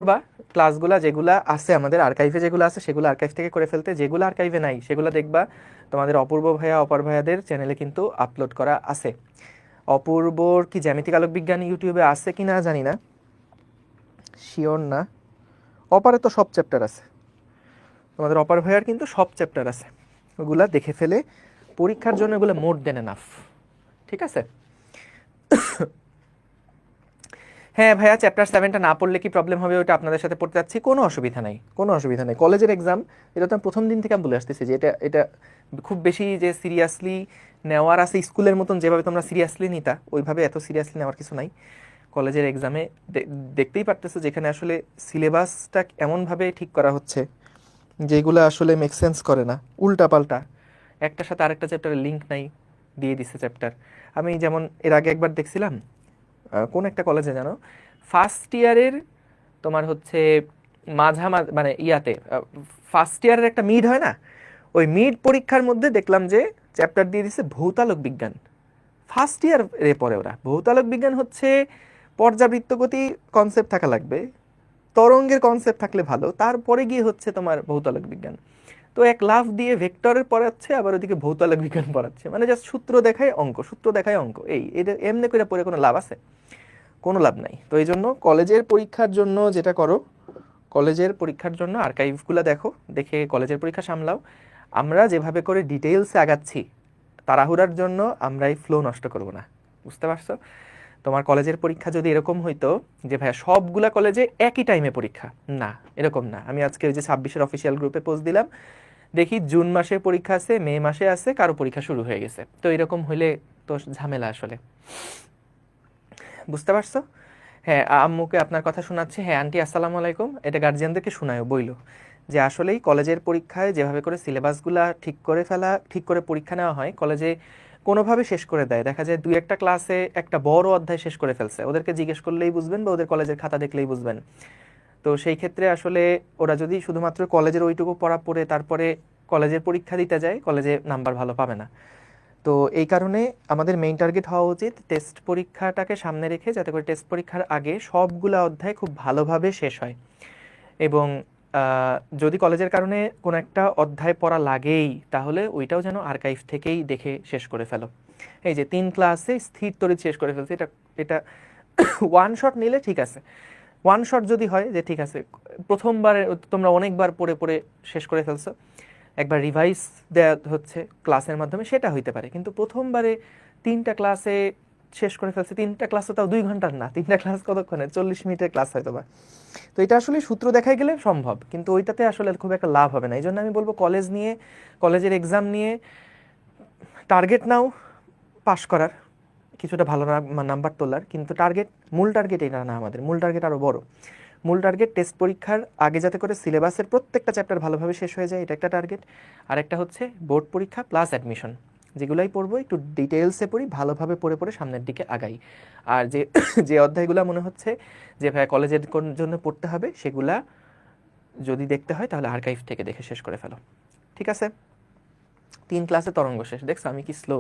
বা ক্লাসগুলা যেগুলা আছে আমাদের আর্কাইভে, যেগুলো আছে সেগুলো আর্কাইভ থেকে করে ফেলতে, যেগুলো আর্কাইভে নাই সেগুলো দেখবা তোমাদের অপূর্ব ভাইয়া অপর ভাইয়াদের চ্যানেলে কিন্তু আপলোড করা আছে। অপূর্বর কি জ্যামিতিক আলোক বিজ্ঞান ইউটিউবে আছে কি না জানি না, শিওর না। অপারে তো সব চ্যাপ্টার আছে, তোমাদের অপার ভাইয়ার কিন্তু সব চ্যাপ্টার আছে, ওগুলা দেখে ফেলে পরীক্ষার জন্য এগুলো মোর দেন এনাফ। ঠিক আছে। হ্যাঁ ভাইয়া, চ্যাপ্টার 7টা না পড়লে কি প্রবলেম হবে, ওটা আপনাদের সাথে পড়তে যাচ্ছি, কোনো অসুবিধা নাই, কোনো অসুবিধা নেই। কলেজের এক্সাম, এটা তো আমি প্রথম দিন থেকে আমি বলে আসতেছি যে এটা এটা খুব বেশি যে সিরিয়াসলি নেওয়ার আছে, স্কুলের মতন যেভাবে তোমরা সিরিয়াসলি নিতা ওইভাবে এত সিরিয়াসলি নেওয়ার কিছু নাই। কলেজের এক্সামে দেখতেই পারতেছো যেখানে আসলে সিলেবাসটা এমনভাবে ঠিক করা হচ্ছে যেগুলো আসলে মেক সেন্স করে না, উল্টা পাল্টা, একটার সাথে আরেকটা চ্যাপ্টারের লিঙ্ক নাই, দিয়ে দিচ্ছে চ্যাপ্টার। আমি যেমন এর আগে একবার দেখছিলাম কোন একটা কলেজে জানো, ফার্স্ট ইয়ারের তোমার হচ্ছে মানে ইয়াতে ফার্স্ট ইয়ারের একটা মিড হয় না, ওই মিড পরীক্ষার মধ্যে দেখলাম যে চ্যাপ্টার দিয়ে দিচ্ছে ভৌতালোক বিজ্ঞান। ফার্স্ট ইয়ার এর পরে ওরা ভৌতালোক বিজ্ঞান হচ্ছে পর্যাবৃত্ত গতি কনসেপ্ট থাকা লাগবে, তরঙ্গের কনসেপ্ট থাকলে ভালো, তারপরে গিয়ে হচ্ছে তোমার ভৌতালোক বিজ্ঞান। তো এক লাফ দিয়ে ভেক্টরের পড়াচ্ছে, আবার ওদিকে ভৌতালোক বিজ্ঞান পড়াচ্ছে, মানে জাস্ট সূত্র দেখায় অঙ্ক, সূত্র দেখায় অঙ্ক, এই এটা এমনি করে পড়ে কোনো লাভ আছে? কোনো লাভ নাই। তো এই জন্য কলেজের পরীক্ষার জন্য যেটা করো, কলেজের পরীক্ষার জন্য আর্কাইভগুলো দেখো, দেখে কলেজের পরীক্ষা সামলাও। আমরা যেভাবে করে ডিটেইলসে আগাচ্ছি, তাড়াহুড়ার জন্য আমরা এই ফ্লো নষ্ট করব না, বুঝতে পারছো? তোমার কলেজের পরীক্ষা যদি এরকম হইতো যে ভাইয়া সবগুলা কলেজে একই টাইমে পরীক্ষা, না এরকম না। আমি আজকে ওই যে 26-এর অফিসিয়াল গ্রুপে পোস্ট দিলাম, দেখি জুন মাসে পরীক্ষা আছে, মে মাসে আছে, কারো পরীক্ষা শুরু হয়ে গেছে। তো এরকম হইলে তো ঝামেলা আসলে, বুঝতে পারছো? হ্যাঁ, আম্মুকে আপনার কথা শোনাচ্ছে। হ্যাঁ আন্টি, আসসালামু আলাইকুম। এটা গার্জিয়ানদেরকে শোনায়ও বইলো যে আসলেই কলেজের পরীক্ষায় যেভাবে করে সিলেবাসগুলা ঠিক করে ফেলা, ঠিক করে পরীক্ষা নেওয়া হয়, কলেজে কোনোভাবে শেষ করে দেয়। দেখা যায় দুই একটা ক্লাসে একটা বড় অধ্যায় শেষ করে ফেলছে, ওদেরকে জিজ্ঞেস করলেই বুঝবেন বা ওদের কলেজের খাতা দেখলেই বুঝবেন। তো সেই ক্ষেত্রে আসলে ওরা যদি শুধুমাত্র কলেজের ওইটুকু পড়া পড়ে তারপরে কলেজের পরীক্ষা দিতে যায়, কলেজে নাম্বার ভালো পাবে না। তো এই কারণে আমাদের মেইন টার্গেট হওয়া উচিত টেস্ট পরীক্ষাটাকে সামনে রেখে, যাতে করে টেস্ট পরীক্ষার আগে সবগুলা অধ্যায় খুব ভালোভাবে শেষ হয়। এবং যদি কলেজের কারণে কোনো একটা অধ্যায় পড়া লাগেই, তাহলে ওইটাও যেন আর্কাইভ থেকেই দেখে শেষ করে ফেলো। এই যে 3 ক্লাসে স্থির তড়িৎ শেষ করে ফেলছে, এটা এটা ওয়ান শট নিলে ঠিক আছে। ওয়ান শট যদি হয় যে ঠিক আছে, প্রথমবারে তোমরা অনেকবার পড়ে পড়ে শেষ করে ফেলছো, একবার রিভাইজ দেওয়া হচ্ছে ক্লাসের মাধ্যমে, সেটা হইতে পারে। কিন্তু প্রথমবারে 3টা ক্লাসে শেষ করে ফেলছে, 3টা ক্লাস তো তাও 2 ঘন্টার না, 3টা ক্লাস কতক্ষণে, 40 মিনিটের ক্লাস হয়তো বা। তো এটা আসলে সূত্র দেখাই গেলে সম্ভব, কিন্তু ওইটাতে আসলে খুব একটা লাভ হবে না। এই জন্য আমি বলবো কলেজ নিয়ে, কলেজের এক্সাম নিয়ে টার্গেট নাও পাশ করার, কিছুটা ভালো নাম্বার তোলার, কিন্তু টার্গেট, মূল টার্গেট এটা না, আমাদের মূল টার্গেট আরও বড়। মূল টার্গেট টেস্ট পরীক্ষার আগে যাতে করে সিলেবাসের প্রত্যেকটা চ্যাপ্টার ভালোভাবে শেষ হয়ে যায়, এটা একটা টার্গেট। আর একটা হচ্ছে বোর্ড পরীক্ষা প্লাস অ্যাডমিশন, যেগুলাই পড়বো একটু ডিটেলসে পড়ি, ভালোভাবে পড়ে পড়ে সামনের দিকে আগাই। আর যে যে অধ্যায়গুলো মনে হচ্ছে যে ভাই কলেজের জন্য পড়তে হবে, সেগুলা যদি দেখতে হয় তাহলে আর্কাইভ থেকে দেখে শেষ করে ফেলো। ঠিক আছে? 3 ক্লাসে তরঙ্গ শেষ, দেখছো আমি কি স্লো।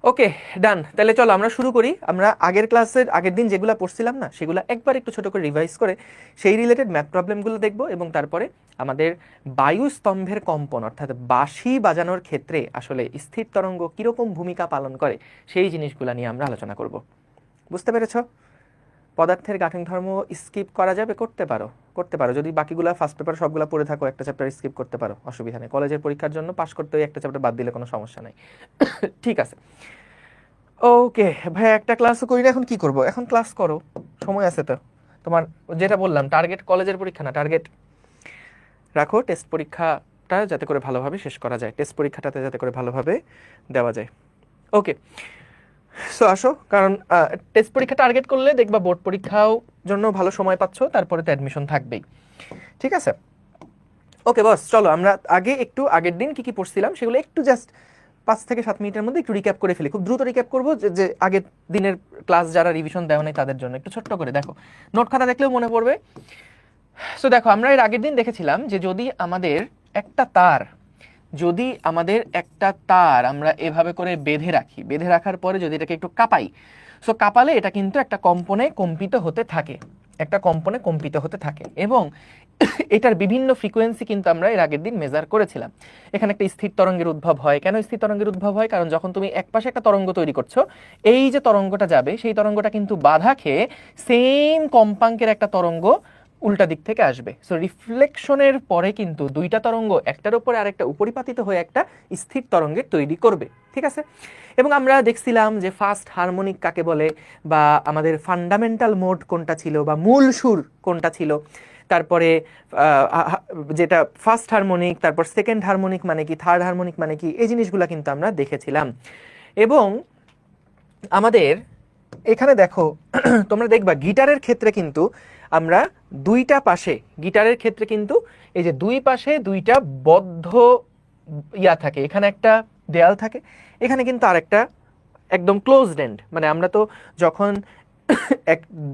ওকে, ডান। তাহলে চলো আমরা শুরু করি। আমরা আগের ক্লাসের আগের দিন যেগুলো পড়ছিলাম না, সেগুলো একবার একটু ছোট করে রিভাইজ করে সেই রিলেটেড ম্যাথ প্রবলেমগুলো দেখব, এবং তারপরে আমাদের বায়ু স্তম্ভের কম্পন অর্থাৎ বাঁশি বাজানোর ক্ষেত্রে আসলে স্থির তরঙ্গ কীরকম ভূমিকা পালন করে সেই জিনিসগুলো নিয়ে আমরা আলোচনা করব। বুঝতে পেরেছো? পদার্থের গাঠনিক ধর্ম স্কিপ করা যাবে, করতে পারো, করতে পারো। যদি বাকিগুলো ফার্স্ট পেপার সবগুলো পড়ে থাকো, একটা চ্যাপ্টার স্কিপ করতে পারো, অসুবিধা নেই। কলেজের পরীক্ষার জন্য পাশ করতে ওই একটা চ্যাপ্টার বাদ দিলে কোনো সমস্যা নাই। ঠিক আছে, ওকে ভাই, একটা ক্লাসও করি না, এখন কি করব? এখন ক্লাস করো, সময় আছে তো। তোমার যেটা বললাম টার্গেট কলেজের পরীক্ষা না, টার্গেট রাখো টেস্ট পরীক্ষাটা যাতে করে ভালোভাবে শেষ করা যায়, টেস্ট পরীক্ষাটাতে যাতে করে ভালোভাবে দেওয়া যায়। ওকে, সো আসো, কারণ টেস্ট পরীক্ষা টার্গেট করলে দেখবা বোর্ড পরীক্ষাও জন্য ভালো সময় পাচ্ছ, তারপরে তো অ্যাডমিশন থাকবেই। ঠিক আছে? ওকে বস, চলো আমরা আগে একটু আগের দিন কি কি পড়ছিলাম সেগুলো একটু জাস্ট 5 থেকে 7 মিনিটের মধ্যে একটু রিক্যাপ করে ফেলি, খুব দ্রুত রিক্যাপ করবো, যে আগের দিনের ক্লাস যারা রিভিশন দেওয়া নেই তাদের জন্য একটু ছোট্ট করে দেখো, নোট খাতা দেখলেও মনে পড়বে। সো দেখো, আমরা এর আগের দিন দেখেছিলাম যে যদি আমাদের একটা তার আমরা এভাবে করে বেঁধে রাখি, বেঁধে রাখার পরে যদি এটাকে একটু কাঁপাই, সো কাঁপালে এটা কিন্তু একটা কম্পনে কম্পিত হতে থাকে। একটা কম্পনে কম্পিত হতে থাকে এবং এটার বিভিন্ন ফ্রিকোয়েন্সি কিন্তু আমরা এর আগের দিন মেজার করেছিলাম। এখানে একটা স্থির তরঙ্গের উদ্ভব হয়। কেন স্থির তরঙ্গের উদ্ভব হয়? কারণ যখন তুমি একপাশে একটা তরঙ্গ তৈরি করছো, এই যে তরঙ্গটা যাবে সেই তরঙ্গটা কিন্তু বাধা খেয়ে সেম কম্পাঙ্কের একটা তরঙ্গ উল্টা দিক থেকে আসবে। সো রিফ্লেকশনের পরে কিন্তু দুইটা তরঙ্গ একটার উপরে আরেকটা উপরিপাতিত হয়ে একটা স্থির তরঙ্গের তৈরি করবে, ঠিক আছে? এবং আমরা দেখছিলাম যে ফার্স্ট হারমোনিক কাকে বলে, বা আমাদের ফান্ডামেন্টাল মোড কোনটা ছিল, বা মূল সুর কোনটা ছিল, তারপরে যেটা ফার্স্ট হারমোনিক, তারপর সেকেন্ড হারমোনিক মানে কি, থার্ড হারমোনিক মানে কি, এই জিনিসগুলো কিন্তু আমরা দেখেছিলাম। এবং আমাদের এখানে দেখো তোমরা দেখবা গিটারের ক্ষেত্রে কিন্তু আমরা দুইটা পাশে, গিটারের ক্ষেত্রে কিন্তু এই যে দুই পাশে দুইটা বদ্ধ থাকে, এখানে একটা দেয়াল থাকে, এখানে কিন্তু আরেকটা একদম ক্লোজড এন্ড। মানে আমরা তো যখন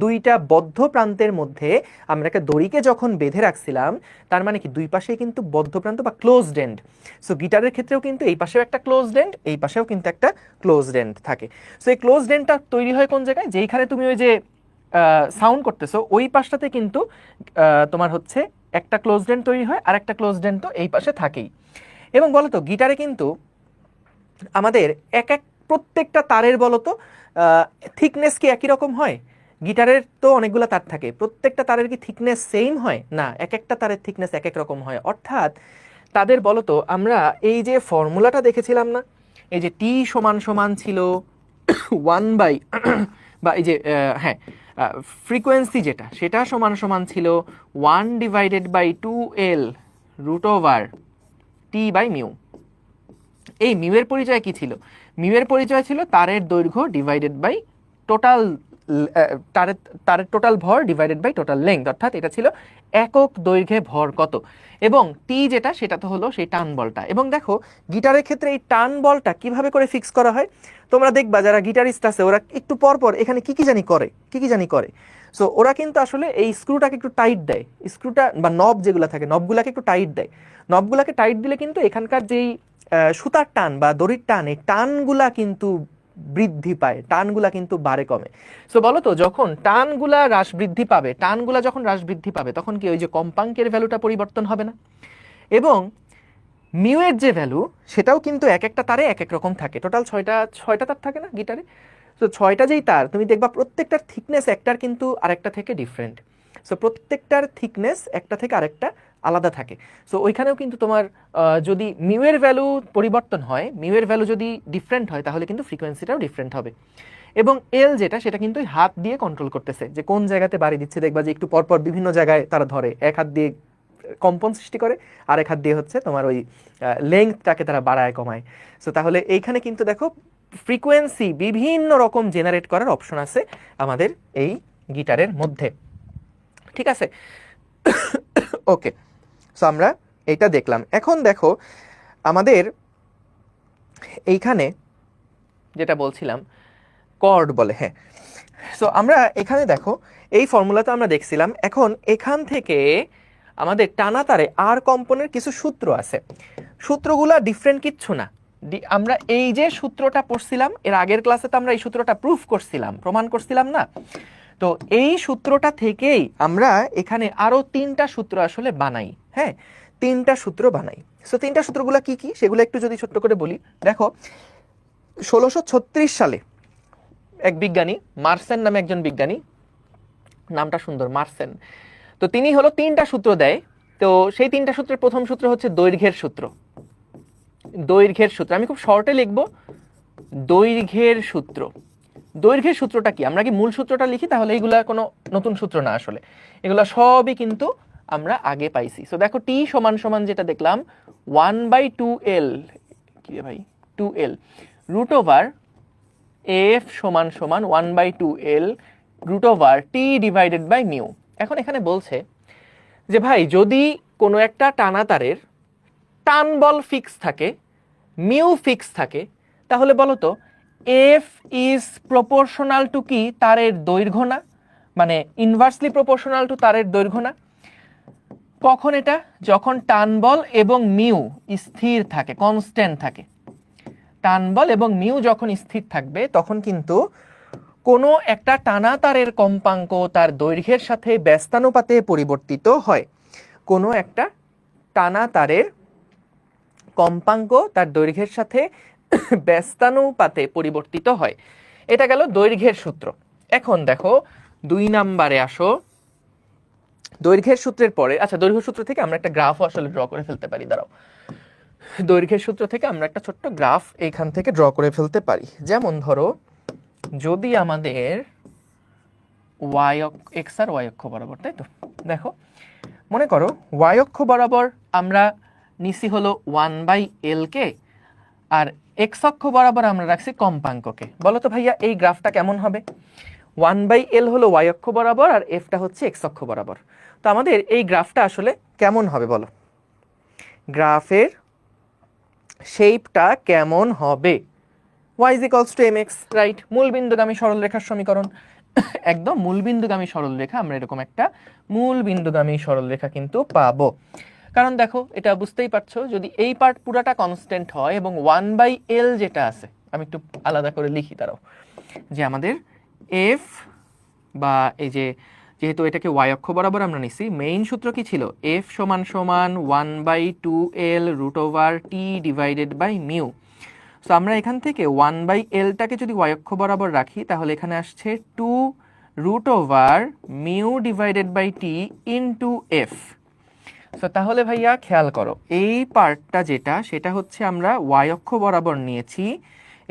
দুইটা বদ্ধ প্রান্তের মধ্যে আমরা একটা দড়িকে যখন বেঁধে রাখছিলাম, তার মানে কি দুই পাশেই কিন্তু বদ্ধ প্রান্ত বা ক্লোজড এন্ড। সো গিটারের ক্ষেত্রেও কিন্তু এই পাশেও একটা ক্লোজড এন্ড, এই পাশেও কিন্তু একটা ক্লোজড এন্ড থাকে। সো এই ক্লোজড এন্ডটা তৈরি হয় কোন জায়গায়? যেইখানে তুমি ওই যে সাউন্ড করতেছো ওই পাশটাতে কিন্তু তোমার হচ্ছে একটা ক্লোজড এন্ড তৈরি হয়, আর একটা ক্লোজড এন্ড তো এই পাশে থাকেই। এবং বলতো গিটারে কিন্তু আমাদের প্রত্যেকটা তারের বলতো থিকনেস কি একই রকম হয়? গিটারের তো অনেকগুলো তার থাকে, প্রত্যেকটা তারের কি থিকনেস সেম হয়? না, এক একটা তারের থিকনেস এক এক রকম হয়। অর্থাৎ তাদের বলতো আমরা এই যে ফর্মুলাটা দেখেছিলাম না, এই যে টি সমান সমান ছিল 1 বাই বা এই যে হ্যাঁ ফ্রিকোয়েন্সি যেটা, সেটা সমান সমান ছিল 1/2L √T/μ। এই মিউয়ের পরিচয় কি ছিল? মিউয়ের পরিচয় ছিল তারের দৈর্ঘ্য ডিভাইডেড বাই টোটাল তারের টোটাল ভর ডিভাইডেড বাই টোটাল লেংথ। অর্থাৎ এটা ছিল একক দৈর্ঘ্যে ভর কত, এবং টি যেটা সেটা তো হলো সেই টান বলটা। এবং দেখো গিটারের ক্ষেত্রে এই টান বলটা কিভাবে করে ফিক্স করা হয়, তোমরা দেখবা যারা গিটারিস্ট আছে ওরা একটু পর পর এখানে কি কি জানি করে। সো ওরা কিন্তু আসলে এই স্ক্রুটাকে একটু টাইট দেয়, স্ক্রুটা বা নব যেগুলো থাকে নবগুলাকে একটু টাইট দেয়। নবগুলাকে টাইট দিলে কিন্তু এখানকার যেই সুতার টান বা দড়ির টান, এই টানগুলা কিন্তু বৃদ্ধি পায়, টানগুলা কিন্তু বাড়ে কমে। সো বলো তো যখন টানগুলা যখন হ্রাস বৃদ্ধি পাবে তখন কি ওই যে কম্পাঙ্কের ভ্যালুটা পরিবর্তন হবে না? এবং মিউয়ের যে ভ্যালু সেটাও কিন্তু এক একটা তারে এক এক রকম থাকে। টোটাল ছয়টা তার থাকে না গিটারে? তো ছয়টা যেই তার তুমি দেখবা প্রত্যেকটার থিকনেস একটার কিন্তু আরেকটা থেকে ডিফারেন্ট। সো প্রত্যেকটার থিকনেস একটা থেকে আরেকটা আলাদা থাকে। সো ওইখানেও কিন্তু তোমার যদি মিউয়ের ভ্যালু পরিবর্তন হয়, মিউয়ের ভ্যালু যদি ডিফারেন্ট হয় তাহলে কিন্তু ফ্রিকোয়েন্সিটাও ডিফারেন্ট হবে। এবং এল যেটা সেটা কিন্তু হাত দিয়ে কন্ট্রোল করতেছে, যে কোন জায়গাতে বাড়ি দিচ্ছে। দেখবা যে একটু পরপর বিভিন্ন জায়গায় তারা ধরে, এক হাত দিয়ে কম্পন সৃষ্টি করে, আরেক হাত দিয়ে হচ্ছে তোমার ওই লেংথটাকে তারা বাড়ায় কমায়। সো তাহলে এইখানে কিন্তু দেখো ফ্রিকোয়েন্সি বিভিন্ন রকম জেনারেট করার অপশন আছে আমাদের এই গিটারের মধ্যে, ঠিক আছে? ওকে, সো আমরা এটা দেখলাম। এখন দেখো আমাদের এইখানে যেটা বলছিলাম কর্ড বলে, হ্যাঁ। সো আমরা এখানে দেখো এই ফর্মুলাতে আমরা দেখছিলাম। এখন এখান থেকে আমাদের টানা তারে আর কম্পনের কিছু সূত্র আছে। সূত্রগুলা ডিফারেন্ট কিচ্ছু না, আমরা এই যে সূত্রটা পড়ছিলাম এর আগের ক্লাসে তো আমরা এই সূত্রটা প্রুফ করছিলাম, প্রমাণ করছিলাম না? তো এই সূত্রটা থেকেই আমরা এখানে আরো 3টা সূত্র আসলে বানাই। হ্যাঁ, 3টা সূত্র বানাই। সো 3টা সূত্রগুলো কি কি সেগুলো একটু যদি ছোট্ট করে বলি। দেখো 1636 সালে এক বিজ্ঞানী, মার্সেন নামে একজন বিজ্ঞানী, নামটা সুন্দর, মার্সেন। তো তিনি হলো 3টা সূত্র দেয়। তো সেই 3টা সূত্রের প্রথম সূত্র হচ্ছে দৈর্ঘ্যের সূত্র। দৈর্ঘ্যের সূত্র আমি খুব শর্টে লিখব, দৈর্ঘ্যের সূত্র। দৈর্ঘ্যের সূত্রটা কি? আমরা কি মূল সূত্রটা লিখি? তাহলে এইগুলা কোনো নতুন সূত্র না, আসলে এগুলা সবই কিন্তু আমরা আগে পাইছি। সো দেখো টি সমান সমান যেটা দেখলাম 1/2L, কি রে ভাই, 2L √F সমান সমান 1/2L √T/μ। এখন এখানে বলছে যে ভাই যদি কোনো একটা টানা তারের টান বল ফিক্স থাকে, মিউ ফিক্স থাকে, তাহলে বলো তো এফ ইজ প্রপোর্শনাল টু কি? তারের দৈর্ঘ্য না? মানে ইনভার্সলি প্রপোর্শনাল টু তারের দৈর্ঘ্য না? কখন এটা? যখন টান বল এবং মিউ স্থির থাকে, কনস্ট্যান্ট থাকে। টান বল এবং মিউ যখন স্থির থাকবে তখন কিন্তু কোনো একটা টানা তারের কম্পাঙ্ক তার দৈর্ঘ্যের সাথে ব্যস্তানুপাতে পরিবর্তিত হয়। কোনো একটা টানা তারের কম্পাঙ্ক তার দৈর্ঘ্যের সাথে ব্যস্তানুপাতে পরিবর্তিত হয়। এটা গেল দৈর্ঘ্যের সূত্র। এখন দেখো 2 নম্বরে আসো। দৈর্ঘ্যের সূত্রের পরে, আচ্ছা দৈর্ঘ্য সূত্র থেকে আমরা একটা গ্রাফও আসলে ড্র করে ফেলতে পারি। দাঁড়াও, দৈর্ঘ্যের সূত্র থেকে আমরা একটা ছোট্ট গ্রাফ এইখান থেকে ড্র করে ফেলতে পারি। যেমন ধরো, যদি আমাদের এক্স আর ওয়াই অক্ষ বরাবর, তাই তো, দেখো মনে করো ওয়াই অক্ষ বরাবর আমরা নিছি হলো 1/L কে, আর এক্স অক্ষ বরাবর আমরা রাখছি কম্পাঙ্ককে। বলো তো ভাইয়া এই গ্রাফটা কেমন হবে? 1/L হলো ওয়াই অক্ষ বরাবর আর এফটা হচ্ছে এক্স অক্ষ বরাবর। তো আমাদের এই গ্রাফটা আসলে কেমন হবে বলো? গ্রাফের শেপটা কেমন হবে? y is equals to mx, right? মূলবিন্দুগামী সরলরেখার সমীকরণ। একদম মূলবিন্দুগামী সরলরেখা, আমরা এরকম একটা মূলবিন্দুগামী সরলরেখা কিন্তু পাবো। কারণ দেখো, এটা বুঝতেই পারছো, যদি এই পার্ট পুরাটা কনস্ট্যান্ট হয় এবং 1/L যেটা আছে, আমি একটু আলাদা করে লিখি দাঁড়াও, যে আমাদের f বা এই যে, যেহেতু এটাকে y অক্ষ বরাবর আমরা নিছি, মেইন সূত্র কি ছিল? f সমান সমান 1/2L root over t divided by mu. So আমরা এখান থেকে 1/Lটাকে যদি y অক্ষ বরাবর রাখি, তাহলে এখানে আসছে 2 root over mu divided by t into f। So তাহলে ভাইয়া খেয়াল করো, এই পার্টটা যেটা, সেটা হচ্ছে আমরা y অক্ষ বরাবর নিয়েছি,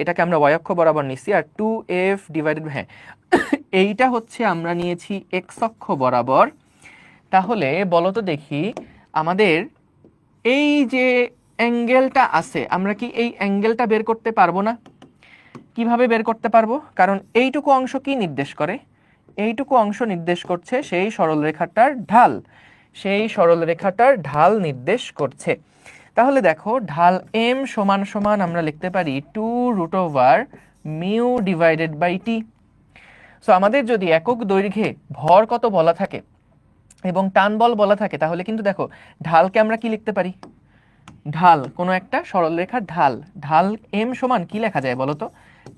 এটাকে আমরা y অক্ষ বরাবর নিয়েছি, আর 2f ডিভাইডেড, হ্যাঁ এইটা হচ্ছে আমরা নিয়েছি x অক্ষ বরাবর। তাহলে বলো তো দেখি, আমাদের এই যে অ্যাঙ্গেলটা আছে, আমরা কি এই অ্যাঙ্গেলটা বের করতে পারবো না? কিভাবে বের করতে পারবো? কারণ এইটুকু অংশ কি নির্দেশ করে? এইটুকু অংশ নির্দেশ করছে সেই সরলরেখাটার ঢাল, সেই সরলরেখাটার ঢাল নির্দেশ করছে। তাহলে দেখো, ঢাল m সমান সমান আমরা লিখতে পারি 2 root over mu divided by T. So আমাদের যদি একক দৈর্ঘ্যে ভর কত বলা থাকে এবং টান বল বলা থাকে, তাহলে কিন্তু দেখো ঢালকে আমরা কি লিখতে পারি? ঢাল, কোনো একটা সরলরেখার ঢাল, ঢাল m সমান কি লেখা যায় বলো তো?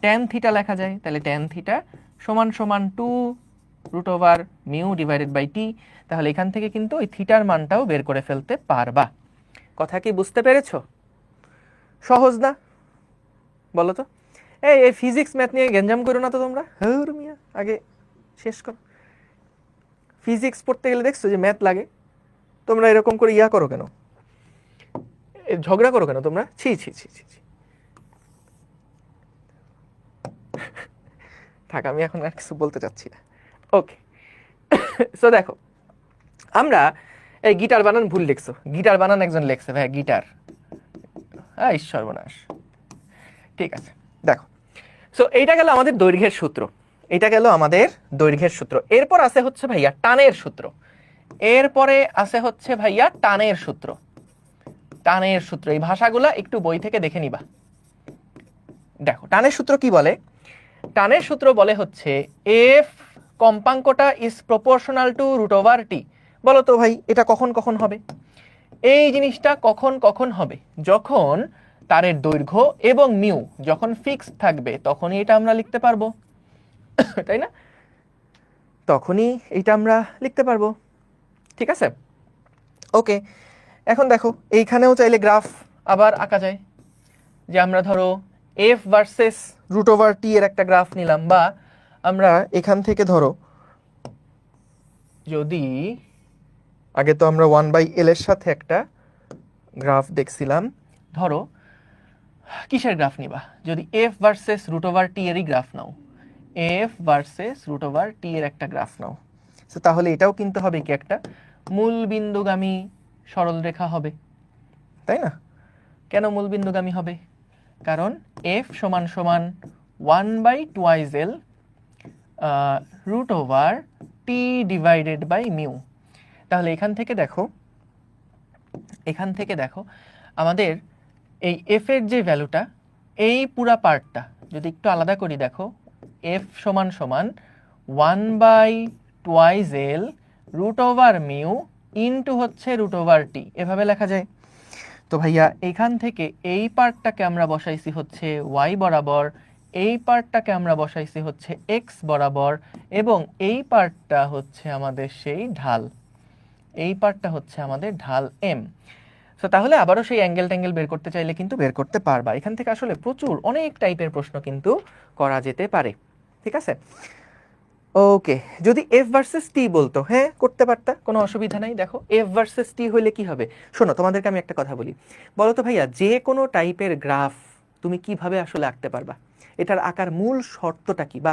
tan থিটা লেখা যায়। তাহলে tan থিটা সমান সমান 2 root over mu divided by T. তাহলে এখান থেকে কিন্তু ওই থিটার মানটাও বের করে ফেলতে পারবা। কথা কি বুঝতে পেরেছো? সহজ না বলো তো? এই ফিজিক্স ম্যাথ নিয়ে গেঞ্জাম করো না তো তোমরা। হ্যাঁ মিয়া, আগে শেষ করো। ফিজিক্স পড়তে গেলে দেখছো যে ম্যাথ লাগে, তোমরা এরকম করে ইয়া করো কেন? ঝগড়া করো কেন তোমরা? ছি ছি ছি ছি ছি। থাক, আমি এখন আর কিছু বলতে চাচ্ছি না। ওকে, সো দেখো, আমরা এই গিটার বানান ভুল লিখছো। গিটার বানান একজন লিখছে ভাই, গিটার, সর্বনাশ। ঠিক আছে, দেখো, সো এইটা গেল আমাদের দৈর্ঘ্যের সূত্র, এটা গেল আমাদের দৈর্ঘ্যের সূত্র। এরপর আছে হচ্ছে ভাইয়া টানের সূত্র। এরপরে আছে হচ্ছে ভাইয়া টানের সূত্র। টানের সূত্র, এই ভাষাগুলা একটু বই থেকে দেখে নিবা। দেখো টানের সূত্র কি বলে? টানের সূত্র বলে হচ্ছে এফ কম্পাঙ্কটা is proportional to root over T. বলো তো ভাই এটা কখন কখন হবে? এই জিনিসটা কখন কখন হবে? যখন তারের দৈর্ঘ্য এবং মিউ যখন ফিক্স থাকবে, তখনই এটা আমরা লিখতে পারবো, তাই না? তখনই এটা আমরা লিখতে পারবো। ঠিক আছে, ওকে। এখন দেখো, এইখানেও চাইলে গ্রাফ আবার আঁকা যায়, যে আমরা ধরো F versus root over T এর একটা গ্রাফ নিলাম, বা আমরা এখান থেকে ধরো, যদি আগে তো আমরা 1/L এর সাথে একটা গ্রাফ দেখছিলাম, ধরো কিসের গ্রাফ নিবা? যদি F versus root over T এরই গ্রাফ নাও, F versus root over T এর একটা গ্রাফ নাও, তাহলে এটাও কিন্তু হবে কি একটা মূল বিন্দুগামী সরলরেখা হবে, তাই না? কেন মূল বিন্দুগামী হবে? কারণ f সমান সমান 1/2L root over T divided by mu. তাহলে এখান থেকে দেখো আমাদের এই f এর যে ভ্যালুটা, এই পুরা পার্টটা যদি একটু আলাদা করি, দেখো f সমান সমান 1/2L root over mu into হচ্ছে রুট ওভার টি, এভাবে লেখা যায়। তো ভাইয়া এখান থেকে এই পার্টটাকে আমরা বসাইছি হচ্ছে y বরাবর, এই পার্টটাকে আমরা বসাইছি হচ্ছে এক্স বরাবর, এবং এই পার্টটা হচ্ছে আমাদের সেই ঢাল, এই পার্টটা হচ্ছে আমাদের ঢাল এম। সো তাহলে আবারও সেই অ্যাঙ্গেল ট্যাঙ্গেল বের করতে চাইলে কিন্তু বের করতে পারবা। এখান থেকে আসলে প্রচুর অনেক টাইপের প্রশ্ন কিন্তু করা যেতে পারে, ঠিক আছে? ওকে, যদি এফ ভার্সেস টি বলতো, হ্যাঁ করতে পারতা, কোনো অসুবিধা নাই। দেখো এফ ভার্সেস টি হইলে কি হবে, শোনো তোমাদেরকে আমি একটা কথা বলি। বলো তো ভাইয়া, যে কোনো টাইপের গ্রাফ তুমি কিভাবে আসলে আঁকতে পারবা? এটার আঁকার মূল শর্তটা কি? বা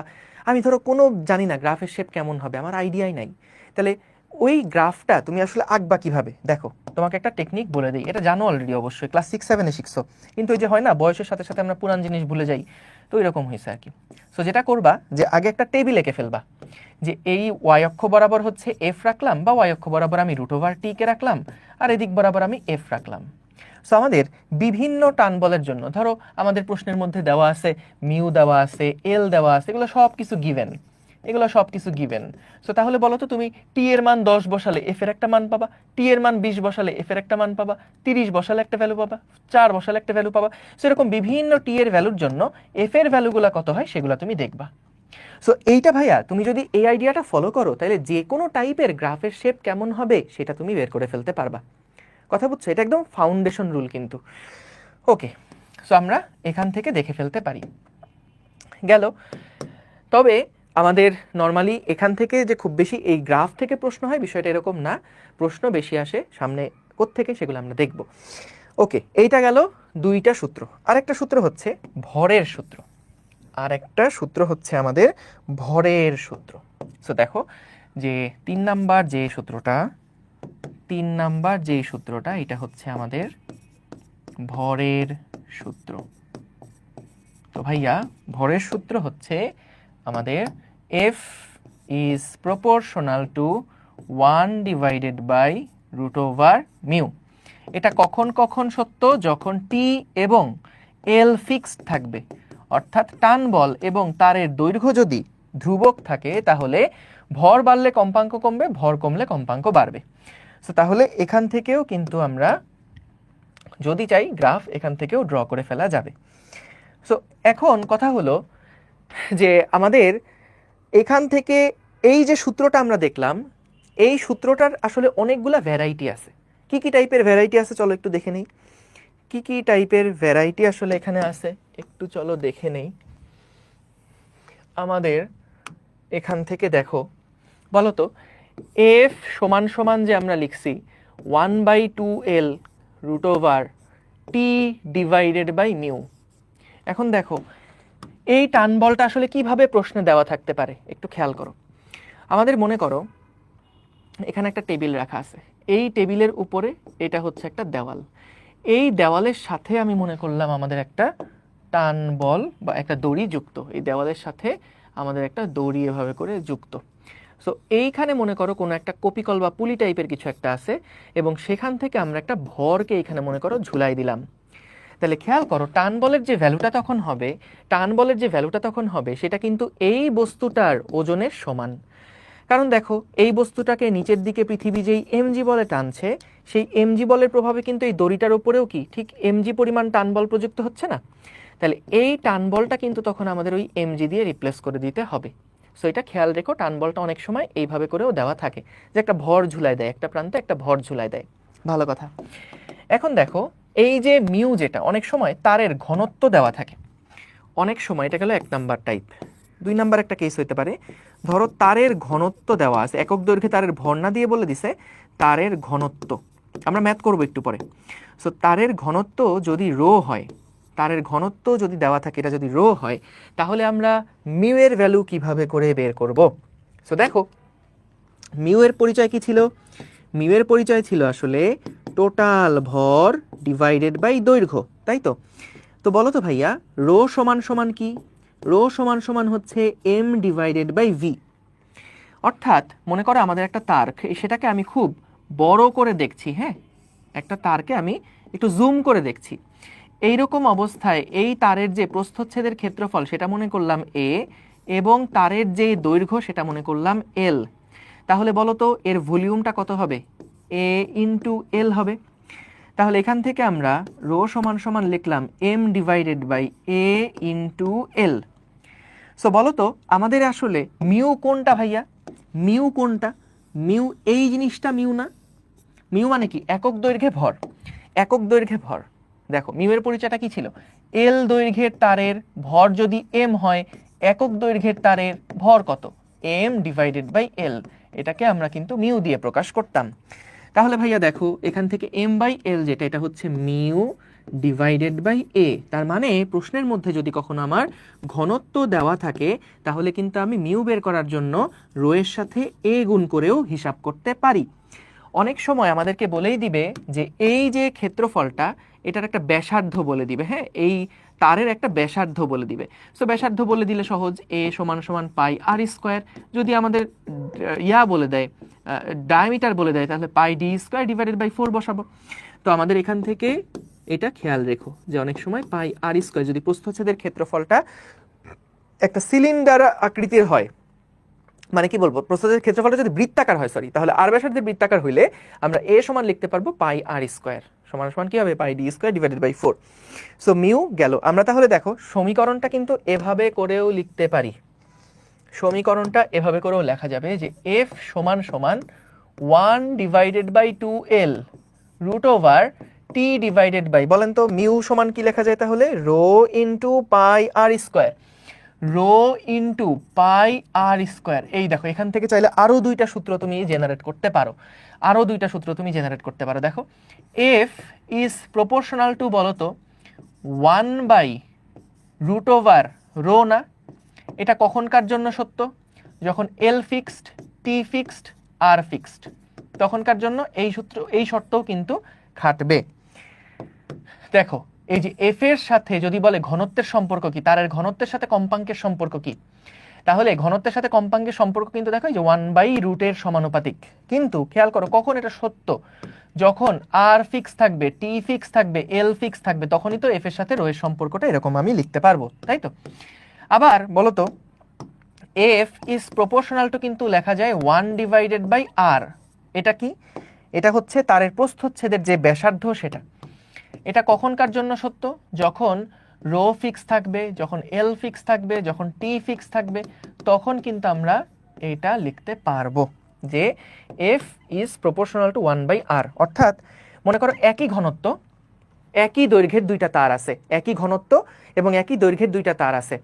আমি ধরো কোনো জানি না গ্রাফের শেপ কেমন হবে, আমার আইডিয়াই নাই, তাহলে ওই গ্রাফটা তুমি আসলে আঁকবা কিভাবে? দেখো তোমাকে একটা টেকনিক বলে দিই, এটা জানো অলরেডি অবশ্যই, ক্লাস 6-7-এ শিখছো, কিন্তু ওই যে হয় না বয়সের সাথে সাথে আমরা পুরান জিনিস ভুলে যাই, তো এরকম হয়েছে আর কি। সো যেটা করবা যে আগে একটা টেবিল এঁকে ফেলবা, যে এই ওয়াই অক্ষ বরাবর হচ্ছে এফ রাখলাম, বা ওয়াই অক্ষ বরাবর আমি √t কে রাখলাম, আর এদিক বরাবর আমি এফ রাখলাম। সো আমাদের বিভিন্ন টান বলের জন্য ধরো আমাদের প্রশ্নের মধ্যে দেওয়া আছে মিউ দেওয়া আছে, এল দেওয়া আছে, এগুলো সব কিছু গিভেন, এগুলো সব কিছু গিভেন। সো তাহলে বলো তো তুমি টি এর মান 10 বসালে এফ এর একটা মান পাবা, টি এর মান 20 বসালে এফ এর একটা মান পাবা, 30 বসালে একটা ভ্যালু পাবা, 4 বসালে একটা ভ্যালু পাবা। সো এরকম বিভিন্ন টি এর ভ্যালুর জন্য এফ এর ভ্যালুগুলো কত হয় সেগুলো তুমি দেখবা। সো এইটা ভাইয়া তুমি যদি এই আইডিয়াটা ফলো করো, তাহলে যে কোনো টাইপের গ্রাফের শেপ কেমন হবে সেটা তুমি বের করে ফেলতে পারবা। কথা বুঝছো? এটা একদম ফাউন্ডেশন রুল কিন্তু। ওকে, সো আমরা এখান থেকে দেখে ফেলতে পারি। গেল। তবে আমাদের নর্মালি এখান থেকে যে খুব বেশি এই গ্রাফ থেকে প্রশ্ন হয় বিষয়টা এরকম না, প্রশ্ন বেশি আসে সামনে কোত্থেকে সেগুলো আমরা দেখব। ওকে, এইটা গেল দুইটা সূত্র। আরেকটা সূত্র হচ্ছে ভরের সূত্র, আর একটা সূত্র হচ্ছে আমাদের ভরের সূত্র। সো দেখো যে 3 নাম্বার যে সূত্রটা এটা হচ্ছে আমাদের ভরের সূত্র। তো ভাইয়া ভরের সূত্র হচ্ছে আমাদের F is proportional to 1/√μ। এটা কখন কখন সত্য? যখন T এবং L ফিক্সড থাকবে, অর্থাৎ টান বল এবং তারের দৈর্ঘ্য যদি ধ্রুবক থাকে তাহলে ভর বাড়লে কম্পাঙ্ক কমবে, ভর কমলে কম্পাঙ্ক বাড়বে। সো তাহলে এখান থেকেও কিন্তু আমরা যদি চাই গ্রাফ এখান থেকেও ড্র করে ফেলা যাবে। সো এখন কথা হলো যে আমাদের এখান থেকে এই যে সূত্রটা আমরা দেখলাম, এই সূত্রটার আসলে অনেকগুলা ভ্যারাইটি আছে। কি কি টাইপের ভ্যারাইটি আছে চলো একটু দেখে নেই। কি কি টাইপের ভ্যারাইটি আসলে এখানে আছে একটু চলো দেখে নেই। আমাদের এখান থেকে দেখো, বলো তো এফ সমান সমান যে আমরা লিখছি 1/2L√T/μ। এখন দেখো এই টান বলটা আসলে কিভাবে প্রশ্নে দেওয়া থাকতে পারে একটু খেয়াল করো। আমাদের মনে করো এখানে একটা টেবিল রাখা আছে, এই টেবিলের উপরে এটা হচ্ছে একটা দেওয়াল, এই দেওয়ালের সাথে আমি মনে করলাম আমাদের একটা টান বল বা একটা দড়ি যুক্ত, এই দেওয়ালের সাথে আমাদের একটা দড়ি এভাবে করে যুক্ত। সো এইখানে মনে করো কোনো একটা কপিকল বা পুলি টাইপের কিছু একটা আছে, এবং সেখান থেকে আমরা একটা ভরকে এখানে মনে করো ঝুলাই দিলাম। তাহলে খেয়াল করো টান বলের যে ভ্যালুটা তখন হবে সেটা কিন্তু এই বস্তুটার ওজনের সমান। কারণ দেখো এই বস্তুটাকে নিচের দিকে পৃথিবী যেই এমজি বলে টানছে, সেই এমজি বলের প্রভাবে কিন্তু এই দড়িটার উপরেও কি ঠিক এমজি পরিমাণ টান বল প্রযুক্ত হচ্ছে না? তাহলে এই টান বলটা কিন্তু তখন আমাদের ওই এমজি দিয়ে রিপ্লেস করে দিতে হবে। সো এটা খেয়াল রেখো, টান বলটা অনেক সময় এইভাবে করেও দেওয়া থাকে যে একটা ভর ঝুলাই দেয়, একটা প্রান্তে একটা ভর ঝুলাই দেয়। ভালো কথা। এখন দেখো এই যে মিউ, যেটা অনেক সময় তারের ঘনত্ব দেওয়া থাকে, অনেক সময় এটা গেল 1 নাম্বার টাইপ। 2 নাম্বার একটা কেস হইতে পারে, ধরো তারের ঘনত্ব দেওয়া আছে, একক দৈর্ঘ্যে তারের ভর না দিয়ে বলে দিছে তারের ঘনত্ব, আমরা ম্যাথ করব একটু পরে। সো তারের ঘনত্ব যদি রো হয়, তারের ঘনত্ব যদি দেওয়া থাকে এটা যদি রো হয়, তাহলে আমরা মিউ এর ভ্যালু কিভাবে করে বের করব? সো দেখো মিউ এর পরিচয় কি ছিল? মিউ এর পরিচয় ছিল আসলে টোটাল ভর ডিভাইডেড বাই দৈর্ঘ্য, তাই তো? তো বলো তো ভাইয়া রো সমান সমান কি? রো সমান সমান হচ্ছে m/v। অর্থাৎ মনে করো আমাদের একটা তার, সেটাকে আমি খুব বড় করে দেখছি, হ্যাঁ একটা তারকে আমি একটু জুম করে দেখছি। এইরকম অবস্থায় এই তারের যে প্রস্থচ্ছেদের ক্ষেত্রফল সেটা মনে করলাম a, এবং তারের যে দৈর্ঘ্য সেটা মনে করলাম l। তাহলে বলো তো এর ভলিউমটা কত হবে? a × l হবে। তাহলে এখান থেকে আমরা রো সমান সমান লিখলাম m divided by a into L. So বলো তো আমাদের আসলে মিউ কোনটা ভাইয়া? মিউ কোনটা? মিউ এই জিনিসটা মিউ না? মিউ মানে কি? একক দৈর্ঘ্যে ভর। একক দৈর্ঘ্যে ভর। দেখো মিউয়ের পরিচয়টা কি ছিল? এল দৈর্ঘ্যের তারের ভর যদি এম হয়, একক দৈর্ঘ্যের তারের ভর কত? M divided by L. এটাকে আমরা কিন্তু মিউ দিয়ে প্রকাশ করতাম। তাহলে ভাইয়া দেখো এখান থেকে এম বাই এল যেটা, এটা হচ্ছে মিউ ডিভাইডেড বাই এ। তার মানে প্রশ্নের মধ্যে যদি কখনো আমার ঘনত্ব দেওয়া থাকে তাহলে কিন্তু আমি মিউ বের করার জন্য রো এর সাথে এ গুণ করেও হিসাব করতে পারি। অনেক সময় আমাদেরকে বলেই দিবে যে এই যে ক্ষেত্রফলটা এটার একটা ব্যাসার্ধ বলে দিবে, হ্যাঁ, এই তারের একটা ব্যাসার্ধ বলে দিবে। সো ব্যাসার্ধ বলে দিলে সহজ, এ সমান সমান পাই আর স্কোয়ার। যদি আমাদের ইয়া বলে দেয়, ডায়ামিটার বলে দেয়, তাহলে পাই ডি স্কোয়ার ডিভাইডেড বাই 4 বসাবো। তো আমাদের এখান থেকে এটা খেয়াল রেখো যে অনেক সময় পাই আর স্কোয়ার যদি প্রস্থচ্ছেদের ক্ষেত্রফলটা একটা সিলিন্ডার আকৃতির হয়, মানে কি বলবো, প্রস্থচ্ছেদের ক্ষেত্রফলটা যদি বৃত্তাকার হয়, সরি, তাহলে আর ব্যাসার্ধের বৃত্তাকার হইলে আমরা এ সমান লিখতে পারবো পাই আর স্কোয়ার সমান সমান কি হবে? Pi D square divided by 4। So mu গেল। আমরা তাহলে দেখো সমীকরণটা কিন্তু এভাবে করেও লিখতে পারি। সমীকরণটা এভাবে করেও লেখা যাবে যে এফ সমান সমান 1 divided by 2l root over T divided by, বলেন তো মিউ সমান কি লেখা যায় তাহলে? রো ইন্টু পাই আর স্কোয়ার। রো ইন্টু পাই আর স্কোয়ার। এই দেখো এখান থেকে চাইলে আরো দুইটা সূত্র তুমি জেনারেট করতে পারো, আরো দুইটা সূত্র তুমি জেনারেট করতে পারো। দেখো এফ ইজ প্রপোর্শনাল টু, বলতো 1 বাই রুট ওভার রো না? এটা কখনকার জন্য সত্য? যখন এল ফিক্সড, টি ফিক্সড, আর ফিক্সড, তখনকার জন্য এই সূত্র, এই শর্তও কিন্তু খাটবে। দেখো এই যে এফ এর সাথে যদি বলে ঘনত্বের সম্পর্ক কি, তারের ঘনত্বের সাথে কম্পাঙ্কের সম্পর্ক কি, তাহলে ঘনত্বের সাথে কম্পাঙ্কের সম্পর্ক কিন্তু দেখো এই যে 1 বাই রুটের সমানুপাতিক। কিন্তু খেয়াল করো কখন এটা সত্য? যখন আর ফিক্স থাকবে, টি ফিক্স থাকবে, এল ফিক্স থাকবে, তখনই তো এফ এর সাথে রো এর সম্পর্কটা এরকম আমি লিখতে পারবো, তাই তো? আবার বলতো এফ ইজ প্রপোর্শনাল টু কিন্তু লেখা যায় 1 ডিভাইডেড বাই আর। এটা কি? এটা হচ্ছে তারের প্রস্থচ্ছেদের যে ব্যাসার্ধ সেটা। এটা কখনকার জন্য সত্য? যখন রো ফিক্স থাকবে, যখন এল ফিক্স থাকবে, যখন টি ফিক্স থাকবে, তখন কিন্তু আমরা এটা লিখতে পারবো যে F is proportional to 1 by R. অর্থাৎ মনে করো একই ঘনত্ব, একই দৈর্ঘ্যের দুইটা তার আছে, একই ঘনত্ব এবং একই দৈর্ঘ্যের দুইটা তার আছে।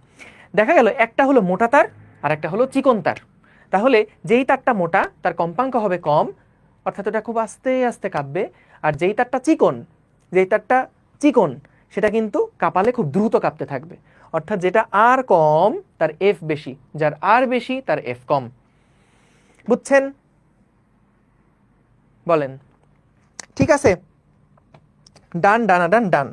দেখা গেল একটা হলো মোটা তার আর একটা হলো চিকন তার। তাহলে যেই তারটা মোটা তার কম্পাঙ্ক হবে কম, অর্থাৎ ওটা খুব আস্তে আস্তে কাঁপবে। আর যেই তারটা চিকন, যেই তারটা চিকন সেটা কিন্তু কাঁপালে খুব দ্রুত কাঁপতে থাকবে। অর্থাৎ যেটা আর কম তার এফ বেশি, যার আর বেশি তার এফ কম। বুঝছেন? বলেন ঠিক আছে? ডান ডানা ডান ডান।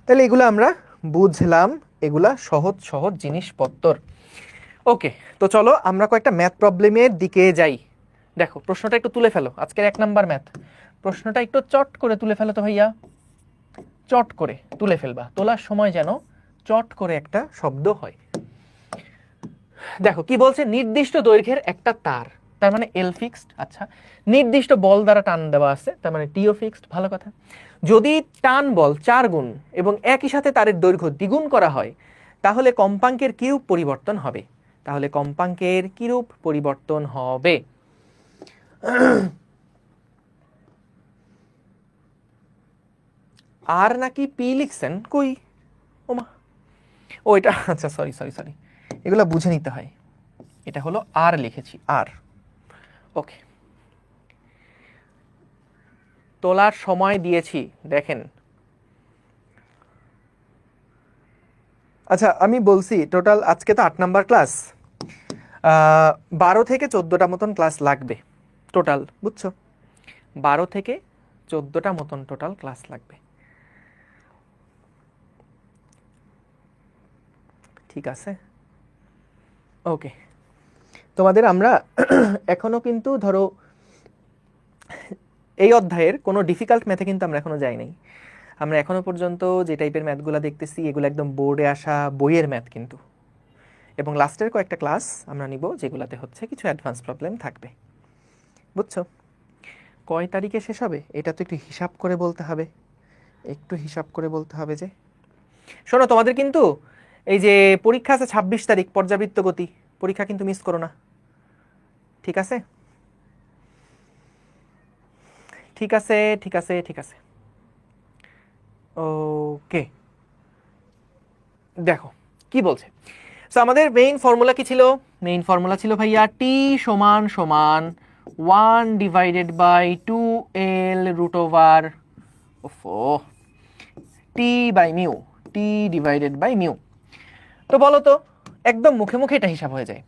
তাহলে এগুলো আমরা বুঝলাম, এগুলা সহজ সহজ জিনিসপত্র। ওকে, তো চলো আমরা কয়েকটা ম্যাথ প্রবলেমের দিকে যাই। দেখো প্রশ্নটা একটু তুলে ফেলো, আজকের 1 নাম্বার ম্যাথ প্রশ্নটা একটু চট করে তুলে ফেলো তো ভাইয়া, চট করে তুলে ফেলবা, তোলার সময় যেন চট করে একটা শব্দ হয়। দেখো কি বলছে, নির্দিষ্ট দৈর্ঘ্যের একটা তার, তার মানে এল ফিক্সড। আচ্ছা, নির্দিষ্ট বল দ্বারা টান দেওয়া আছে, তার মানে টিও ফিক্সড। ভালো কথা। যদি টান বল 4 গুণ এবং একই সাথে তারের দৈর্ঘ্য দ্বিগুণ করা হয় তাহলে কম্পাঙ্কের কিরূপ পরিবর্তন হবে? তাহলে কম্পাঙ্কের কিরূপ পরিবর্তন হবে? আর নাকি পি লিখছেন? কই ওমা, ও এটা আচ্ছা, সরি সরি সরি, এগুলো বুঝে নিতে হয়। এটা হলো আর লিখেছি, আর। ওকে, তোলার সময় দিয়েছি, দেখেন। আচ্ছা আমি বলছি টোটাল আজকে তো 8 নাম্বার ক্লাস, 12 থেকে 14টা মতন ক্লাস লাগবে টোটাল, বুঝছো? 12 থেকে 14টা মতন টোটাল ক্লাস লাগবে। ঠিক আছে, ওকে। তোমাদের আমরা এখনো কিন্তু ধরো এই অধ্যায়ের কোনো ডিফিকাল্ট ম্যাথে কিন্তু আমরা এখনো যাই নাই। আমরা এখনো পর্যন্ত যে টাইপের ম্যাথগুলো দেখতেছি এগুলো একদম বোর্ডে আসা বইয়ের ম্যাথ কিন্তু। এবং লাস্টের কয়েকটা ক্লাস আমরা নিব যেগুলোতে হচ্ছে কিছু অ্যাডভান্স প্রবলেম থাকবে, বুঝছো? কয় তারিখে শেষ হবে এটা তো একটু হিসাব করে বলতে হবে। একটু হিসাব করে বলতে হবে যে, শোনো তোমাদের কিন্তু এই যে পরীক্ষা আছে 26 তারিখ পর্যাবৃত্ত গতি, পরীক্ষা কিন্তু মিস করো না, ঠিক আছে? ঠিক আছে ঠিক আছে ঠিক আছে, ওকে। দেখো কি বলছে। সো আমাদের মেইন ফর্মুলা কি ছিল? মেইন ফর্মুলা ছিল ভাইয়া টি সমান সমান 1 divided by 2l root over T by mu, T divided by mu. তো বলো তো, একদম মুখে মুখে এটা হিসাব হয়ে যায়।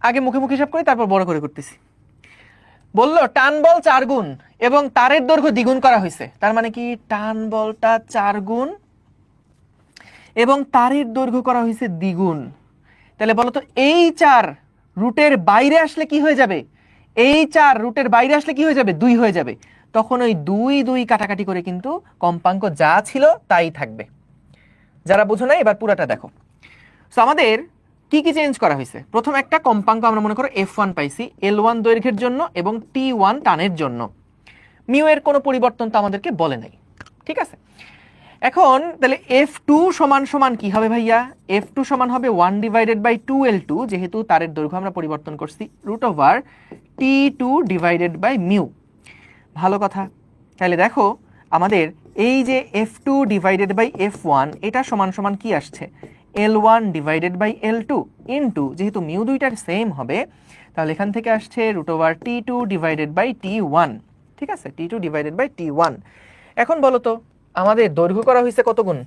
আগে মুখে মুখে হিসাব করি, তারপর বড় করে করতেছি। বললো টান বল 4 গুণ এবং তারের দৈর্ঘ্য দ্বিগুণ করা হয়েছে, তার মানে কি টান বলটা 4 গুণ এবং তারের দৈর্ঘ্য করা হয়েছে দ্বিগুণ। তাহলে বলো তো এই 4 রুটের বাইরে আসলে কি হয়ে যাবে? এই 4 রুটের বাইরে আসলে কি হয়ে যাবে? 2 হয়ে যাবে। তখন ওই 2 2 কাটাকাটি করে কিন্তু কম্পাঙ্ক যা ছিল তাই থাকবে। যারা বুঝো না এবার পুরাটা দেখো। সো আমাদের কি কি চেঞ্জ করা হয়েছে? প্রথম একটা কম্পাঙ্ক আমরা মনে করো F1 পাইছি L1 দৈর্ঘ্যের জন্য এবং T1 টানের জন্য। মিউ এর কোনো পরিবর্তন তো আমাদেরকে বলে নাই, ঠিক আছে? এখন তাহলে F2 সমান সমান কি হবে ভাইয়া? F2 সমান হবে 1 ডিভাইডেড বাই 2L2, যেহেতু তারের দৈর্ঘ্য আমরা পরিবর্তন করছি, root over T2 divided by mu. ভালো কথা। তাহলে দেখো আমাদের এই যে F2 ডিভাইডেড বাই F1 এটা সমান সমান কি আসছে? L1 divided by L2 into, যেহেতু মিউ দুইটার সেম হবে তাহলে এখান থেকে আসছে root over T2 divided by T1, ঠিক আছে? T2 divided by T1। এখন বলো তো আমাদের দৈর্ঘ্য করা হয়েছে কত গুণ?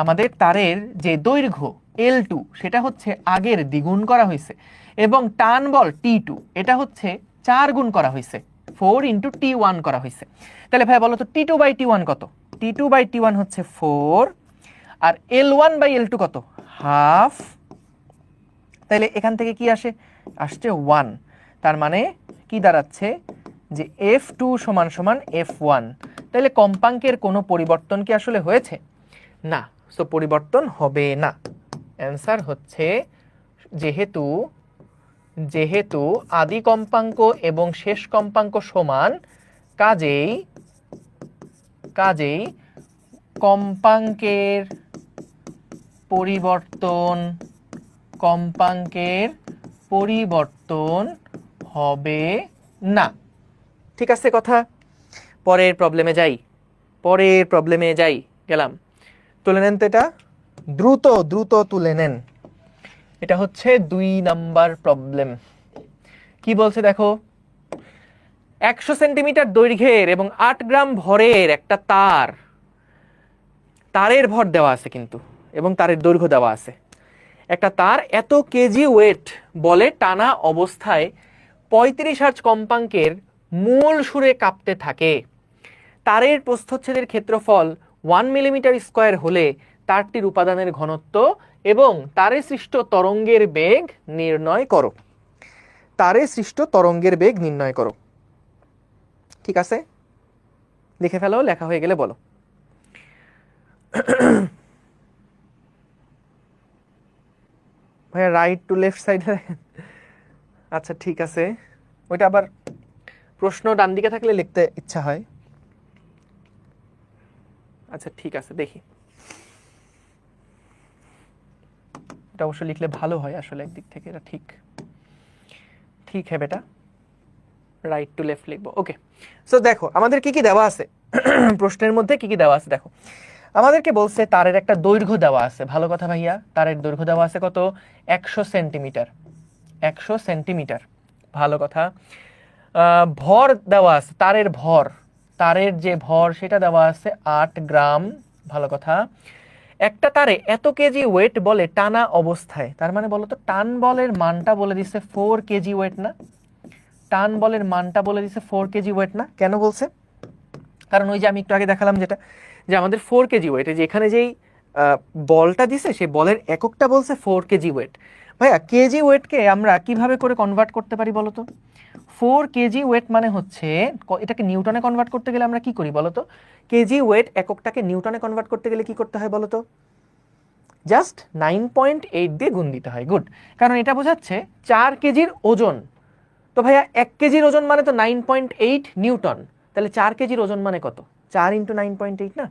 আমাদের তারের যে দৈর্ঘ্য L2 সেটা হচ্ছে আগের দ্বিগুণ করা হয়েছে এবং টান বল T2 এটা হচ্ছে 4 গুণ করা হয়েছে, 4 ইন্টু T1 করা হয়েছে। তাহলে ভাই বলো তো T2 বাই T1 কত? T2 বাই T1 হচ্ছে 4 আর L1 বাই L2 কত? হাফ। তাহলে এখান থেকে কি আসে? আসছে 1। তার মানে কি দাঁড়াচ্ছে যে F2 সমান সমান F1। তাহলে কম্পাঙ্কের কোনো পরিবর্তন কি আসলে হয়েছে? না, সো পরিবর্তন হবে না। অ্যান্সার হচ্ছে যেহেতু যেহেতু আদি কম্পাঙ্ক এবং শেষ কম্পাঙ্ক সমান, কাজেই কম্পাঙ্কের পরিবর্তন হবে না। ঠিক আছে কথা? পরের প্রবলেমে যাই, গেলাম। তুলে নেন তো এটা, দ্রুত তুলে নেন। এটা হচ্ছে 2 নাম্বার প্রবলেম। কি বলছে দেখো, 100 সেন্টিমিটার দৈর্ঘ্যের এবং 8 গ্রাম ভরের একটা তারের ভর দেওয়া আছে কিন্তু, এবং তারের দৈর্ঘ্য দেওয়া আছে। একটা তার এত কেজি ওয়েট বলে টানা অবস্থায় 35 হার্জ কম্পাঙ্কের মূল সুরে কাঁপতে থাকে। তারের প্রস্থচ্ছেদের ক্ষেত্রফল 1 মিলিমিটার স্কয়ার হলে তারটির উপাদানের ঘনত্ব এবং তারে সৃষ্ট তরঙ্গের বেগ নির্ণয় করো। ঠিক আছে, লিখে ফেলো, লেখা হয়ে গেলে বলো। ভাইয়া রাইট টু লেফট সাইডে, আচ্ছা ঠিক আছে। ওইটা আবার প্রশ্ন ডান দিকে থাকলে লিখতে ইচ্ছা হয়। আচ্ছা ঠিক আছে, দেখি এটা অবশ্য লিখলে ভালো হয় আসলে একদিক থেকে। এটা ঠিক হ্যাঁ বেটা, রাইট টু লেফট লিখবো। ওকে, সো দেখো আমাদের কি কি দেওয়া আছে প্রশ্নের মধ্যে, কি কি দেওয়া আছে দেখো। আমাদেরকে বলছে তারের একটা দৈর্ঘ্য দেওয়া আছে। ভালো কথা ভাইয়া, তারের দৈর্ঘ্য দেওয়া আছে কত? 100 সেন্টিমিটার। ভালো কথা। ভর দেওয়া আছে, তারের যে ভর সেটা দেওয়া আছে 8 গ্রাম। ভালো কথা। একটা তারে এত কেজি ওয়েট বলে টানা অবস্থায়, তার মানে বলো তো টান বলের মানটা বলে দিছে 4 কেজি ওয়েট না? টান বলের মানটা বলে দিছে 4 কেজি ওয়েট না? কেন বলছে? কারণ ওই যে আমি একটু আগে দেখালাম যেটা, যে আমাদের 4 কেজি ওয়েট, যে এখানে যেই বলটা দিছে সেই বলের এককটা বলছে 4 কেজি ওয়েট। ভাইয়া কেজি ওয়েটকে আমরা কিভাবে করে কনভার্ট করতে পারি বলো তো? 4 কেজি ওয়েট মানে হচ্ছে, এটাকে নিউটনে কনভার্ট করতে গেলে আমরা কি করি বলো তো? কেজি ওয়েট এককটাকে নিউটনে কনভার্ট করতে গেলে কি করতে হয় বলো তো? জাস্ট 9.8 দিয়ে গুণ দিতে হয়। গুড, কারণ এটা বোঝাচ্ছে 4 কেজির ওজন। তো ভাইয়া 1 কেজির ওজন মানে তো 9.8 নিউটন, তাহলে 4 কেজির ওজন মানে কত? 4 × 9.8 না,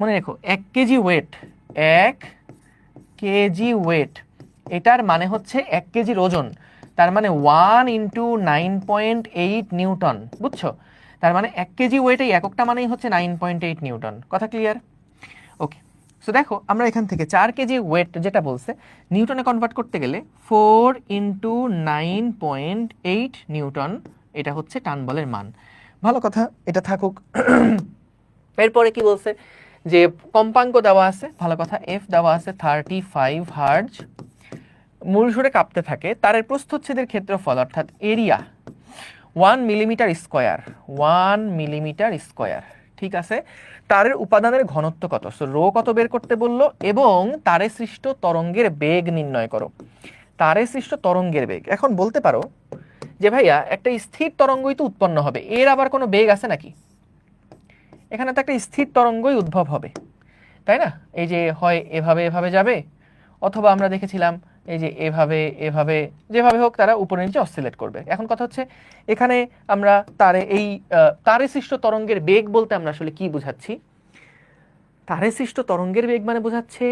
মনে রেখো 1 কেজি ওয়েট, 1 কেজি ওয়েট, এটার মানে হচ্ছে 1 কেজির ওজন, তার মানে 1 × 9.8 নিউটন, বুঝছো? তার মানে 1 কেজি ওয়েট এই এককটা মানেই হচ্ছে 9.8 নিউটন। কথা ক্লিয়ার? ওকে, সো দেখো আমরা এখান থেকে 4 কেজি ওয়েট যেটা বলছে নিউটনে কনভার্ট করতে গেলে 4 × 9.8 নিউটন, এটা হচ্ছে টান বলের মান। ভালো কথা, এটা থাকুক। এরপরে কি বলছে যে কম্পাঙ্ক দেওয়া আছে, ভালো কথা, এফ দেওয়া আছে 35 হার্জ, মূল সুরে কাঁপতে থাকে, তারের প্রস্থচ্ছেদের ক্ষেত্রফল অর্থাৎ area 1 millimetre square, 1 millimetre square, ঠিক আছে। তারের উপাদানের ঘনত্ব কত, সো রো কত বের করতে বললো, এবং তারে সৃষ্ট তরঙ্গের বেগ নির্ণয় করো। তারে সৃষ্ট তরঙ্গের বেগ, এখন বলতে পারো যে ভাইয়া একটা স্থির তরঙ্গই তো উৎপন্ন হবে, এর আবার কোনো বেগ আছে নাকি? এখানে তো একটা স্থির তরঙ্গই উদ্ভব হবে, তাই না? এই যে হয় এভাবে এভাবে যাবে, অথবা আমরা দেখেছিলাম এই যে এভাবে এভাবে, যেভাবে হোক তারা উপরে নিচে অসিলেট করবে। এখন কথা হচ্ছে এখানে আমরা তারে সৃষ্ট তরঙ্গের বেগ বলতে আমরা আসলে কি বোঝাচ্ছি? তারে সৃষ্ট তরঙ্গের বেগ মানে বোঝাচ্ছে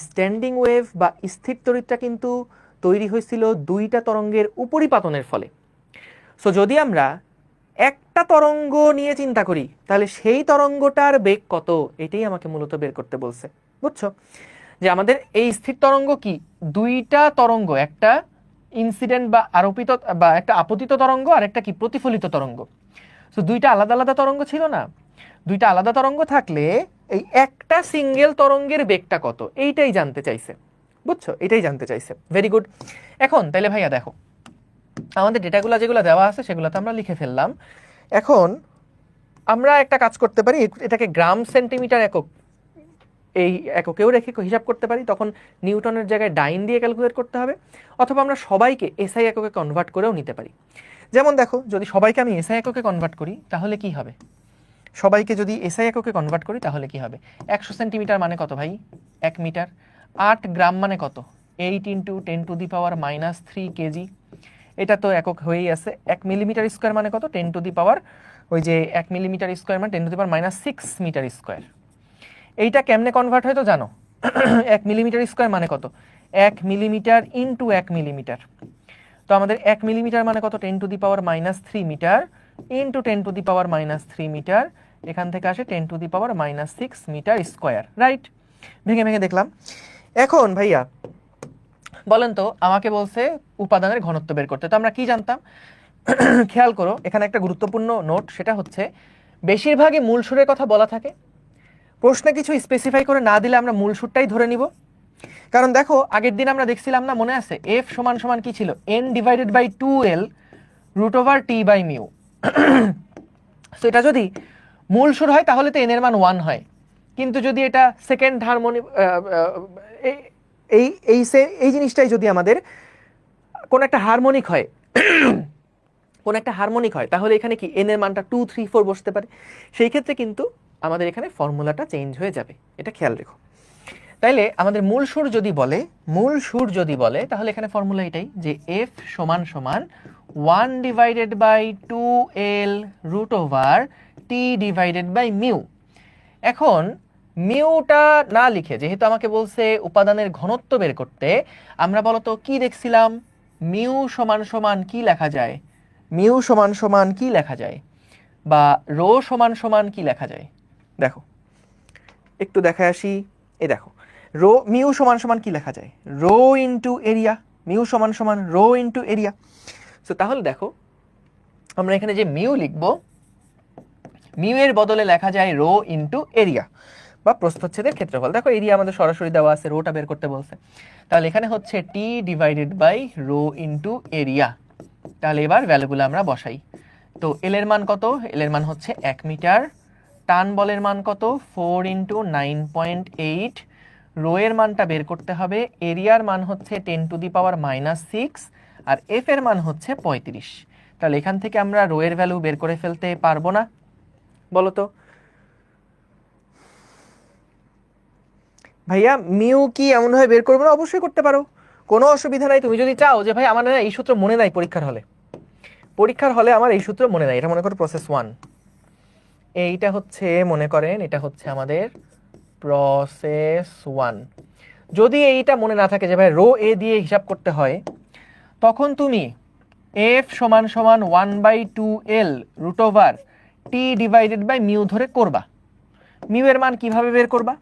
স্ট্যান্ডিং ওয়েভ বা স্থির তড়িৎটা কিন্তু তৈরি হয়েছিল দুইটা তরঙ্গের উপরিপাতনের ফলে। সো যদি আমরা একটা তরঙ্গ নিয়ে চিন্তা করি তাহলে সেই তরঙ্গটার বেগ কত, এটাই আমাকে মূলত বের করতে বলছে, বুঝছো? যে আমাদের এই স্থির তরঙ্গ কি দুইটা তরঙ্গ, একটা ইনসিডেন্ট বা আরোপিত বা একটা আপতিত তরঙ্গ, আর একটা কি প্রতিফলিত তরঙ্গ। সো দুইটা আলাদা আলাদা তরঙ্গ ছিল না, দুইটা আলাদা তরঙ্গ থাকলে এই একটা সিঙ্গেল তরঙ্গের বেগটা কত, এইটাই জানতে চাইছে, বুঝছো? এটাই জানতে চাইছে। Very good. এখন তাহলে ভাইয়া দেখো আমাদের ডেটাগুলো যেগুলো দেওয়া আছে সেগুলো তো আমরা লিখে ফেললাম। এখন আমরা একটা কাজ করতে পারি, এটাকে গ্রাম সেন্টিমিটার একক এই এককেও রেখে হিসাব করতে পারি, তখন নিউটনের জায়গায় ডাইন দিয়ে ক্যালকুলেট করতে হবে, অথবা আমরা সবাইকে এসআই এককে কনভার্ট করেও নিতে পারি। যেমন দেখো যদি সবাইকে আমি এসআই এককে কনভার্ট করি তাহলে কি হবে, সবাইকে যদি এসআই এককে কনভার্ট করি তাহলে কি হবে? 100 সেন্টিমিটার মানে কত ভাই? 1 মিটার। 8 গ্রাম মানে কত? 8 × 10⁻³ কেজি। এটা তো একক হয়েই আছে। 1 মিলিমিটার স্কোয়ার মানে কত? 10⁻, ওই যে 1 মিলিমিটার স্কোয়ার মানে 10⁻⁶ মিটার স্কোয়ার। এইটা কেমনে কনভার্ট হয় তো জানো? 1 মিলিমিটার স্কোয়ার মানে কত? 1 মিলিমিটার × 1 মিলিমিটার। তো আমাদের 1 মিলিমিটার মানে কত? 10⁻³ মিটার × 10⁻³ মিটার, এখান থেকে আসে 10⁻⁶ মিটার স্কোয়ার, রাইট? ভেঙে ভেঙে দেখলাম। এখন ভাইয়া বলেন তো, আমাকে বলছে উপাদানের ঘনত্ব বের করতে, তো আমরা কি জানতাম? খেয়াল করো এখানে একটা গুরুত্বপূর্ণ নোট, সেটা হচ্ছে বেশিরভাগই মূল সুরের কথা বলা থাকে, প্রশ্নে কিছু স্পেসিফাই করে না দিলে আমরা মূল সুরটাই ধরে নিব। কারণ দেখো আগের দিন আমরা দেখছিলাম না, মনে আছে? এফ সমান সমান কি ছিল? n/2l√T/μ। তো এটা যদি মূল সুর হয় তাহলে তো n এর মান 1 হয়, কিন্তু যদি এটা সেকেন্ড হারমোনি এই জিনিসটাই যদি আমাদের কোন একটা হারমোনিক হয়, কোন একটা হারমোনিক হয়, তাহলে এখানে কি n এর মানটা 2, 3, 4 বসতে পারে। সেই ক্ষেত্রে কিন্তু আমাদের এখানে ফর্মুলাটা চেঞ্জ হয়ে যাবে, এটা খেয়াল রেখো। তাইলে আমাদের মূল সুর যদি বলে তাহলে এখানে ফর্মুলা এটাই যে f সমান সমান 1/2l√T/μ। এখন মিউটা না লিখে যেহেতু আমাকে বলছে উপাদানের ঘনত্ব বের করতে, আমরা বলতো কি দেখছিলাম? মিউ সমান সমান কি লেখা যায়? মিউ সমান সমান কি লেখা যায়, বা রো সমান সমান কি লেখা যায়? দেখো একটু দেখায় আসি। এই দেখো মিউ সমান সমান কি লেখা যায়? Rho into area. মিউ সমান সমান রো ইন্টু এরিয়া। সো তাহলে দেখো আমরা এখানে যে মিউ লিখব, মিউ এর বদলে লেখা যায় রো ইন্টু এরিয়া বা প্রস্থচ্ছেদের ক্ষেত্রফল। দেখো এরিয়া আমাদের সরাসরি দেওয়া আছে, রোটা বের করতে বলছে, তাহলে এখানে হচ্ছে T/রো ইন্টু এরিয়া। তাহলে এবার ভ্যালুগুলো আমরা বসাই। তো এল এর মান কত? এল এর মান হচ্ছে 1 মিটার। টান বলের মান কত? 4 × 9.8। রো এর মানটা বের করতে হবে, এরিয়ার মান হচ্ছে 10⁻⁻6, আর এফ এর মান হচ্ছে 35। তাহলে এখান থেকে আমরা রো এর ভ্যালু বের করে ফেলতে পারবো না? বলো তো ভাইয়া, মিউ কি এমন ভাবে বের করবো না? অবশ্যই করতে পারো, কোনো অসুবিধা নাই। তুমি যদি চাও যে ভাই আমার না এই সূত্র মনে নাই, পরীক্ষার হলে আমার এই সূত্র মনে নাই, এটা মনে করো প্রসেস 1। এইটা হচ্ছে মনে করেন এটা হচ্ছে আমাদের প্রসেস 1। যদি এইটা মনে না থাকে যে ভাই রো এ দিয়ে হিসাব করতে হয়, তখন তুমি এফ সমান সমান 1/2L root over T divided by mu ধরে করবা। মিউ এর মান কিভাবে বের করবা?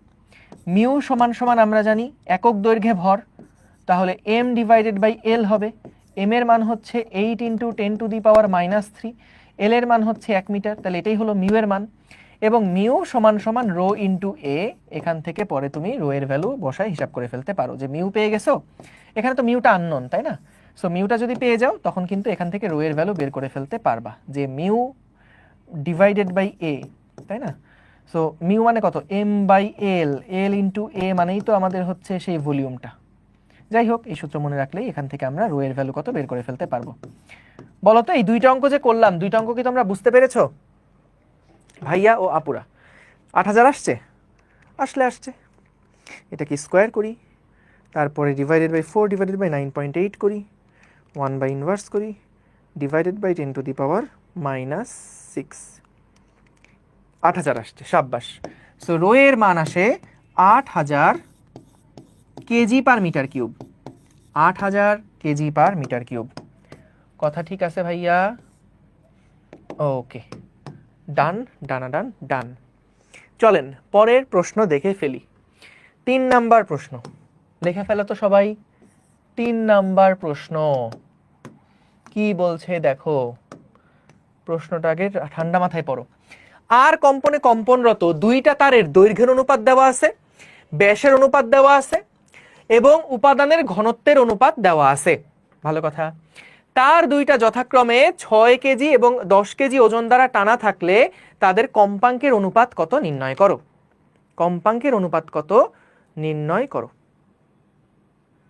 মিউ সমান সমান আমরা জানি একক দৈর্ঘ্যে ভর, তাহলে m ডিভাইডেড বাই এল হবে। m এর মান হচ্ছে 8 × 10⁻³ এল এর মান হচ্ছে 1 মিটার, তাহলে এটাই হলো মিউ এর মান। এবং মিউ সমান সমান রো ইন্টু এ, এখান থেকে পরে তুমি রো এর ভ্যালু বসায় হিসাব করে ফেলতে পারো যে মিউ পেয়ে গেছো। এখানে তো মিউটা আননোন, তাই না? সো মিউটা যদি পেয়ে যাও তখন কিন্তু এখান থেকে রো এর ভ্যালু বের করে ফেলতে পারবা যে মিউ ডিভাইডেড বাই এ, তাই না? সো মিউ মানে কত? m/l, l ইন্টু এ মানেই তো আমাদের হচ্ছে সেই ভলিউমটা। যাই হোক, এই সূত্র মনে রাখলেই এখান থেকে আমরা রো এর ভ্যালু কত বের করে ফেলতে পারবো। বলো তো এই দুইটা অঙ্ক যে করলাম, দুইটা অঙ্ক কি তোমরা বুঝতে পেরেছো ভাইয়া ও আপুরা? 8000 আসছে? আসছে। এটা কি স্কোয়ার করি, তারপরে ডিভাইডেড বাই 4 ডিভাইডেড বাই 9.8 করি, 1/ইনভার্স করি, ডিভাইডেড বাই 10⁻⁻6। 8000 আসছে, সাব্বাস। সো রো এর মান আসে 8000 KG per metre cube. 8000 KG per metre cube. কথা ঠিক আছে ভাইয়া? ওকে, ডান, ডানাডান, ডান। চলেন পরের প্রশ্ন দেখে ফেলি। 3 নাম্বার প্রশ্ন দেখে ফেলো তো সবাই। 3 নাম্বার প্রশ্ন কি বলছে দেখো। প্রশ্নটা আগে ঠান্ডা মাথায় পড়ো। আর কম্পনে কম্পনরত দুইটা তারের দৈর্ঘ্যের অনুপাত দেওয়া আছে, ব্যাসের অনুপাত দেওয়া আছে এবং উপাদানের ঘনত্বের অনুপাত দেওয়া আছে। ভালো কথা। তার দুইটা যথাক্রমে 6 কেজি এবং 10 কেজি ওজন দ্বারা টানা থাকলে তাদের কম্পাঙ্কের অনুপাত কত নির্ণয় করো। কম্পাঙ্কের অনুপাত কত নির্ণয় করো।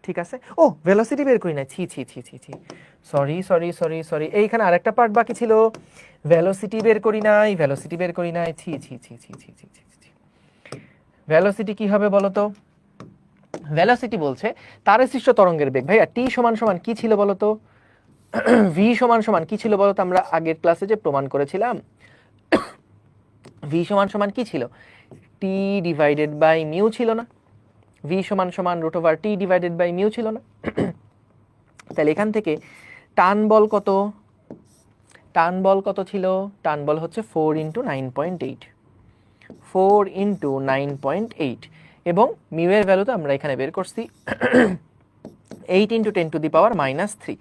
ঠিক আছে। ও ভেলোসিটি বের করি না, ছি ছি ছি ছি ছি, সরি। এইখানে আরেকটা পার্ট বাকি ছিল, ভেলোসিটি বের করি নাই, ছি ছি ছি ছি ছি ছি ছি। ভেলোসিটি কি হবে বলো তো? ভেলোসিটি বলছে তারে সৃষ্ট তরঙ্গের বেগ। ভাইয়া টি সমান সমান কি ছিল বলো তো? ভি সমান সমান কি ছিল বলো তো? আমরা আগের ক্লাসে যে প্রমাণ করেছিলাম, ভি সমান সমান কি ছিল? টি ডিভাইডেড বাই মিউ ছিল না? ভি সমান সমান root over T divided by mu ছিল না? তাহলে এখান থেকে টান বল কত? টান বল কত ছিল? টান বল হচ্ছে 4 × 9.8, 4 × 9.8 এবং মিউ এর ভ্যালু তো আমরা এখানে বের করছি 8 × 10⁻³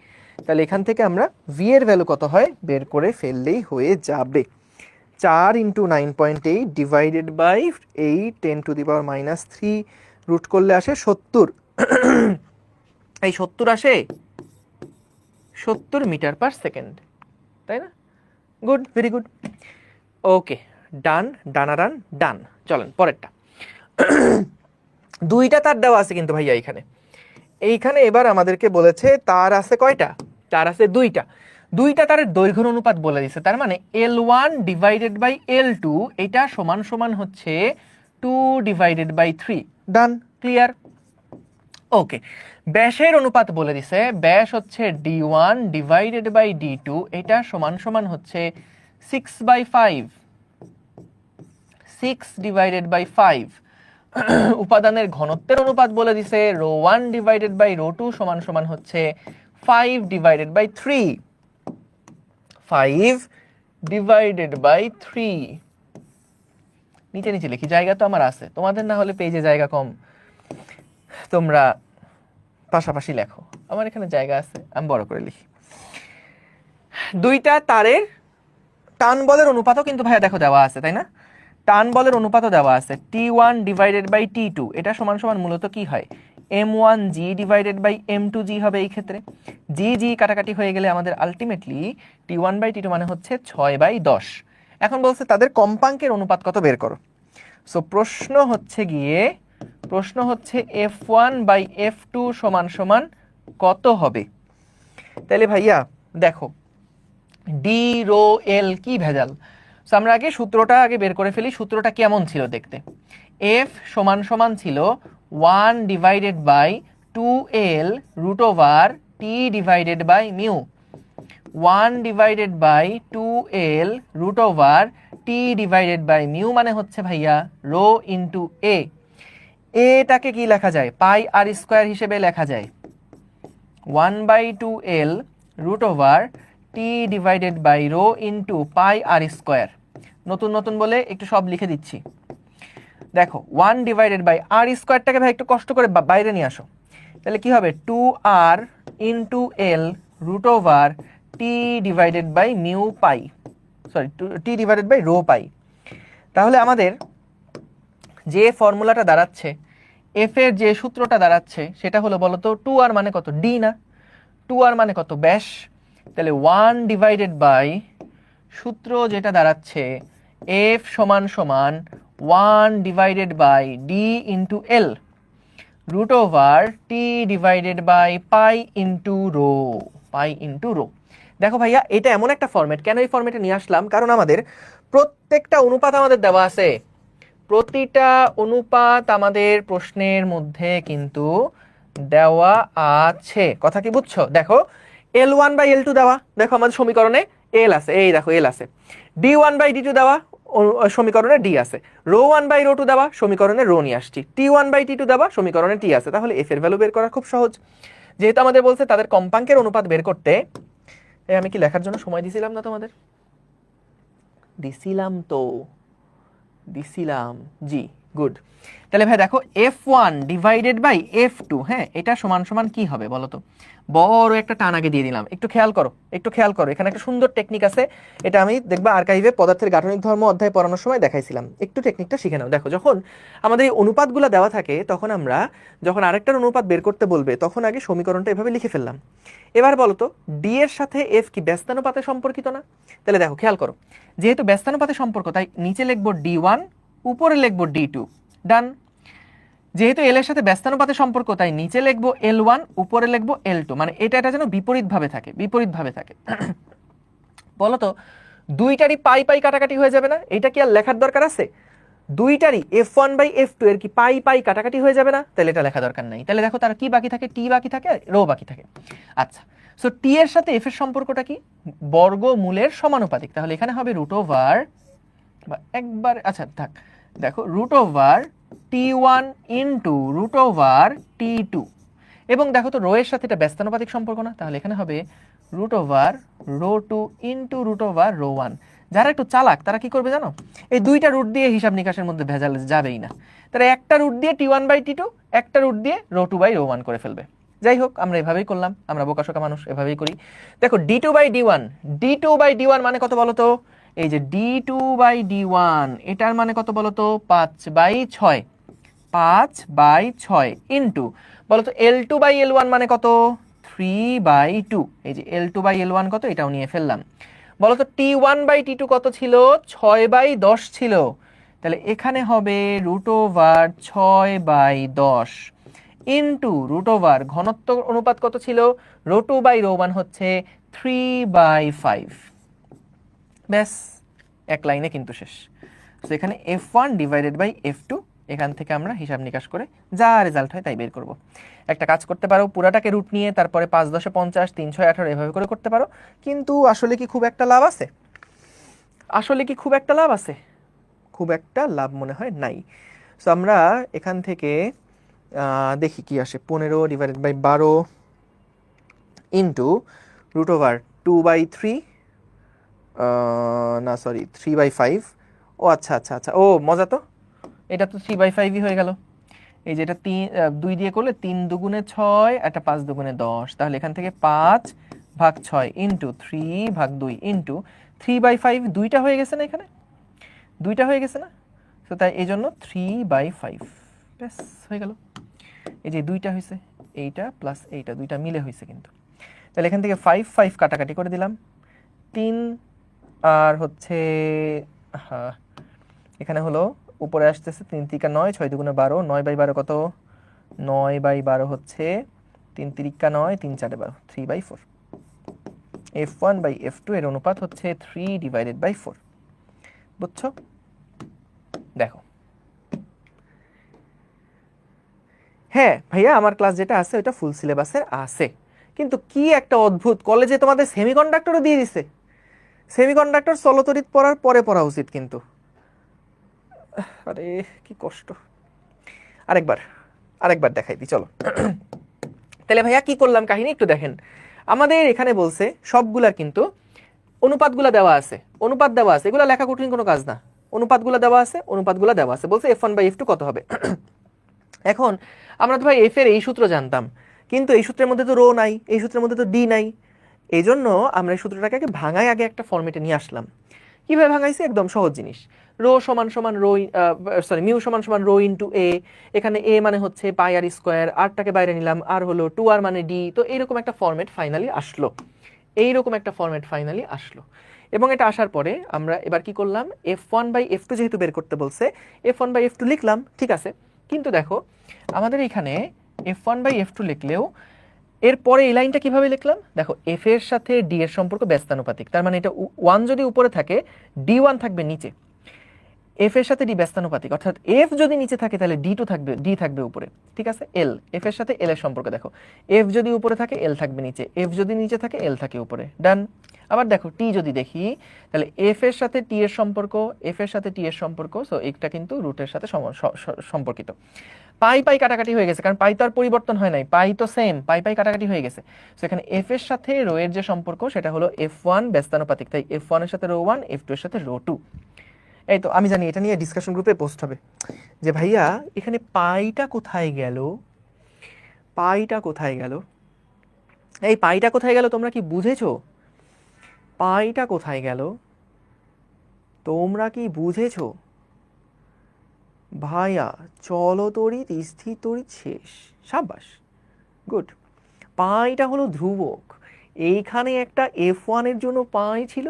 তাহলে এখান থেকে আমরা ভি এর ভ্যালু কত হয় বের করে ফেললেই হয়ে যাবে। 4 × 9.8 ডিভাইডেড বাই 8 10⁻³ রুট করলে আসে 70। এই 70 আসে 70 মিটার পার সেকেন্ড, তাই না? Good, very good. Okay, done, ডানাডান, ডান। চলেন পরেরটা। দুইটা তার দেওয়া আছে কিন্তু ভাইয়া এইখানে এবার আমাদেরকে বলেছে তার আছে কয়টা? তার আছে দুইটা। দুইটা তারের দৈর্ঘ্যের অনুপাত বলে দিছে, তার মানে L1 ডিভাইডেড বাই L2 এটা সমান সমান হচ্ছে 2 divided by 3। Done, clear. Okay, ব্যাসের অনুপাত বলে দিছে, ব্যাস হচ্ছে D1 ডিভাইডেড বাই D2 এটা সমান সমান হচ্ছে 6/5, 6 ডিভাইডেড বাই 5। উপাদানের ঘনত্বের অনুপাত বলে দিছে ρ1 ডিভাইডেড বাই ρ2 সমান সমান হচ্ছে 5 ডিভাইডেড বাই 3, 5 ডিভাইডেড বাই 3। নিচে নিচে লিখি, জায়গা তো আমার আছে, তোমাদের না হলে পেজে জায়গা কম, তোমরা পাশাপাশি লেখো, আমার এখানে জায়গা আছে, আমি বড় করে লিখি। দুইটা তারের টান বলের অনুপাতও কিন্তু ভাইয়া দেখো দেওয়া আছে, তাই না? টান বলের অনুপাতও দেওয়া আছে T1 ডিভাইডেড বাই T2 এটা সমান সমান মূলত কি হয়? M1G ডিভাইডেড বাই M2G হবে। এই ক্ষেত্রে জি কাটাকাটি হয়ে গেলে আমাদের আলটিমেটলি T1 বাই T2 মানে হচ্ছে 6/10। এখন বলছে তাদের কম্পাঙ্কের অনুপাত কত বের করো। সো প্রশ্ন হচ্ছে F1 বাই F2 সমান সমান কত হবে? তাহলে ভাইয়া দেখো ডি রো এল কি ভেজাল। সো আমরা আগে সূত্রটা বের করে ফেলি। সূত্রটা কেমন ছিল দেখতে? এফ সমান সমান ছিল 1 divided by 2L root over T divided by mu. 1/2l root over T divided by mu মানে হচ্ছে ভাইয়া রো ইন্টু এ। এটাকে কি লেখা যায়? পাই আর স্কোয়ার হিসেবে লেখা যায় 1/2l root over T divided by rho into pi R square. নতুন নতুন বলে একটু সব লিখে দিচ্ছি। দেখো 1/r² ভাই একটু কষ্ট করে বাইরে নিয়ে আসো, তাহলে কি হবে 2r into L root over T divided by mu pi, sorry T divided by rho pi. তাহলে আমাদের যে ফর্মুলাটা দাঁড়াচ্ছে, এফ এর যে সূত্রটা দাঁড়াচ্ছে সেটা হলো বলতো 2r মানে কত? ডি না? 2r মানে কত? ব্যাস। তাহলে 1 ডিভাইডেড বাই সূত্র যেটা দাঁড়াচ্ছে এফ সমান সমান 1 divided by D into L root over T divided by pi into rho, pi into rho. দেখো ভাইয়া এটা এমন একটা ফরম্যাট, কেন এই ফরম্যাটে নিয়ে আসলাম? কারণ আমাদের প্রত্যেকটা অনুপাত আমাদের দেওয়া আছে, প্রতিটা অনুপাত আমাদের প্রশ্নের মধ্যে কিন্তু দেওয়া আছে। কথা কি বুঝছো? দেখো L1/L2 দেওয়া, দেখো আমাদের সমীকরণে এল আছে, এই দেখো এল আছে। D1/D2 দেওয়া, সমীকরণে ডি আছে। ρ1/ρ2 দেওয়া, সমীকরণে রো নিয়ে আসছি। T1/T2 দেওয়া, সমীকরণে টি আছে। তাহলে এফ এর ভ্যালু বের করা খুব সহজ। যেহেতু আমাদের বলছে তাদের কম্পাঙ্কের অনুপাত বের করতে, আমি কি লেখার জন্য সময় দিছিলাম না তোমাদের? দিছিলাম তো, দিছিলাম, জি, গুড। তাহলে ভাই দেখো f1 ডিভাইডেড বাই f2, হ্যাঁ, এটা সমান সমান কি হবে বলো তো? বড় একটা টান আগে দিয়ে দিলাম, একটু খেয়াল করো, একটু খেয়াল করো। এখানে একটা সুন্দর টেকনিক আছে, এটা আমি দেখবা আর্কাইভে পদার্থের গাঠনিক ধর্ম অধ্যায় পড়ানোর সময় দেখাইছিলাম। একটু টেকনিকটা শিখে নাও। দেখো যখন আমাদের এই অনুপাতগুলো দেওয়া থাকে, তখন আমরা যখন আরেকটার অনুপাত বের করতে বলবে, তখন আগে সমীকরণটা এভাবে লিখে ফেললাম। এবার বলো তো ডি এর সাথে এফ কি ব্যস্তানুপাতে সম্পর্কিত না? তাহলে দেখো খেয়াল করো, যেহেতু ব্যস্তানুপাতে সম্পর্ক, তাই নিচে লিখবো D1, উপরে লিখবো D2, ডান। যেহেতু এল এর সাথে ব্যস্তানুপাতে সম্পর্ক, তাই নিচে লিখবো L1, উপরে লিখবো L2, মানে এটা যেন বিপরীত ভাবে থাকে, বিপরীত ভাবে থাকে। বলো তো দুইটারই পাই পাই কাটাকাটি হয়ে যাবে না? এটা কি আর লেখার দরকার আছে? দুইটারই f1/f2 এর কি পাই পাই কাটাকাটি হয়ে যাবে না? তাহলে এটা লেখা দরকার নাই। তাহলে দেখো তার কি বাকি থাকে? টি বাকি থাকে আর রো বাকি থাকে। আচ্ছা, সো টি এর সাথে এফ এর সম্পর্কটা কি? বর্গমূলের সমানুপাতিক। তাহলে এখানে হবে রুট ওভার, বা একবার, আচ্ছা থাক, দেখো root over T1 into root over T2। এবং দেখো তো রো এর সাথে এটা ব্যস্তানুপাতিক সম্পর্ক না? তাহলে এখানে হবে root over ρ2 into root over ρ1। যারা একটু চালাক তারা কি করবে জানো? এই দুইটা রুট দিয়ে হিসাব নিকাশের মধ্যে ভেজাল যাবেই না। তারা একটা রুট দিয়ে T1/T2, একটা রুট দিয়ে ρ2/ρ1 করে ফেলবে। যাই হোক, আমরা এভাবেই করলাম, আমরা বোকাশোকা মানুষ, এভাবেই করি। দেখো D2/D1, D2/D1 মানে কত বলো তো? এই যে D2/D1, এটার মানে কত বলো তো? 5/6, 5/6 ইন্টু বলতো L2/L1 মানে কত? 3/2। এই যে L2/L1 কত, এটাও নিয়ে ফেললাম। বলতো T1/T2 কত ছিল? 6/10 ছিল। তাহলে এখানে হবে root over 6/10 into root over ঘনত্ব অনুপাত কত ছিল? ρ2/ρ1 হচ্ছে 3/5। ব্যাস, এক লাইনে কিন্তু শেষ। তো এখানে f1 ডিভাইডেড বাই f2, এখান থেকে আমরা হিসাব নিকাশ করে যা রেজাল্ট হয় তাই বের করব। একটা কাজ করতে পারো, পুরাটাকে রুট নিয়ে তারপরে 5 10 50 3 6 18 এভাবে করে করতে পারো। কিন্তু আসলে কি খুব একটা লাভ আছে? আসলে কি খুব একটা লাভ আছে? খুব একটা লাভ মনে হয় নাই। সো আমরা এখান থেকে দেখি কি আসে। 15 divided by 12 into root over 2/3, না সরি 3/5। ও আচ্ছা আচ্ছা আচ্ছা, ও মজা তো, এটা তো 3/5ই হয়ে গেল। এই যে এটা 2 দিয়ে করলে 3 দুগুণে 6, একটা 5 দুগুণে 10। তাহলে এখান থেকে 5/6 ইন্টু 3/2 ইন্টু 3/5, দুইটা হয়ে গেছে না? এখানে দুইটা হয়ে গেছে না? তো তাই এই জন্য 3/5, ব্যাস হয়ে গেল। এই যে দুইটা হয়েছে, এইটা প্লাস এইটা দুইটা মিলে হয়েছে কিন্তু। তাহলে এখান থেকে 5 কাটাকাটি করে দিলাম, 3 আর হচ্ছে, হ্যাঁ এখানে হলো উপরে আসতেছে 3 3 9, 6 2 12, 9/12 কত? 9/12 হচ্ছে 3 3 9, 3 4 12, 3/4। f1/f2 এর অনুপাত হচ্ছে 3/4। বুঝছো? দেখো, হ্যাঁ ভাইয়া আমার ক্লাস যেটা আছে ওটা ফুল সিলেবাসের আছে, কিন্তু কি একটা অদ্ভুত, কলেজে তোমাদের সেমিকন্ডাক্টরও দিয়ে দিছে। সেমিকন্ডাক্টর চলতরিৎ পড়ার পরে পড়া উচিত কিন্তু। আরে কি কষ্ট। আরেকবার আরেকবার দেখাই দিই চলো। তাহলে ভাইয়া কি করলাম কাহিনী একটু দেখেন। আমাদের এখানে বলছে সবগুলার কিন্তু অনুপাতগুলা দেওয়া আছে, অনুপাত দেওয়া আছে, এগুলো লেখা কঠিন কোনো কাজ না। অনুপাতগুলা দেওয়া আছে, অনুপাতগুলা দেওয়া আছে, বলছে f1/f2 কত হবে। এখন আমরা তো ভাই এফ এর এই সূত্র জানতাম, কিন্তু এই সূত্রের মধ্যে তো রো নাই, এই সূত্রের মধ্যে তো ডি নাই। এই জন্য আমরা এই সূত্রটাকে আগে ভাঙায় আগে একটা ফর্মেটে নিয়ে আসলাম। কিভাবে ভাঙাইছি? একদম সহজ জিনিস। রো সমান সমান রো, সরি মিউ সমান সমান রো ইন্টু এ। এখানে এ মানে হচ্ছে পাই আর স্কোয়ার, আরটাকে বাইরে নিলাম, আর হলো 2r মানে ডি। তো এইরকম একটা ফর্মেট ফাইনালি আসলো, এইরকম একটা ফর্মেট ফাইনালি আসলো। এবং এটা আসার পরে আমরা এবার কি করলাম, f1/f2 যেহেতু বের করতে বলছে, f1/f2 লিখলাম, ঠিক আছে। কিন্তু দেখো আমাদের এখানে f1/f2 লিখলেও এরপরে এই লাইনটা কিভাবে লিখলাম দেখো, এফ এর সাথে ডি এর সম্পর্ক ব্যস্তানুপাতিক, তার মানে এটা 1 যদি উপরে থাকে d1 থাকবে নিচে, এফ এর সাথে ডি ব্যস্তানুপাতিক, অর্থাৎ এফ যদি নিচে থাকে তাহলে ডি2 থাকবে, ডি থাকবে উপরে, ঠিক আছে। এল, এফ এর সাথে এল এর সম্পর্ক দেখো, এফ যদি উপরে থাকে এল থাকবে নিচে, এফ যদি নিচে থাকে এল থাকে উপরে, ডান। আবার দেখো টি যদি দেখি, তাহলে এফ এর সাথে টি এর সম্পর্ক, এফ এর সাথে টি এর সম্পর্ক, সো এটা কিন্তু রুটের সাথে সম্পর্কিত। পাই পাই কাটাকাটি হয়ে গেছে, কারণ পাই তো আর পরিবর্তন হয় নাই, পাই তো সেম, পাই পাই কাটাকাটি হয়ে গেছে। সো এখানে এফ এর সাথে রো এর যে সম্পর্ক সেটা হলো f1 ব্যস্তানুপাতিক, তাই f1 এর সাথে রো 1, f2 এর সাথে রো 2। এই তো আমি জানি এটা নিয়ে ডিসকাশন গ্রুপে পোস্ট হবে যে ভাইয়া এখানে পাইটা কোথায় গেল, পাইটা কোথায় গেল, এই পাইটা কোথায় গেল তোমরা কি বুঝেছো? পাইটা কোথায় গেল তোমরা কি বুঝেছো? ভাইয়া চলো তড়িৎ স্থির তড়িৎ শেষ, সাবাস, গুড। পাইটা হলো ধ্রুবক, এইখানে একটা f1 এর জন্য পাই ছিল,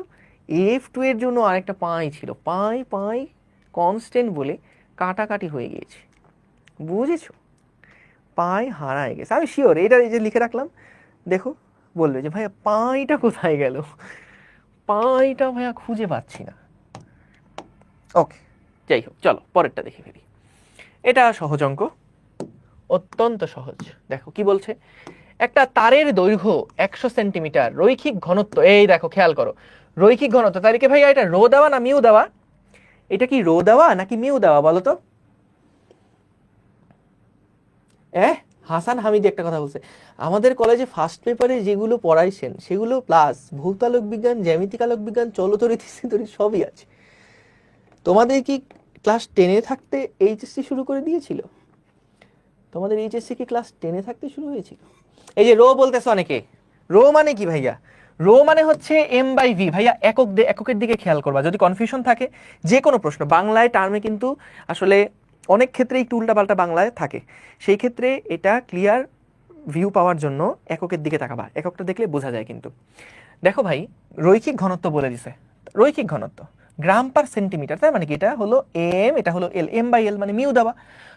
f2 এর জন্য আরেকটা পাই ছিল, পাই পাই কনস্ট্যান্ট বলে কাটাকাটি হয়ে গিয়েছে, বুঝেছো? পাই হারায় গেছে, আমি শিওর এটা এই যে লিখে রাখলাম, দেখো বলবে যে ভাইয়া পাইটা কোথায় গেল, পাইটা ভাইয়া খুঁজে পাচ্ছি না। ওকে, যাই হোক চলো পরেরটা দেখে ফেলি। এটা সহজ অঙ্ক, অত্যন্ত সহজ। দেখো কি বলছে, একটা তারের দৈর্ঘ্য 100 সেন্টিমিটার, রৈখিক ঘনত্ব, এই দেখো খেয়াল করো, রৈখিক ঘনত্ব, তাহলে কি ভাইয়া এটা রো দেওয়া না মিউ দেওয়া? এটা কি রো দেওয়া নাকি মিউ দেওয়া বলো তো? হাসান হামিদ একটা কথা বলছে, আমাদের কলেজে ফার্স্ট পেপারে যেগুলো পড়াইছেন সেগুলো প্লাস ভৌতালোক বিজ্ঞান, জ্যামিতিক আলোক বিজ্ঞান, চলতরিৎ স্থিতরিৎ সবই আছে। তোমাদের কি ক্লাস 10-এ থাকতে এইচএসসি শুরু করে দিয়েছিল? তোমাদের এইচএসসি কি ক্লাস 10-এ থাকতে শুরু হয়েছিল? এই যে রো বলতেছে অনেকে, রো মানে কি ভাইয়া? রো মানে হচ্ছে m/v। ভাইয়া এককের দিকে খেয়াল করবা, যদি কনফিউশন থাকে যে কোনো প্রশ্ন বাংলায় টার্মে কিন্তু আসলে অনেক ক্ষেত্রে একটু উল্টাপাল্টা বাংলায় থাকে, সেই ক্ষেত্রে এটা ক্লিয়ার ভিউ পাওয়ার জন্য এককের দিকে তাকাবা, এককটা দেখলে বোঝা যায়। কিন্তু দেখো ভাই, রৈখিক ঘনত্ব বলে দিছে, রৈখিক ঘনত্ব গ্রাম পার সেন্টিমিটার, তার মানে কি এটা হলো এম, এটা হলো এল, m/l মানে মিউ দেওয়া,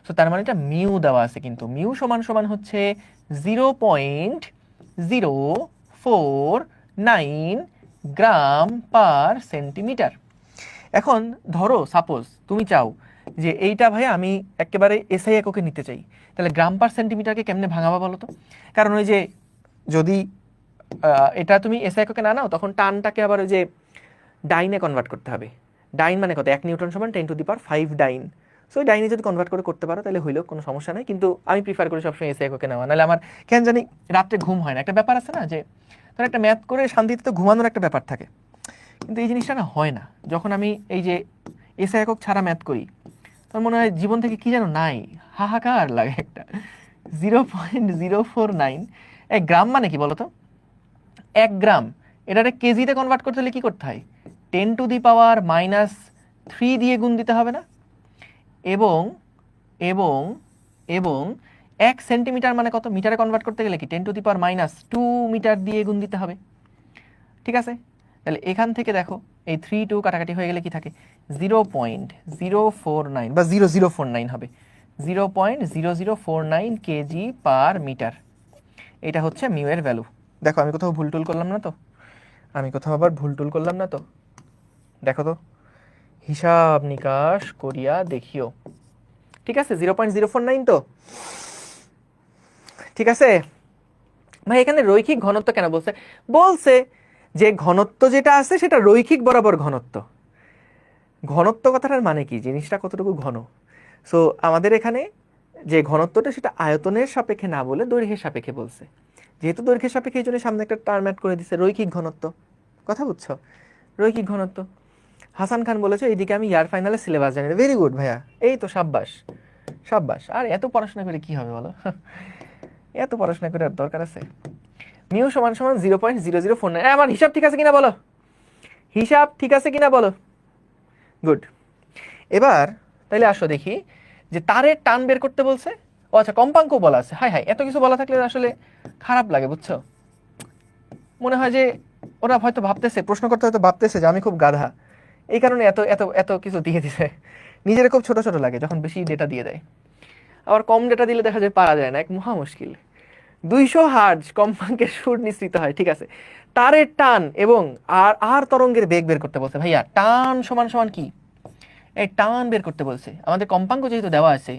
তো তার মানে এটা মিউ দেওয়া আছে, কিন্তু মিউ সমান সমান হচ্ছে 0.049 গ্রাম পার সেন্টিমিটার। এখন ধরো সাপোজ তুমি চাও যে এইটা ভাই আমি একেবারে এসআই এককে নিতে চাই, তাহলে গ্রাম পার সেন্টিমিটারকে কেমনে ভাঙাবা বলো তো? কারণ ওই যে যদি এটা তুমি এসআই এককে না নাও, তখন টানটাকে আবার ওই যে ডাইনে কনভার্ট করতে হবে। ডাইন মানে কত? 1 নিউটন সমান 10⁵ ডাইন। সো ডাইনে যদি কনভার্ট করে করতে পারো তাহলে হইলেও কোনো সমস্যা নাই, কিন্তু আমি প্রিফার করি সবসময় এসআই এককে নেওয়া, নাহলে আমার কেন জানি রাত্রে ঘুম হয় না। একটা ব্যাপার আছে না যে ধর একটা ম্যাথ করে শান্তিতে তো ঘুমানোর একটা ব্যাপার থাকে, কিন্তু এই জিনিসটা না হয় না যখন আমি এই যে এসআই একক ছাড়া ম্যাথ করি, তখন মনে হয় জীবন থেকে কি যেন নাই, হাহাকার লাগে একটা। 0.049 এক গ্রাম মানে কি বলতো? 1 গ্রাম, এটাকে কেজিতে কনভার্ট করতে হলে কি করতে হয়? 10⁻³ দিয়ে গুণ দিতে হবে না? এবং এবং এবং 1 সেন্টিমিটার মানে কত? মিটারে কনভার্ট করতে গেলে কি 10⁻² মিটার দিয়ে গুণ দিতে হবে, ঠিক আছে? তাহলে এখান থেকে দেখো এই 3 2 কাটাকাটি হয়ে গেলে কি থাকে? 0.049 বা 0049 হবে, 0.0049 কেজি পার মিটার। এটা হচ্ছে মিউ এর ভ্যালু। দেখো আমি কোথাও ভুল টুল করলাম না তো? আমি কোথাও আবার ভুল টুল করলাম না তো? দেখো তো, হিসাব নিকাশ করিয়া দেখিও, ঠিক আছে? 0.049 তো, ঠিক আছে? ভাই এখানে রৈখিক ঘনত্ব কেন বলছে? বলছে যে ঘনত্ব যেটা আছে সেটা রৈখিক বরাবর ঘনত্ব। ঘনত্ব কথাটার মানে কি, জিনিসটা কতটুকু ঘন। সো আমাদের এখানে যে ঘনত্বটা সেটা আয়তনের সাপেক্ষে না বলে দৈর্ঘ্যের সাপেক্ষে বলছে। যেহেতু দৈর্ঘ্যের সাপেক্ষে এই জন্য সামনে একটা টার্ম অ্যাড করে দিচ্ছে রৈখিক ঘনত্ব। কথা বুঝছো? রৈখিক ঘনত্ব। হাসান খান বলেছে এইদিকে আমি ইয়ার ফাইনালে সিলেবাস জানি না। ভেরি গুড ভাইয়া, এই তো সাব্বাস সাব্বাস। আর এত পড়াশোনা করে কি হবে বলো? এত পড়াশোনা করে আর দরকার আছে? মিউ সমান সমান 0.0049। আমার হিসাব ঠিক আছে কিনা বলো, হিসাব ঠিক আছে কিনা বলো। গুড। এবার তাইলে আসো দেখি যে তারের টান বের করতে বলছে। ও আচ্ছা, কম্পাঙ্ক বলা আছে। হাই হাই, এত কিছু বলা থাকলে আসলে খারাপ লাগে বুঝছো। মনে হয় যে ওরা হয়তো ভাবতেছে, প্রশ্ন করতে হয়তো ভাবতেছে যে আমি খুব গাধা, এই কারণে এত এত এত কিছু দিয়ে দিছে। নিজের খুব ছোট ছোট লাগে যখন বেশি ডেটা দিয়ে দেয়। আবার কম ডেটা দিলে দেখা যায় পারা যায় না, এক মহা মুশকিল। 200 হার্জ কম্পাঙ্কের সুর নিঃসৃত হয়, ঠিক আছে। তারের টান এবং আর তরঙ্গের বেগ বের করতে বলছে। ভাইয়া টান সমান সমান কি? এই টান বের করতে বলছে। আমাদের কম্পাঙ্ক যেহেতু দেওয়া আছে,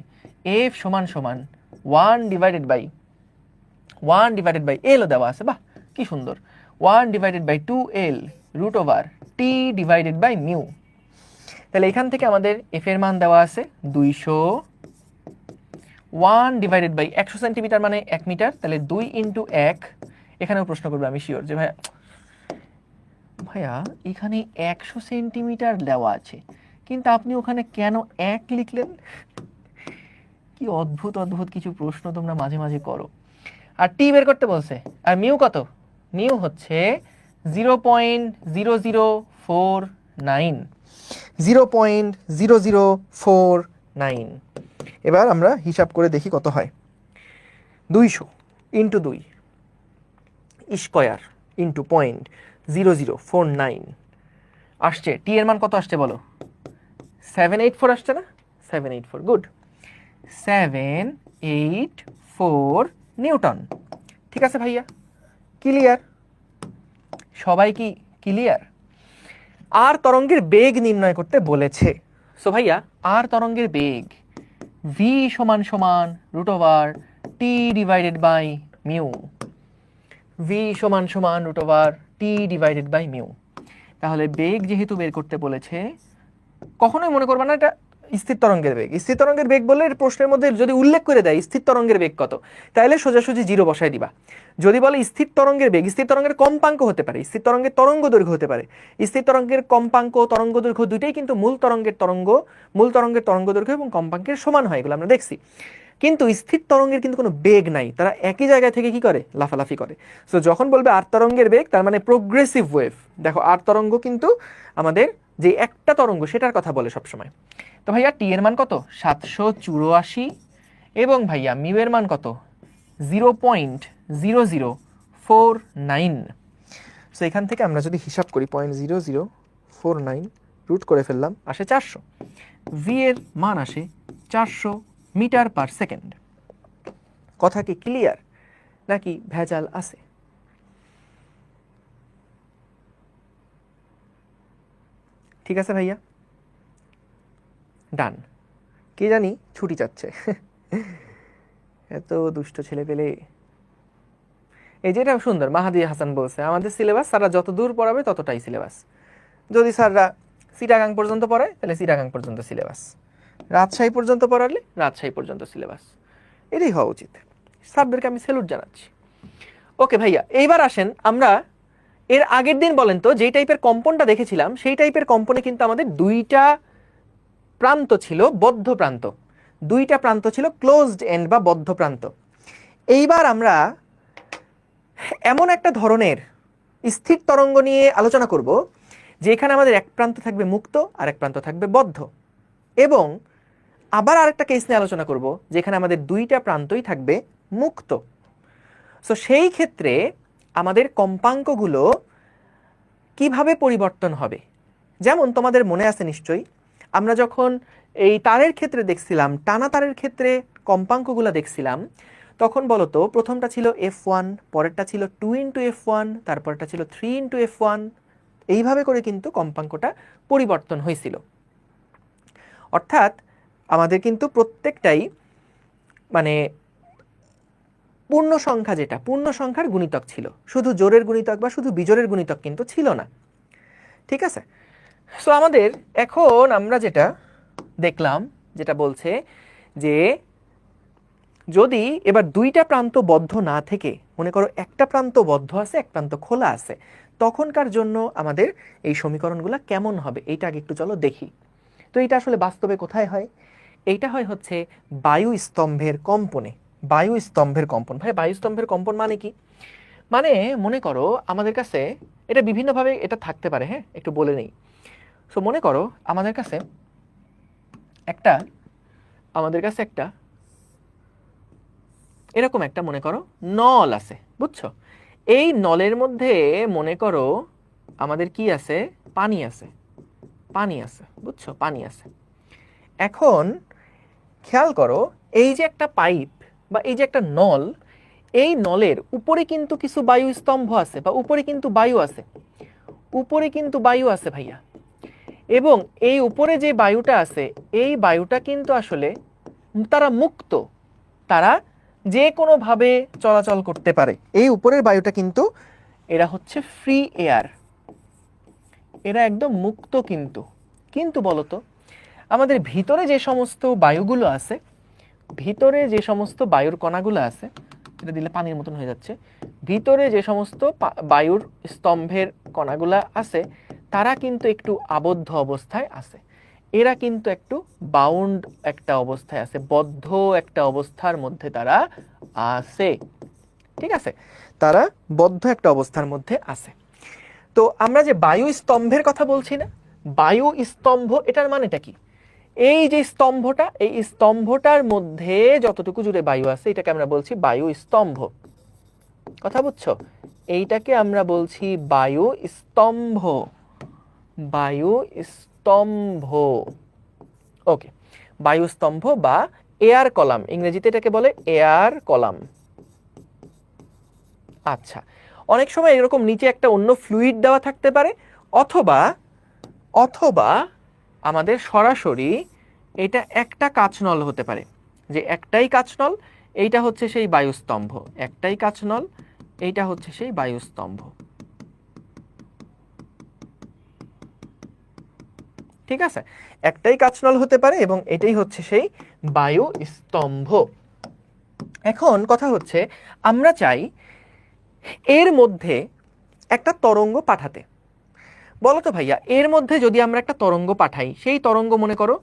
এফ সমান সমান 1/1/1 এল দেওয়া আছে। বাহ কি সুন্দর। 1/2L √T/μ। তাহলে এখান থেকে আমাদের এফ এর মান দেওয়া আছে 200, 1/100 সেন্টিমিটার মানে 1 মিটার, তাহলে 2 × 1। এখানেও প্রশ্ন করবে আমি শিওর যে ভাইয়া এখানে 100 সেন্টিমিটার দেওয়া আছে কিন্তু আপনি ওখানে কেন 1 লিখলেন? কি অদ্ভুত অদ্ভুত কিছু প্রশ্ন তোমরা মাঝে মাঝে করো। আর টি বের করতে বলছে, আর মিউ কত? মিউ হচ্ছে 0.0049। 0.0049। এবার আমরা হিসাব করে দেখি কত হয়। 200 × 2 স্কয়ার ইন্টু 0.0049 আসছে। টি এর মান কত আসছে বলো? 784 আসছে না? 784। Good, 784 Newton. ঠিক আছে ভাইয়া, ক্লিয়ার? সবাই কি ক্লিয়ার? আর তরঙ্গের বেগ নির্ণয় করতে বলেছে। সো ভাইয়া আর তরঙ্গের বেগ ভি সমান সমান √T/μ। ভি সমান সমান √T/μ। তাহলে বেগ যেহেতু বের করতে বলেছে, কখনোই মনে করবা না এটা স্থির তরঙ্গের বেগ। স্থির তরঙ্গের বেগ বললে প্রশ্নের মধ্যে যদি উল্লেখ করে দেয় স্থির তরঙ্গের বেগ কত, তাহলে সোজাসুজি 0 বসায় দিবা। যদি বলে স্থির তরঙ্গের বেগ, স্থির তরঙ্গের কম্পাঙ্ক হতে পারে, স্থির তরঙ্গের তরঙ্গ দৈর্ঘ্য হতে পারে। স্থির তরঙ্গের কম্পাঙ্ক তরঙ্গ দৈর্ঘ্য দুইটাই কিন্তু মূল তরঙ্গের তরঙ্গ দৈর্ঘ্য এবং কম্পাঙ্কের সমান হয়, এগুলো আমরা দেখছি। কিন্তু স্থির তরঙ্গের কিন্তু কোনো বেগ নাই, তারা একই জায়গায় থেকে কি করে? লাফালাফি করে। সো যখন বলবে আর তরঙ্গের বেগ, তার মানে প্রোগ্রেসিভ ওয়েভ। দেখো আর তরঙ্গ কিন্তু আমাদের যে একটা তরঙ্গ সেটার কথা বলে সবসময়। তো ভাইয়া টি এর মান কত? 784। এবং ভাইয়া মিউ এর মান কত? 0.0049। সো এখান থেকে আমরা যদি হিসাব করি 0.0049 রুট করে ফেললাম, আসে 400। ভি এর মান আসে 400 মিটার পার সেকেন্ড। কথা কি ক্লিয়ার নাকি ভেজাল আছে? ঠিক আছে ভাইয়া, ডান। কে জানি ছুটি চাচ্ছে। এত দুষ্ট ছেলে পেলে। এই যেটা সুন্দর মাহাদি হাসান বলছে, আমাদের সিলেবাস স্যাররা যত দূর পড়াবে ততটাই সিলেবাস। যদি স্যাররা চিটাগাং পর্যন্ত পড়ায় তাহলে চিটাগাং পর্যন্ত সিলেবাস, রাজশাহী পর্যন্ত পড়ালে রাজশাহী পর্যন্ত সিলেবাস। এটাই হওয়া উচিত। স্যারদেরকে আমি স্যালুট জানাচ্ছি। ওকে ভাইয়া, এইবার আসেন আমরা এর আগের দিন বলেন তো যেই টাইপের কম্পনটা দেখেছিলাম সেই টাইপের কম্পনে কিন্তু আমাদের দুইটা প্রান্ত ছিল বদ্ধ প্রান্ত, দুইটা প্রান্ত ছিল ক্লোজড এন্ড বা বদ্ধ প্রান্ত। এইবার আমরা এমন একটা ধরনের স্থির তরঙ্গ নিয়ে আলোচনা করব যেখানে আমাদের এক প্রান্ত থাকবে মুক্ত আর এক প্রান্ত থাকবে বদ্ধ, এবং আবার আরেকটা কেস নিয়ে আলোচনা করব যেখানে আমাদের দুইটা প্রান্তই থাকবে মুক্ত। সো সেই ক্ষেত্রে আমাদের কম্পাঙ্কগুলো কিভাবে পরিবর্তন হবে। যেমন তোমাদের মনে আছে নিশ্চয়ই, আমরা যখন এই তারের ক্ষেত্রে দেখছিলাম, টানা তারের ক্ষেত্রে কম্পাঙ্কগুলো দেখছিলাম, তখন বলতো প্রথমটা ছিল F1, পরেরটা ছিল 2 × F1, তারপরটা ছিল 3 × F1। এইভাবে করে কিন্তু কম্পাঙ্কটা পরিবর্তন হয়েছিল। অর্থাৎ আমাদের কিন্তু প্রত্যেকটাই মানে পূর্ণ সংখ্যা যেটা পূর্ণ সংখ্যার গুণিতক ছিল, শুধু জোড়ের গুণিতক বা শুধু বিজোড়ের গুণিতক কিন্তু ছিল না। ঠিক আছে, সো আমাদের এখন আমরা যেটা দেখলাম, যেটা বলছে যে যদি এবার দুইটা প্রান্ত বদ্ধ না থেকে মনে করো একটা প্রান্ত বদ্ধ আছে, এক প্রান্ত খোলা আছে, তখনকার জন্য আমাদের এই সমীকরণগুলো কেমন হবে এইটা আগে একটু চলো দেখি। তো এইটা আসলে বাস্তবে কোথায় হয়? এইটা হয় হচ্ছে বায়ু স্তম্ভের কম্পনে। বায়ু স্তম্ভের কম্পন। ভাই বায়ু স্তম্ভের কম্পন মানে কি? মানে মনে করো আমাদের কাছে এটা বিভিন্নভাবে এটা থাকতে পারে, হ্যাঁ একটু বলে নেই। সো মনে করো আমাদের কাছে একটা এরকম একটা মনে করো নল আছে, বুঝছো? এই নলের মধ্যে মনে করো আমাদের কি আছে? পানি আছে, বুঝছো? পানি আছে। এখন খেয়াল করো এই যে একটা পাইপ বা এই যে একটা নল, এই নলের উপরে কিন্তু কিছু বায়ু স্তম্ভ আছে বা উপরে কিন্তু বায়ু আছে ভাইয়া। এবং এই উপরে যে বায়ুটা আছে এই বায়ুটা কিন্তু আসলে তারা মুক্ত, তারা যে কোনোভাবে চলাচল করতে পারে। এই উপরের বায়ুটা কিন্তু এরা হচ্ছে ফ্রি এয়ার, এরা একদম মুক্ত। কিন্তু বলতো আমাদের ভিতরে যে সমস্ত বায়ুগুলো আছে, ভিতরে যে সমস্ত বায়ুর কণাগুলো আছে, এটা দিলে পানির মতন হয়ে যাচ্ছে, ভিতরে যে সমস্ত বায়ুর স্তম্ভের কণাগুলা আছে তারা কিন্তু একটু আবদ্ধ অবস্থায় আছে, এরা কিন্তু একটু বাউন্ড একটা অবস্থায় আছে, বদ্ধ একটা অবস্থার মধ্যে তারা আছে। ঠিক আছে, তারা বদ্ধ একটা অবস্থার মধ্যে আছে। তো আমরা যে বায়ু স্তম্ভের কথা বলছি না, বায়ু স্তম্ভ এটার মানেটা কি? এই যে স্তম্ভটা, এই স্তম্ভটার মধ্যে যতটুকু জুড়ে বায়ু আছে এটাকে আমরা বলছি বায়ু স্তম্ভ। কথা বুঝছো? এইটাকে আমরা বলছি বায়ু স্তম্ভ, বায়ু স্তম্ভ। ওকে, বায়ু স্তম্ভ বা এয়ার কলাম, ইংরেজিতে এটাকে বলে এয়ার কলাম। আচ্ছা, অনেক সময় এরকম নিচে একটা অন্য ফ্লুইড দেওয়া থাকতে পারে, অথবা আমাদের সরাসরি এটা একটা কাচনল হতে পারে, যে একটাই কাচনল, এইটা হচ্ছে সেই বায়ুস্তম্ভ, একটাই কাচনল, এইটা হচ্ছে সেই বায়ুস্তম্ভ। ঠিক আছে, একটাই কাচনল হতে পারে এবং এটাই হচ্ছে সেই বায়ু স্তম্ভ। এখন কথা হচ্ছে আমরা চাই এর মধ্যে একটা তরঙ্গ পাঠাতে। বলো তো ভাইয়া, এর মধ্যে যদি আমরা একটা তরঙ্গ পাঠাই, সেই তরঙ্গ মনে করো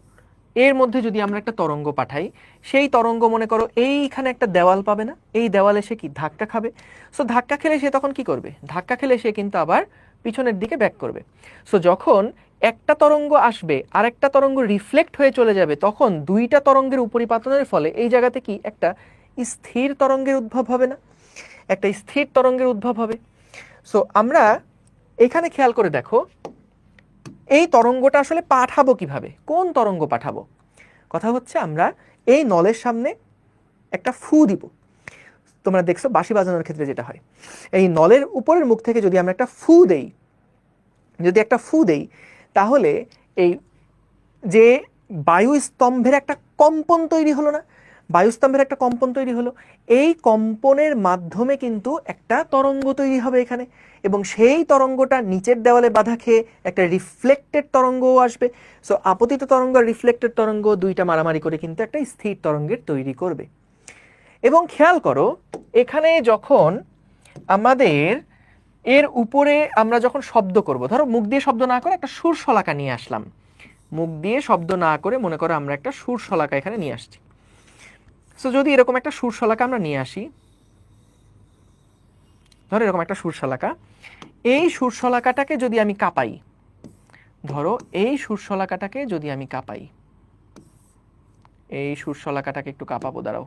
এর মধ্যে যদি আমরা একটা তরঙ্গ পাঠাই, সেই তরঙ্গ মনে করো এইখানে একটা দেওয়াল পাবে না? এই দেওয়ালে সে কি ধাক্কা খাবে। সো ধাক্কা খেলে সে তখন কি করবে? ধাক্কা খেলে সে কিন্তু আবার পিছনের দিকে ব্যাক করবে। সো যখন একটা তরঙ্গ আসবে আর একটা তরঙ্গ রিফ্লেক্ট হয়ে চলে যাবে, তখন দুইটা তরঙ্গের উপরিপাতনের ফলে এই জায়গাতে কি একটা স্থির তরঙ্গের উদ্ভব হবে না? একটা স্থির তরঙ্গের উদ্ভব হবে। সো আমরা এখানে খেয়াল করে দেখো এই তরঙ্গটা আসলে পাঠাবো কিভাবে, কোন তরঙ্গ পাঠাবো? কথা হচ্ছে আমরা এই নলের সামনে একটা ফু দিব। তোমরা দেখছো বাঁশি বাজানোর ক্ষেত্রে যেটা হয়, এই নলের উপরের মুখ থেকে যদি আমরা একটা ফু দেই, তাহলে এই যে বায়ু স্তম্ভের একটা কম্পন তৈরি হলো না? বায়ুস্তম্ভের একটা কম্পন তৈরি হলো, এই কম্পনের মাধ্যমে কিন্তু একটা তরঙ্গ তৈরি হবে এখানে, এবং সেই তরঙ্গটা নিচের দেওয়ালে বাধা খেয়ে একটা রিফ্লেক্টেড তরঙ্গও আসবে। সো আপতিত তরঙ্গ আর রিফ্লেক্টেড তরঙ্গ দুইটা মারামারি করে কিন্তু একটা স্থির তরঙ্গের তৈরি করবে। এবং খেয়াল করো এখানে যখন আমাদের এর উপরে আমরা যখন শব্দ করব, ধরো মুখ দিয়ে শব্দ না করে একটা সুর শলাকা নিয়ে আসলাম, মুখ দিয়ে শব্দ না করে মনে করো আমরা একটা সুর শলাকা এখানে নিয়ে আসছি। সো যদি এরকম একটা সুর শলাকা আমরা নিয়ে আসি, ধরো এরকম একটা সুর শলাকা, এই সুর শলাকাটাকে যদি আমি কাঁপাই, ধরো এই সুর শলাকাটাকে যদি আমি কাঁপাই, এই সুর শলাকাটাকে একটু কাঁপাবো, দাঁড়াও,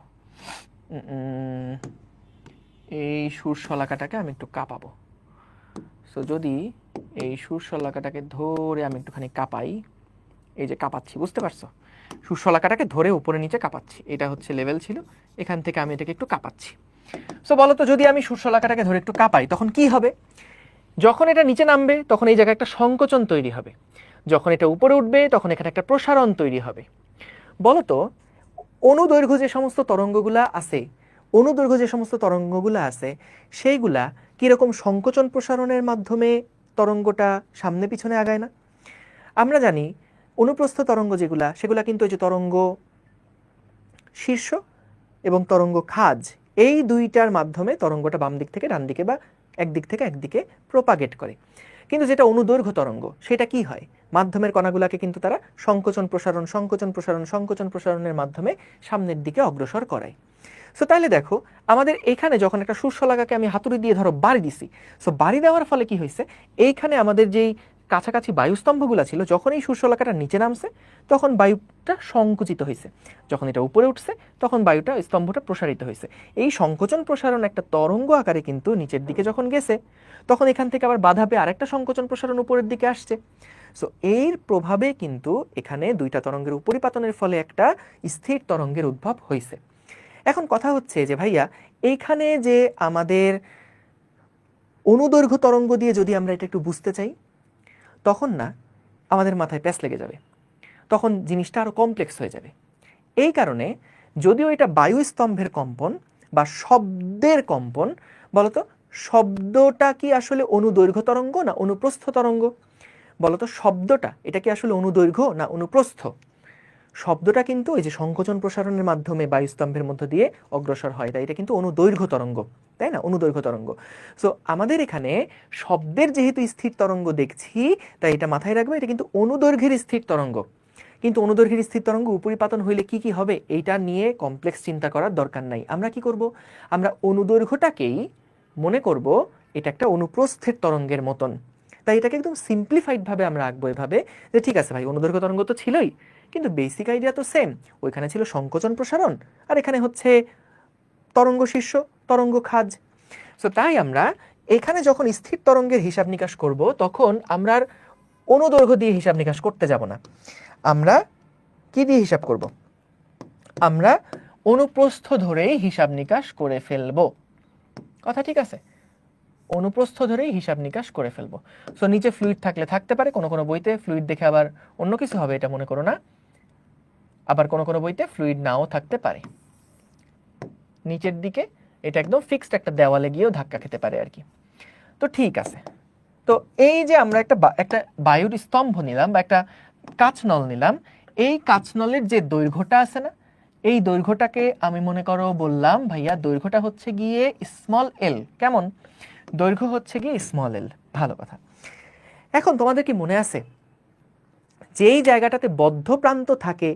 এই সুর শলাকাটাকে আমি একটু কাঁপাবো। সো যদি এই সুর শলাকাটাকে ধরে আমি একটুখানি কাঁপাই, এই যে কাঁপাচ্ছি, বুঝতে পারছো? সুর শলাকাটাকে ধরে উপরে নিচে কাঁপাচ্ছি, এটা হচ্ছে লেভেল ছিল, এখান থেকে আমি এটাকে একটু কাঁপাচ্ছি। সো বলো তো যদি আমি সুর শলাকাটাকে ধরে একটু কাঁপাই তখন কি হবে? যখন এটা নিচে নামবে তখন এই জায়গায় একটা সংকোচন তৈরি হবে, যখন এটা উপরে উঠবে তখন এখানে একটা প্রসারণ তৈরি হবে। বলতো অনুদৈর্ঘ্য যে সমস্ত তরঙ্গগুলা আছে অনুদৈর্ঘ্য যে সমস্ত তরঙ্গগুলো আছে সেইগুলা কীরকম সংকোচন প্রসারণের মাধ্যমে তরঙ্গটা সামনে পিছনে আগায় না? আমরা জানি অনুপ্রস্থ তরঙ্গ যেগুলা সেগুলা কিন্তু ওই যে তরঙ্গ শীর্ষ এবং তরঙ্গ খাজ এই দুইটার মাধ্যমে তরঙ্গটা বাম দিক থেকে ডান দিকে বা একদিক থেকে একদিকে প্রোপাগেট করে। কিন্তু যেটা অনুদৈর্ঘ্য তরঙ্গ সেটা কি হয়, মাধ্যমের কণাগুলোকে কিন্তু তারা সংকোচন প্রসারণ সংকোচন প্রসারণ সংকোচন প্রসারণের মাধ্যমে সামনের দিকে অগ্রসর করায়। সো তাহলে দেখো আমাদের এখানে যখন একটা শূন্যশলাকাকে আমি হাতুড়ি দিয়ে ধরো বাড়ি দিছি, সো বাড়ি দেওয়ার ফলে কি হয়েছে, এইখানে আমাদের যেই কাছাকাছি বায়ুস্তম্ভগুলো ছিল যখন এই শূন্যশলাকাটা নিচে নামছে তখন বায়ুটা সংকুচিত হয়েছে, যখন এটা উপরে উঠছে তখন বায়ুটা স্তম্ভটা প্রসারিত হয়েছে। এই সংকোচন প্রসারণ একটা তরঙ্গ আকারে কিন্তু নিচের দিকে যখন গেছে তখন এখান থেকে আবার বাধা পেয়ে আরেকটা সংকোচন প্রসারণ উপরের দিকে আসছে। সো এর প্রভাবে কিন্তু এখানে দুইটা তরঙ্গের উপরিপাতনের ফলে একটা স্থির তরঙ্গের উদ্ভব হয়েছে। এখন কথা হচ্ছে যে ভাইয়া এইখানে যে আমাদের অনুদৈর্ঘ্য তরঙ্গ দিয়ে যদি আমরা এটা একটু বুঝতে চাই তখন না আমাদের মাথায় প্যাঁচ লেগে যাবে, তখন জিনিসটা আরও কমপ্লেক্স হয়ে যাবে। এই কারণে যদিও এটা বায়ুস্তম্ভের কম্পন বা শব্দের কম্পন, বলতো শব্দটা কি আসলে অনুদৈর্ঘ্য তরঙ্গ না অনুপ্রস্থ তরঙ্গ? বলতো শব্দটা এটা কি আসলে অনুদৈর্ঘ্য না অনুপ্রস্থ? শব্দটা কিন্তু ওই যে সংকোচন প্রসারণের মাধ্যমে বায়ুস্তম্ভের মধ্য দিয়ে অগ্রসর হয়, তাই এটা কিন্তু অনুদৈর্ঘ্য তরঙ্গ, তাই না, অনুদৈর্ঘ্য তরঙ্গ। সো আমাদের এখানে শব্দের যেহেতু স্থির তরঙ্গ দেখছি তাই এটা মাথায় রাখবে, এটা কিন্তু অনুদৈর্ঘ্যের স্থির তরঙ্গ। কিন্তু অনুদৈর্ঘ্যের স্থির তরঙ্গ উপরিপাতন হইলে কি কি হবে এইটা নিয়ে কমপ্লেক্স চিন্তা করার দরকার নাই। আমরা কি করব, আমরা অনুদৈর্ঘ্যটাকেই মনে করব এটা একটা অনুপ্রস্থের তরঙ্গের মতন, তাই এটাকে একদম সিম্পলিফাইডভাবে আমরা আঁকবো এভাবে যে ঠিক আছে ভাই অনুদৈর্ঘ্য তরঙ্গ তো ছিলই, কিন্তু বেসিক আইডিয়া তো সেম, ওইখানে ছিল সংকোচন প্রসারণ আর এখানে হচ্ছে তরঙ্গ শীর্ষ তরঙ্গ খাজ। সো তাই আমরা এখানে যখন স্থির তরঙ্গের হিসাব নিকাশ করব তখন আমরা অনুদৈর্ঘ্য দিয়ে হিসাব নিকাশ করতে যাব না, আমরা কি দিয়ে হিসাব করব, আমরা অনুপ্রস্থ ধরেই হিসাব নিকাশ করে ফেলবো। কথা ঠিক আছে, অনুপ্রস্থ ধরেই হিসাব নিকাশ করে ফেলবো। সো নিচে ফ্লুইড থাকলে থাকতে পারে, কোনো কোনো বইতে ফ্লুইড দেখে আবার অন্য কিছু হবে এটা মনে করো না, আবার কোনো কোনো বইতে ফ্লুইড নাও থাকতে পারে। নিচের দিকে এটা একদম ফিক্সড একটা দেওয়ালে গিয়েও ধাক্কা খেতে পারে আর কি। তো ঠিক আছে, তো এই যে আমরা একটা বায়ুর স্তম্ভ নিলাম বা একটা কাচনল নিলাম, এই কাচনলের যে দৈর্ঘ্যটা আছে না, এই দৈর্ঘ্যটাকে আমি মনে করো বললাম ভাইয়া দৈর্ঘ্যটা হচ্ছে গিয়ে স্মল এল। কেমন, দৈর্ঘ্য হচ্ছে গিয়ে স্মল এল, ভালো কথা। এখন তোমাদের কি মনে আছে যেই জায়গাটাতে বদ্ধ প্রান্ত থাকে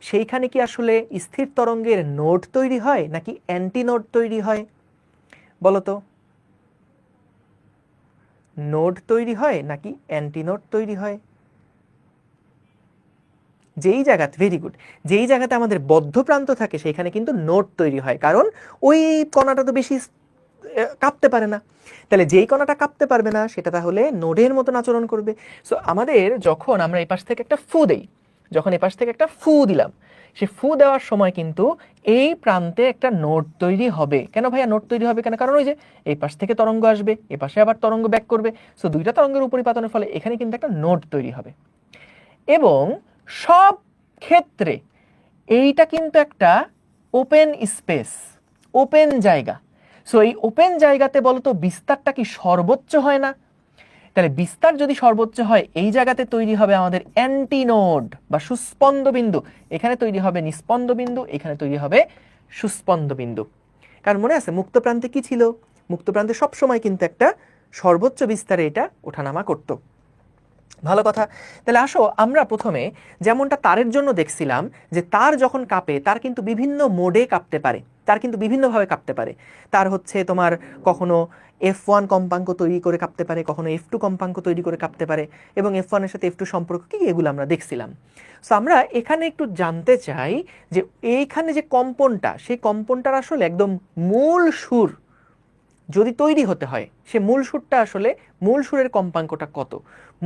সেইখানে কি আসলে স্থির তরঙ্গের নোড তৈরি হয় নাকি অ্যান্টি নোড তৈরি হয়? বলো তো, নোড তৈরি হয় নাকি অ্যান্টি নোড তৈরি হয়? যেই জায়গাতে, ভেরি গুড, যেই জায়গাতে আমাদের বদ্ধ প্রান্ত থাকে সেখানে কিন্তু নোড তৈরি হয়, কারণ ওই কণাটা তো বেশি কাঁপতে পারে না। তাহলে যেই কণাটা কাঁপতে পারবে না সেটা তাহলে নোডের মতন আচরণ করবে। সো আমাদের যখন আমরা এই পাশ থেকে একটা ফু দেই, যখন এই পাশ থেকে একটা ফু দিলাম, সে ফু দেওয়ার সময় কিন্তু এই প্রান্তে একটা নোড তৈরি হবে। কেন ভাইয়া নোড তৈরি হবে কেন? কারণ ওই যে এই পাশ থেকে তরঙ্গ আসবে, এ পাশে আবার তরঙ্গ ব্যাক করবে, সো দুইটা তরঙ্গের উপরিপাতনের ফলে এখানে কিন্তু একটা নোড তৈরি হবে। এবং সব ক্ষেত্রে এইটা কিন্তু একটা ওপেন স্পেস, ওপেন জায়গা। সো এই ওপেন জায়গাতে বলতো বিস্তারটা কি সর্বোচ্চ হয় না? তাহলে বিস্তার যদি সর্বোচ্চ হয় এই জায়গাতে তৈরি হবে আমাদের অ্যান্টিনোড বা সুস্পন্দ বিন্দু, এখানে তৈরি হবে নিস্পন্দ বিন্দু, এখানে তৈরি হবে সুস্পন্দ বিন্দু। কারণ মনে আছে মুক্ত প্রান্তে কি ছিল, মুক্ত প্রান্তে সবসময় কিন্তু একটা সর্বোচ্চ বিস্তারে এটা ওঠানামা করতো। ভালো কথা। তাহলে আসো আমরা প্রথমে যেমনটা তারের জন্য দেখছিলাম যে তার যখন কাঁপে তার কিন্তু বিভিন্ন মোডে কাঁপতে পারে, তার কিন্তু বিভিন্নভাবে কাঁপতে পারে। তার হচ্ছে তোমার কখনো F1 কম্পাঙ্ক তৈরি করে কাঁপতে পারে, কখনো F2 কম্পাঙ্ক তৈরি করে কাঁপতে পারে, এবং F1 এর সাথে F2 সম্পর্ক কি এগুলো আমরা দেখছিলাম। সো আমরা এখানে একটু জানতে চাই যে এইখানে যে কম্পনটা, সেই কম্পনটার আসলে একদম মূল সুর যদি তৈরি হতে হয় সে মূল সুরটা আসলে মূল সুরের কম্পাঙ্কটা কত,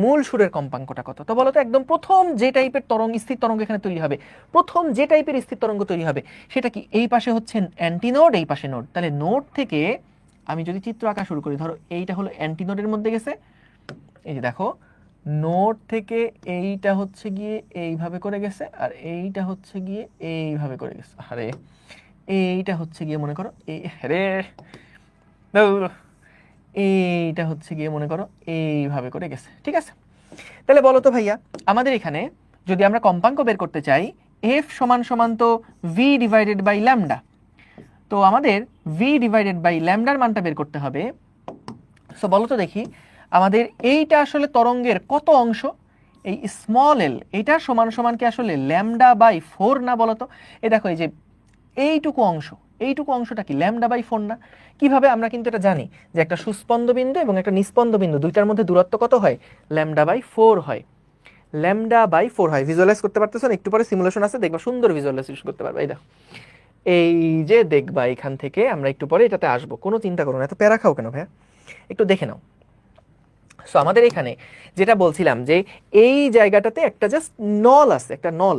মূল সুরের কম্পাঙ্কটা কত? তো বলো তো একদম প্রথম যে টাইপের তরঙ্গ, স্থির তরঙ্গ এখানে তৈরি হবে, প্রথম যে টাইপের স্থির তরঙ্গ তৈরি হবে সেটা কি এই পাশে হচ্ছে অ্যান্টি নোড, এই পাশে নোড। তাহলে নোড থেকে আমি যদি চিত্র আঁকা শুরু করি, ধরো এইটা হলো অ্যান্টি নোডের মধ্যে গেছে, এই যে দেখো নোড থেকে এইটা হচ্ছে গিয়ে এইভাবে করে গেছে আর এইটা হচ্ছে গিয়ে এইভাবে করে গেছে। আরে এইটা হচ্ছে গিয়ে মনে করো রে ধুর, এইটা হচ্ছে গিয়ে মনে করো এইভাবে করে গেছে, ঠিক আছে। তাহলে বলো তো ভাইয়া, আমাদের এখানে যদি আমরা কম্পাঙ্ক বের করতে চাই, এফ সমান সমান তো ভি ডিভাইডেড বাই ল্যামডা, তো আমাদের ভি ডিভাইডেড বাই ল্যামডার মানটা বের করতে হবে। সো বলো তো দেখি, আমাদের এইটা আসলে তরঙ্গের কত অংশ, এই স্মল এল এইটা সমান সমান কি আসলে ল্যামডা বাই 4 না? বলো তো, এই দেখো এই যে এইটুকু অংশ, এইটুকু অংশটা কি ল্যামডা বাই 4 না? কিভাবে? আমরা কিন্তু এটা জানি যে একটা সুস্পন্দ বিন্দু এবং একটা নিস্পন্দ বিন্দু দুইটার মধ্যে দূরত্ব কত হয়? ল্যামডা বাই 4 হয়, ল্যামডা বাই 4 হয়। ভিজুয়ালাইজ করতে পারতেছেন? একটু পরে সিমুলেশন আছে, দেখবা সুন্দর ভিজুয়ালাইজেশন করতে পারবে। এই দেখো, এই যে দেখবা এখান থেকে আমরা একটু পরে এটাতে আসবো, কোনো চিন্তা করো না, এত প্যারা খাও কেন ভাইয়া, একটু দেখে নাও। সো আমাদের এখানে যেটা বলছিলাম যে এই জায়গাটাতে একটা জাস্ট নল আছে, একটা নল,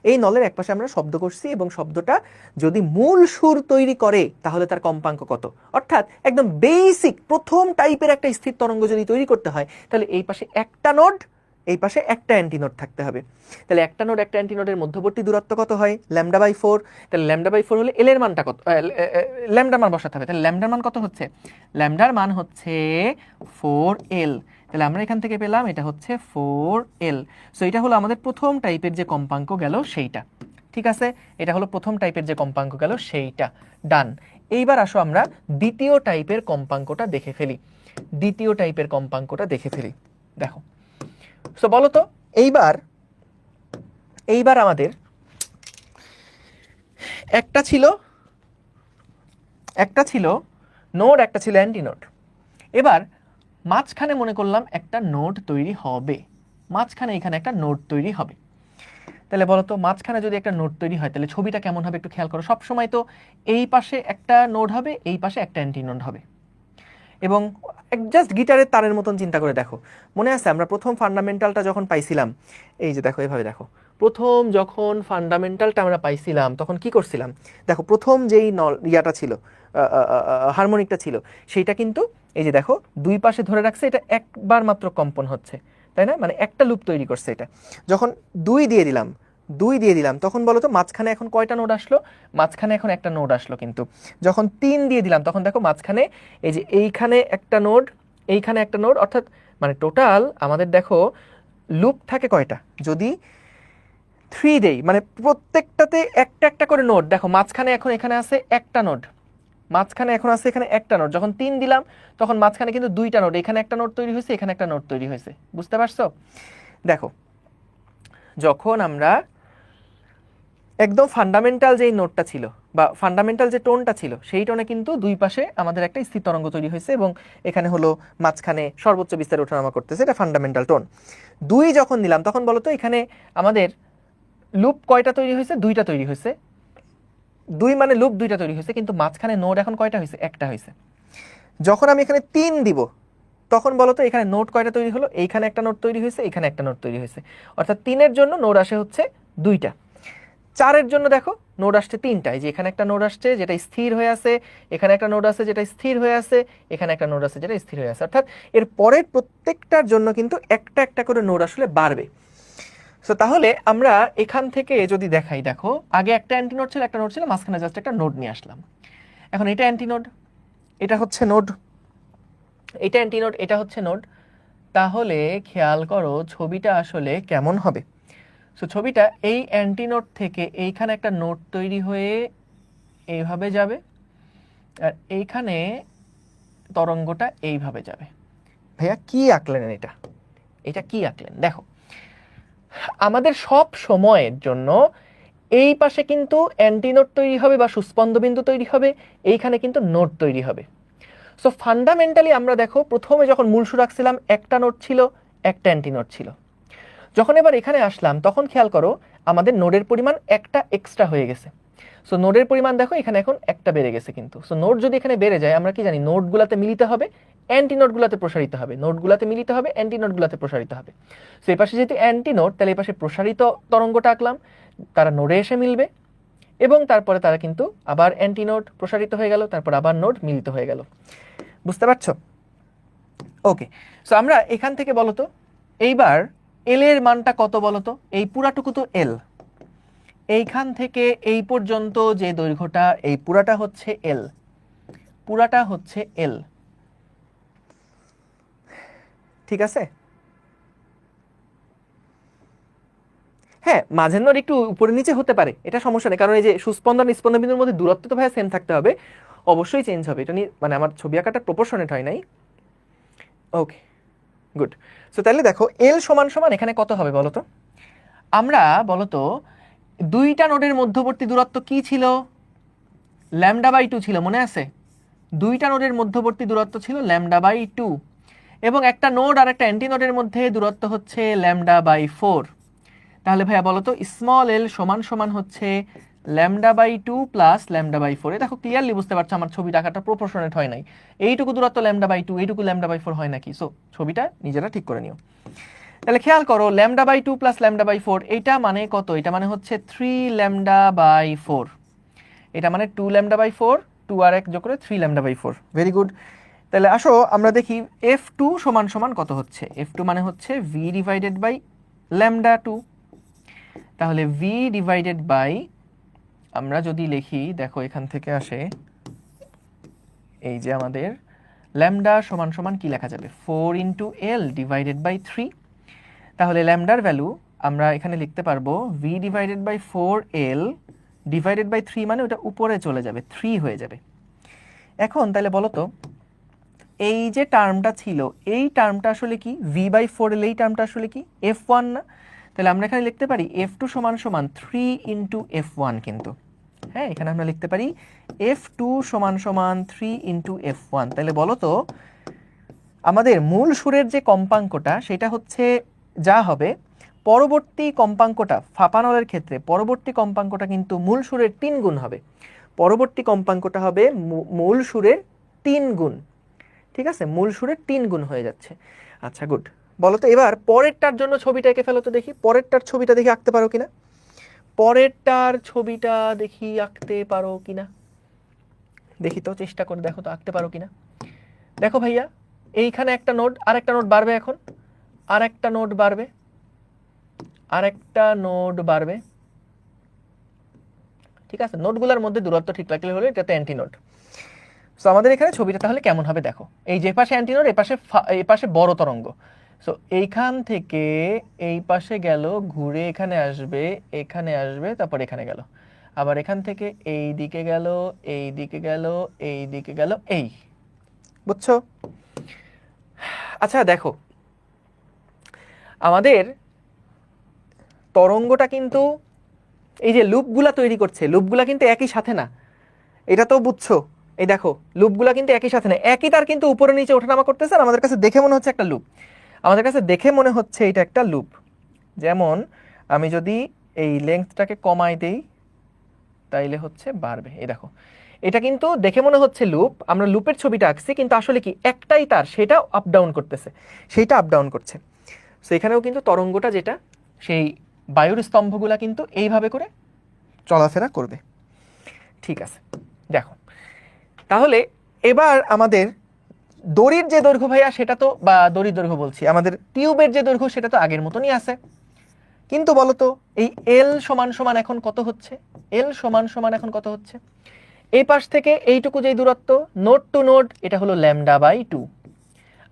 এই নলের একপাশে আমরা শব্দ করছি এবং শব্দটা যদি মূল সুর তৈরি করে তাহলে তার কম্পাঙ্ক কত, অর্থাৎ একদম বেসিক প্রথম টাইপের একটা স্থির তরঙ্গ যদি তৈরি করতে হয় তাহলে এই পাশে একটা নোড, এই পাশে একটা অ্যান্টিনোড থাকতে হবে। তাহলে একটা নোড একটা অ্যান্টিনোডের মধ্যবর্তী দূরত্ব কত হয়? Lambda by 4। তাহলে ল্যামডা বাই 4 হলে এল এর মানটা কত? ল্যামডার মান বসাতে হবে। তাহলে ল্যামডার মান কত হচ্ছে? ল্যামডার মান হচ্ছে 4L। তাহলে আমরা এখান থেকে পেলাম এটা হচ্ছে 4L। সো এটা হলো আমাদের প্রথম টাইপের যে কম্পাঙ্ক গেল সেইটা, ঠিক আছে। এটা হলো প্রথম টাইপের যে কম্পাঙ্ক গেল সেইটা, ডান। এইবার আসো আমরা দ্বিতীয় টাইপের কম্পাঙ্কটা দেখে ফেলি, দ্বিতীয় টাইপের কম্পাঙ্কটা দেখে ফেলি। দেখো, সো বলো তো এইবার আমাদের একটা ছিল নোড, একটা ছিল অ্যান্টিনোড। এবার মাঝখানে মনে করলাম একটা নোড তৈরি হবে, মাঝখানে এখানে একটা নোড তৈরি হবে। তাহলে বলো তো মাঝখানে যদি একটা নোড তৈরি হয় তাহলে ছবিটা কেমন হবে একটু খেয়াল করো। সবসময় তো এই পাশে একটা নোড হবে, এই পাশে একটা অ্যান্টিনোড হবে, এবং জাস্ট গিটারের তারের মতন চিন্তা করে দেখো। মনে আছে আমরা প্রথম ফান্ডামেন্টালটা যখন পাইছিলাম, এই যে দেখো এভাবে দেখো, প্রথম যখন ফান্ডামেন্টালটা আমরা পাইছিলাম তখন কি করছিলাম? দেখো প্রথম যেই ইয়াটা ছিল, হারমোনিকটা ছিল, সেইটা কিন্তু এই যে দেখো দুই পাশে ধরে রাখছে, এটা একবার মাত্র কম্পন হচ্ছে, তাই না? মানে একটা লুপ তৈরি করছে এটা। যখন দুই দিয়ে দিলাম তখন বলো তো মাঝখানে এখন কয়টা নোড আসলো? মাঝখানে এখন একটা নোড আসলো। কিন্তু যখন 3 দিয়ে দিলাম তখন দেখো মাঝখানে এই যে এইখানে একটা নোড, এইখানে একটা নোড, অর্থাৎ মানে টোটাল আমাদের দেখো লুপ থাকে কয়টা? যদি 3 দেই মানে প্রত্যেকটাতে একটা একটা করে নোড। দেখো মাঝখানে এখন এখানে আছে একটা নোড, মাঝখানে এখন আছে এখানে একটা নোড। যখন 3 দিলাম তখন মাঝখানে কিন্তু দুইটা নোড, এখানে একটা নোড তৈরি হয়েছে, এখানে একটা নোড তৈরি হয়েছে। বুঝতে পারছো? দেখো যখন আমরা একদম ফান্ডামেন্টাল যেই নোটটা ছিল বা ফান্ডামেন্টাল যে টোনটা ছিল সেই টোনে কিন্তু দুই পাশে আমাদের একটা স্থির তরঙ্গ তৈরি হয়েছে এবং এখানে হলো মাঝখানে সর্বোচ্চ বিস্তারে ওঠানামা করতেছে, এটা ফান্ডামেন্টাল টোন। 2 যখন দিলাম তখন বলো তো এখানে আমাদের লুপ কয়টা তৈরি হয়েছে? 2টা তৈরি হয়েছে। 2 মানে লুপ 2টা তৈরি হয়েছে, কিন্তু মাঝখানে নোড এখন কয়টা হয়েছে? একটা হয়েছে। যখন আমি এখানে 3 দিব তখন বলো তো এখানে নোড কয়টা তৈরি হলো? এইখানে একটা নোড তৈরি হয়েছে, এখানে একটা নোড তৈরি হয়েছে, অর্থাৎ 3-এর জন্য নোড আসে হচ্ছে 2টা। 4-এর জন্য দেখো নোড আসছে 3টা, এই যে এখানে একটা নোড আসছে যেটা স্থির হয়ে আছে, এখানে একটা নোড আছে যেটা স্থির হয়ে আছে, এখানে একটা নোড আছে যেটা স্থির হয়ে আছে, অর্থাৎ এর পরের প্রত্যেকটার জন্য কিন্তু একটা একটা করে নোড আসলে বাড়বে। সো তাহলে আমরা এখান থেকে যদি দেখাই, দেখো আগে একটা অ্যান্টিনোড ছিল, একটা নোড ছিল, মাঝখানে জাস্ট একটা নোড নিয়ে আসলাম। এখন এটা অ্যান্টিনোড, এটা হচ্ছে নোড, এটা অ্যান্টিনোড, এটা হচ্ছে নোড। তাহলে খেয়াল করো ছবিটা আসলে কেমন হবে। সো ছবিটা এই অ্যান্টিনোড থেকে এইখানে একটা নোড তৈরি হয়ে এইভাবে যাবে, আর এইখানে তরঙ্গটা এইভাবে যাবে। ভাইয়া কি আঁকলেন এটা? এটা কি আঁকলেন? দেখো আমাদের সব সময়ের জন্য এই পাশে কিন্তু অ্যান্টিনোড তৈরি হবে বা সুস্পন্দ বিন্দু তৈরি হবে, এইখানে কিন্তু নোড তৈরি হবে। সো ফান্ডামেন্টালি আমরা দেখো প্রথমে যখন মূল সুর রাখছিলাম একটা নোড ছিল, একটা অ্যান্টিনোড ছিল। যখন এবার এখানে আসলাম তখন খেয়াল করো আমাদের নোডের পরিমাণ একটা এক্সট্রা হয়ে গেছে। সো নোডের পরিমাণ দেখো এখানে এখন একটা বেড়ে গেছে কিন্তু। সো নোড যদি এখানে বেড়ে যায় আমরা কি জানি? নোডগুলোতে মিলিত হবে, অ্যান্টিনোডগুলোতে প্রসারিত হবে, নোডগুলোতে মিলিত হবে, অ্যান্টিনোডগুলোতে প্রসারিত হবে। সো এই পাশে যেহেতু অ্যান্টিনোড তাহলে এই পাশে প্রসারিত তরঙ্গটা আঁকলাম, তারা নোডে এসে মিলবে এবং তারপরে তারা কিন্তু আবার অ্যান্টিনোড প্রসারিত হয়ে গেল, তারপর আবার নোড মিলিত হয়ে গেল। বুঝতে পারছো? ওকে, সো আমরা এখান থেকে বলতো এইবার এল এর মানটা কত বলতো? এই পুরাটুকু তো এল, এইখান থেকে এই পর্যন্ত যে দৈর্ঘ্যটা, এই পুরাটা হচ্ছে এল, পুরাটা হচ্ছে এল। ঠিক আছে? হ্যাঁ, মাঝের নোড একটু উপরে নিচে হতে পারে, এটা সমস্যা নেই, কারণ এই যে সুস্পন্দন স্পন্দন বিন্দুর মধ্যে দূরত্ব তো ভাই সেম থাকতে হবে, অবশ্যই চেঞ্জ হবে, এটা নিয়ে মানে আমার ছবি আঁকাটা প্রপোর্শনেট হয় নাই। ওকে, গুড। সো তাহলে দেখো এল সমান সমান এখানে কত হবে বলো তো? আমরা বলো তো দুইটা নোডের মধ্যবর্তী দূরত্ব কি ছিল? λ/2 ছিল, মনে আছে? দুইটা নোডের মধ্যবর্তী দূরত্ব ছিল λ/2, এবং একটা নোড আর একটা অ্যান্টি নোডের মধ্যে দূরত্ব হচ্ছে λ/4। তাহলে ভাইয়া বলো তো স্মল এল সমান সমান হচ্ছে λ/2 প্লাস λ/4। দেখো ক্লিয়ারলি বুঝতে পারছো আমার ছবি আঁকাটা প্রপোর্শনেট হয় নাই, এইটুকু দূরত্ব λ/2, এইটুকু λ/4 হয় নাকি? সো ছবিটা নিজেরা ঠিক করে নিও। তাহলে খেয়াল করো λ/2 প্লাস λ/4 এইটা মানে কত? এটা মানে হচ্ছে 3λ/4, এটা মানে 2λ/4, 2 আর 1 যোগ করে 3λ/4। Very good. তাহলে আসো আমরা দেখি F2 সমান সমান কত হচ্ছে। F2 মানে হচ্ছে v ডিভাইডেড বাই λ2। তাহলে v ডিভাইডেড বাই, আমরা যদি লিখি দেখো এখান থেকে আসে এই যে আমাদের ল্যামডা সমান সমান কি লেখা যাবে? 4 ইন্টু এল ডিভাইডেড বাই 3। তাহলে ল্যামডার ভ্যালু আমরা এখানে লিখতে পারবো v divided by 4l divided by 3, মানে ওটা উপরে চলে যাবে, 3 হয়ে যাবে। এখন তাহলে বলো তো এই যে টার্মটা ছিল, এই টার্মটা আসলে কি? v/4l, এই টার্মটা আসলে কি? f1 না? তাহলে আমরা এখানে লিখতে পারি f2 সমান সমান 3 ইন্টু f1 কিন্তু। হ্যাঁ, এখানে আমরা লিখতে পারি f2 সমান সমান 3 ইন্টু f1। তাহলে বলো তো আমাদের মূল সুরের যে কম্পাঙ্কটা সেটা হচ্ছে যা হবে, পরবর্তী কম্পাঙ্কটা ফাঁপানলের ক্ষেত্রে পরবর্তী কম্পাঙ্কটা কিন্তু মূল সুরের 3 গুণ হবে। পরবর্তী কম্পাঙ্কটা হবে মূল সুরের 3 গুণ। ঠিক আছে, মূল সুরের 3 গুণ হয়ে যাচ্ছে। আচ্ছা, গুড। বলো তো এবার পরেরটার জন্য ছবিটা এঁকে ফেলো তো দেখি, পরেরটার ছবিটা দেখি আঁকতে পারো কিনা, পরেরটার ছবিটা দেখি আঁকতে পারো কিনা, দেখি তো, চেষ্টা করে দেখো তো আঁকতে পারো কিনা। দেখো ভাইয়া এইখানে একটা নোড, আরেকটা নোড বাড়বে, এখন আরেকটা নোড বাড়বে, আরেকটা নোড বাড়বে। ঠিক আছে, নোডগুলোর মধ্যে দূরত্ব ঠিক রাখলে হলে এটাতে অ্যান্টি নোড। সো আমাদের এখানে ছবিটা তাহলে কেমন হবে দেখো, এই যে পাশে অ্যান্টি নোড, এই পাশে বড় তরঙ্গ। সো এইখান থেকে এই পাশে গেল, ঘুরে এখানে আসবে, এখানে আসবে, তারপর এখানে গেল, আবার এখান থেকে এই দিকে গেল, এই দিকে গেল, এই দিকে গেল, এই, বুঝছো? আচ্ছা দেখো আমাদের তরঙ্গটা কিন্তু এই যে লুপগুলা তৈরি করছে, লুপগুলা কিন্তু একই সাথে না, এটা তো বুঝছো? এই দেখো লুপগুলা কিন্তু একই সাথে না, একই তার কিন্তু উপরে নিচে ওঠানামা করতেছে, আর আমাদের কাছে দেখে মনে হচ্ছে একটা লুপ, আমাদের কাছে দেখে মনে হচ্ছে এটা একটা লুপ। যেমন আমি যদি এই লেন্থটাকে কমাই দেই তাইলে হচ্ছে বাড়বে, এই দেখো এটা কিন্তু দেখে মনে হচ্ছে লুপ, আমরা লুপের ছবিটা আঁকছি, কিন্তু আসলে কি একটাই তার, সেটা আপ ডাউন করতেছে, সেইটা আপ ডাউন করছে। সো এখানেও কিন্তু তরঙ্গটা যেটা, সেই বায়ুর স্তম্ভগুলা কিন্তু এইভাবে করে চলাফেরা করবে। ঠিক আছে, দেখো তাহলে এবার আমাদের দড়ির যে দৈর্ঘ্য ভাইয়া সেটা তো, বা দড়ির দৈর্ঘ্য বলছি, আমাদের টিউবের যে দৈর্ঘ্য সেটা তো আগের মতনই আছে, কিন্তু বলতো এই এল সমান সমান এখন কত হচ্ছে? এল সমান সমান এখন কত হচ্ছে? এই পাশ থেকে এইটুকু যেই দূরত্ব নোড টু নোড, এটা হলো λ/2।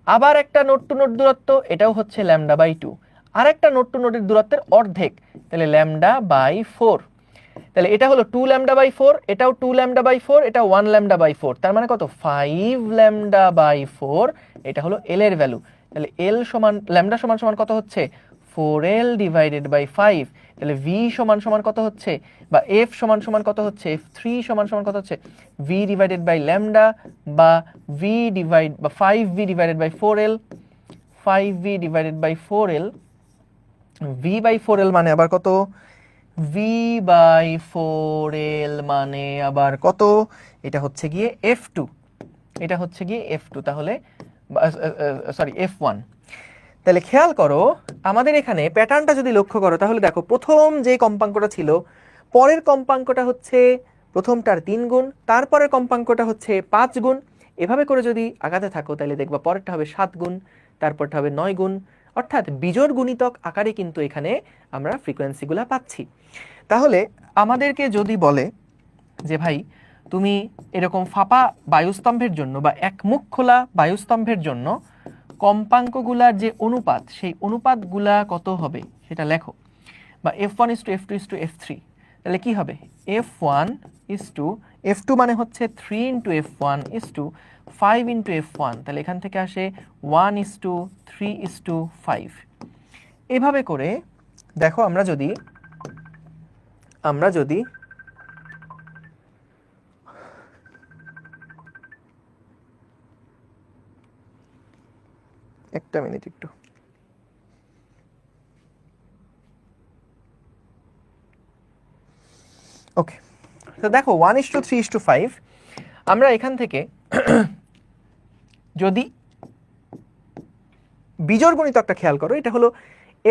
আবার একটা নোড টু নোড দূরত্ব, এটাও হচ্ছে λ/2। আর একটা নোড টু নোডের দূরত্বের অর্ধেক, তাহলে λ/4। তাহলে এটা হলো 2λ/4, এটাও 2λ/4, এটা 1λ/4, তার মানে কত? 5λ/4। এটা হলো এল এর ভ্যালু। তাহলে এল সমান ল্যামডা সমান সমান কত হচ্ছে? 4l divided by 5। তাহলে ভি সমান সমান কত হচ্ছে, বা এফ সমান সমান কত হচ্ছে? f3 সমান সমান কত হচ্ছে? ভি ডিভাইডেড বাই ল্যামডা, বা ভি ডিভাইড বা 5v divided by 4l, 5v divided by 4l। V by 4l মানে আবার কত? v/4l মানে আবার কত? এটা হচ্ছে গিয়ে f2, এটা হচ্ছে গিয়ে f2, তাহলে সরি f1। তাহলে খেয়াল করো আমাদের এখানে প্যাটার্নটা যদি লক্ষ্য করো, তাহলে দেখো প্রথম যে কম্পাঙ্কটা ছিল, পরের কম্পাঙ্কটা হচ্ছে প্রথমটার 3 গুণ, তারপরের কম্পাঙ্কটা হচ্ছে 5 গুণ। এভাবে করে যদি আগাতে থাকো তাহলে দেখবা পরেরটা হবে 7 গুণ, তারপরটা হবে 9 গুণ, অর্থাৎ বিজোড় গুণিতক আকারে কিন্তু এখানে আমরা ফ্রিকোয়েন্সিগুলো পাচ্ছি। তাহলে আমাদেরকে যদি বলে যে ভাই তুমি এরকম ফাঁপা বায়ুস্তম্ভের জন্য বা একমুখ খোলা বায়ুস্তম্ভের জন্য কম্পাঙ্কগুলার যে অনুপাত সেই অনুপাতগুলা কত হবে সেটা লেখো, বা F1 is to F2 is to F3, তাহলে কি হবে F1 is to F2 মানে হচ্ছে 3 into F1 is to 5 into F1, তাহলে এখান থেকে আসে 1 is to 3 is to 5। এভাবে করে দেখো আমরা যদি একটা মিনিট একটু, ওকে। তো দেখো 1:3:5, আমরা এখান থেকে যদি বিজোড় গুণিতকটা খেয়াল করো, এটা হলো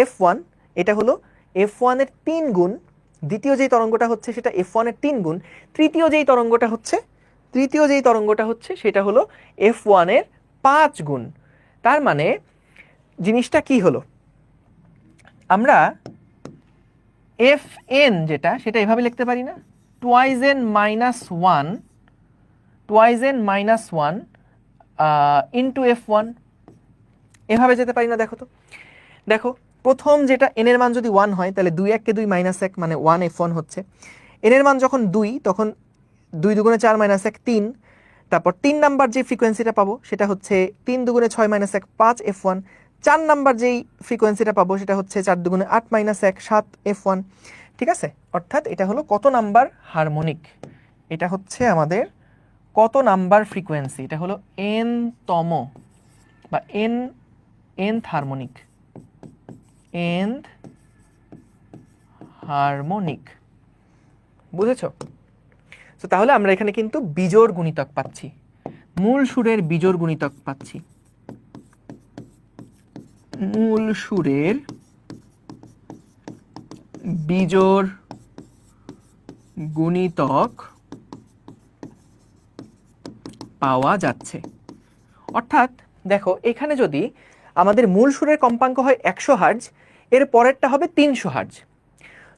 F1, এটা হলো F1 এর 3 গুণ, দ্বিতীয় যেই তরঙ্গটা হচ্ছে সেটা F1 এর 3 গুণ, তৃতীয় যেই তরঙ্গটা হচ্ছে সেটা হলো F1 এর 5 গুণ। তার মানে জিনিসটা কি হলো, আমরা Fn যেটা সেটা এভাবে লিখতে পারি না, twice n minus 1 into F1, এভাবে যেতে পারি না? দেখো তো, দেখো প্রথম যেটা n এর মান যদি 1 হয় তাহলে 2 1 কে 2 মাইনাস 1 মানে 1 F1 হচ্ছে। n এর মান যখন 2 তখন 2 দুগুণে 4 মাইনাস 1 3, তারপর 3 নাম্বার যে ফ্রিকোয়েন্সিটা পাবো সেটা হচ্ছে 3 দুগুণে 6 মাইনাস 1 5 F1, 4 নাম্বার যেই ফ্রিকোয়েন্সিটা পাবো সেটা হচ্ছে 4 দুগুণে 8 মাইনাস 1 7 F1। ঠিক আছে, অর্থাৎ এটা হলো কত নাম্বার হারমোনিক, এটা হচ্ছে আমাদের কত নাম্বার ফ্রিকোয়েন্সি, এটা হলো n তম বা nth হারমোনিক, nth হারমোনিক, বুঝেছো? তো তাহলে আমরা এখানে কিন্তু বিজোড় গুণিতক পাচ্ছি, মূল সুরের বিজোড় গুণিতক পাচ্ছি, মূল সুরের বিজোড় গুণিতক পাওয়া যাচ্ছে। অর্থাৎ দেখো এখানে যদি আমাদের মূল সুরের কম্পাঙ্ক হয় 100 হার্জ, এর পরেরটা হবে 300 হার্জ।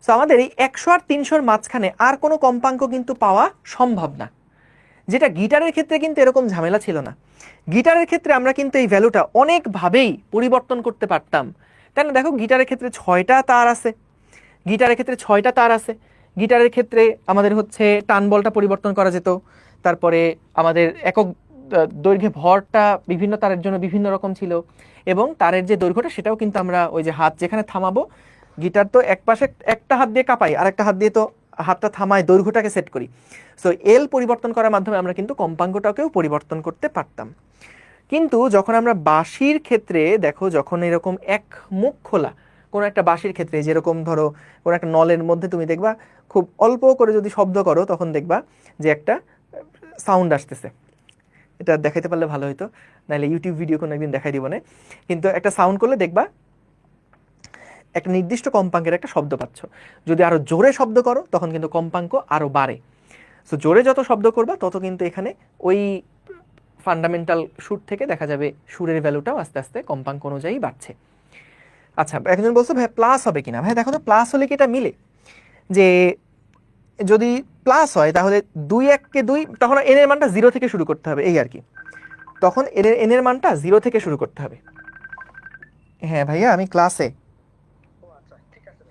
সো আমাদের এই 100 আর 300-র মাঝখানে আর কোনো কম্পাঙ্ক কিন্তু পাওয়া সম্ভব না, যেটা গিটারের ক্ষেত্রে কিন্তু এরকম ঝামেলা ছিল না। গিটারের ক্ষেত্রে আমরা কিন্তু এই ভ্যালুটা অনেকভাবেই পরিবর্তন করতে পারতাম, তাই না? দেখো গিটারের ক্ষেত্রে 6টা তার আছে, গিটারের ক্ষেত্রে আমাদের হচ্ছে টান বলটা পরিবর্তন করা যেত, তারপরে আমাদের একক দৈর্ঘ্যে ভরটা বিভিন্ন তারের জন্য বিভিন্ন রকম ছিল, এবং তারের যে দৈর্ঘ্যটা সেটাও কিন্তু আমরা ওই যে হাত যেখানে থামাবো, গিটার তো এক পাশে একটা হাত দিয়ে কাঁপাই আর একটা হাত দিয়ে তো হাতটা থামায় দৈর্ঘ্যটাকে সেট করি। সো এল পরিবর্তন করার মাধ্যমে আমরা কিন্তু কম্পাঙ্কটাকেও পরিবর্তন করতে পারতাম। কিন্তু যখন আমরা বাঁশির ক্ষেত্রে দেখো, যখন এরকম এক মুখ খোলা কোনো একটা বাঁশির ক্ষেত্রে, যেরকম ধরো কোনো একটা নলের মধ্যে তুমি দেখবা খুব অল্প করে যদি শব্দ করো তখন দেখবা যে একটা সাউন্ড আসতেছে, এটা দেখাইতে পারলে ভালো হতো, নাহলে ইউটিউব ভিডিও কোনো একদিন দেখাই দিব না, কিন্তু একটা সাউন্ড করলে দেখবা একটা নির্দিষ্ট কম্পাঙ্কের একটা শব্দ পাচ্ছ। যদি আরো জোরে শব্দ করো তখন কিন্তু কম্পাঙ্ক আরো বাড়ে। সো জোরে যত শব্দ করবা তত কিন্তু এখানে ওই ফান্ডামেন্টাল সুর থেকে দেখা যাবে সুরের ভ্যালুটাও আস্তে আস্তে কম্পাঙ্ক অনুযায়ী বাড়ছে। আচ্ছা, একজন বলছো ভাই প্লাস হবে কিনা? ভাই দেখো তো, প্লাস হলে কি এটা মিলে? যে যদি প্লাস হয় তাহলে 2 1 কে 2, তখন এন এর মানটা 0 থেকে শুরু করতে হবে, এই আর কি। তখন এন এর মানটা 0 থেকে শুরু করতে হবে। হ্যাঁ ভাইয়া আমি ক্লাসে।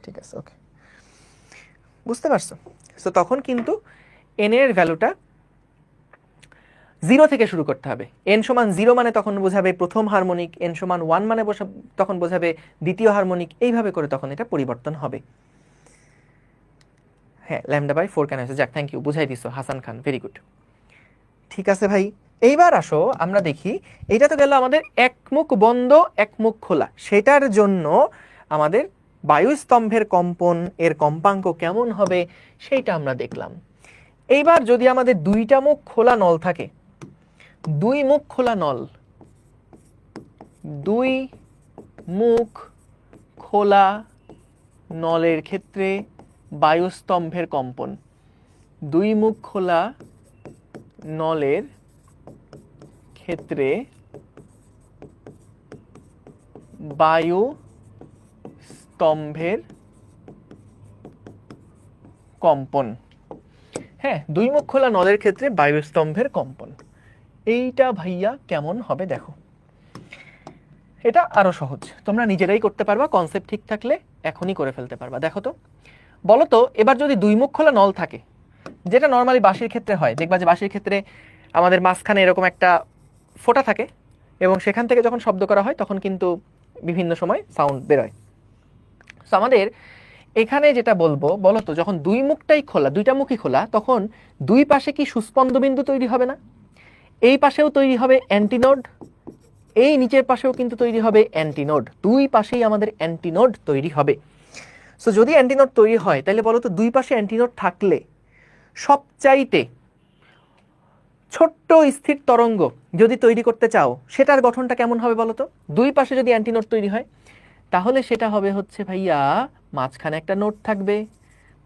ঠিক আছে, ওকে, বুঝতে পারছো? সো তখন কিন্তু এন এর ভ্যালুটা 0 থেকে শুরু করতে হবে। n সমান 0 মানে তখন বোঝাবে প্রথম হারমোনিক, n সমান 1 মানে তখন বোঝাবে দ্বিতীয় হারমোনিক, এইভাবে করে তখন এটা পরিবর্তন হবে। হ্যাঁ, λ/4 কেন হয়েছে? যাক, থ্যাংক ইউ, বুঝাই দিছো হাসান খান, ভেরি গুড। ঠিক আছে ভাই, এইবার আসো আমরা দেখি, এইটা তো গেল আমাদের একমুখ বন্ধ একমুখ খোলা, সেটার জন্য আমাদের বায়ুস্তম্ভের কম্পন এর কম্পাঙ্ক কেমন হবে সেইটা আমরা দেখলাম। এইবার যদি আমাদের দুইটা মুখ খোলা নল থাকে, দুই মুখ খোলা নলের ক্ষেত্রে বায়ুস্তম্ভের কম্পন, দুই মুখ খোলা নলের ক্ষেত্রে বায়ুস্তম্ভের কম্পন। হ্যাঁ, দুই মুখ খোলা নলের ক্ষেত্রে বায়ুস্তম্ভের কম্পন। এইটা ভাইয়া কেমন হবে দেখো, এটা আরো সহজ, তোমরা নিজেরাই করতে পারবা, কনসেপ্ট ঠিক থাকলে এখনই করে ফেলতে পারবা। দেখো তো, বলো তো এবার যদি দুই মুখ খোলা নল থাকে, যেটা নর্মালি বাঁশির ক্ষেত্রে হয়, দেখবা যে বাঁশির ক্ষেত্রে আমাদের মাঝখানে এরকম একটা ফোঁটা থাকে এবং সেখান থেকে যখন শব্দ করা হয় তখন কিন্তু বিভিন্ন সময় সাউন্ড বেরোয়। তো আমাদের এখানে যেটা বলবো, বলো তো যখন দুই মুখটাই খোলা, দুইটা মুখই খোলা, তখন দুই পাশে কি সুস্পন্দ বিন্দু তৈরি হবে না? এই পাশেও তৈরি হবে অ্যান্টিনোড, এই নিচের পাশেও কিন্তু তৈরি হবে অ্যান্টিনোড, দুই পাশেই আমাদের অ্যান্টিনোড তৈরি হবে। সো যদি অ্যান্টিনোড তৈরি হয় তাহলে বলো তো দুই পাশে অ্যান্টিনোড থাকলে সবচাইতে ছোট্ট স্থির তরঙ্গ যদি তৈরি করতে চাও সেটার গঠনটা কেমন হবে বলো তো? দুই পাশে যদি অ্যান্টিনোড তৈরি হয় তাহলে সেটা হবে হচ্ছে ভাইয়া, মাঝখানে একটা নোড থাকবে,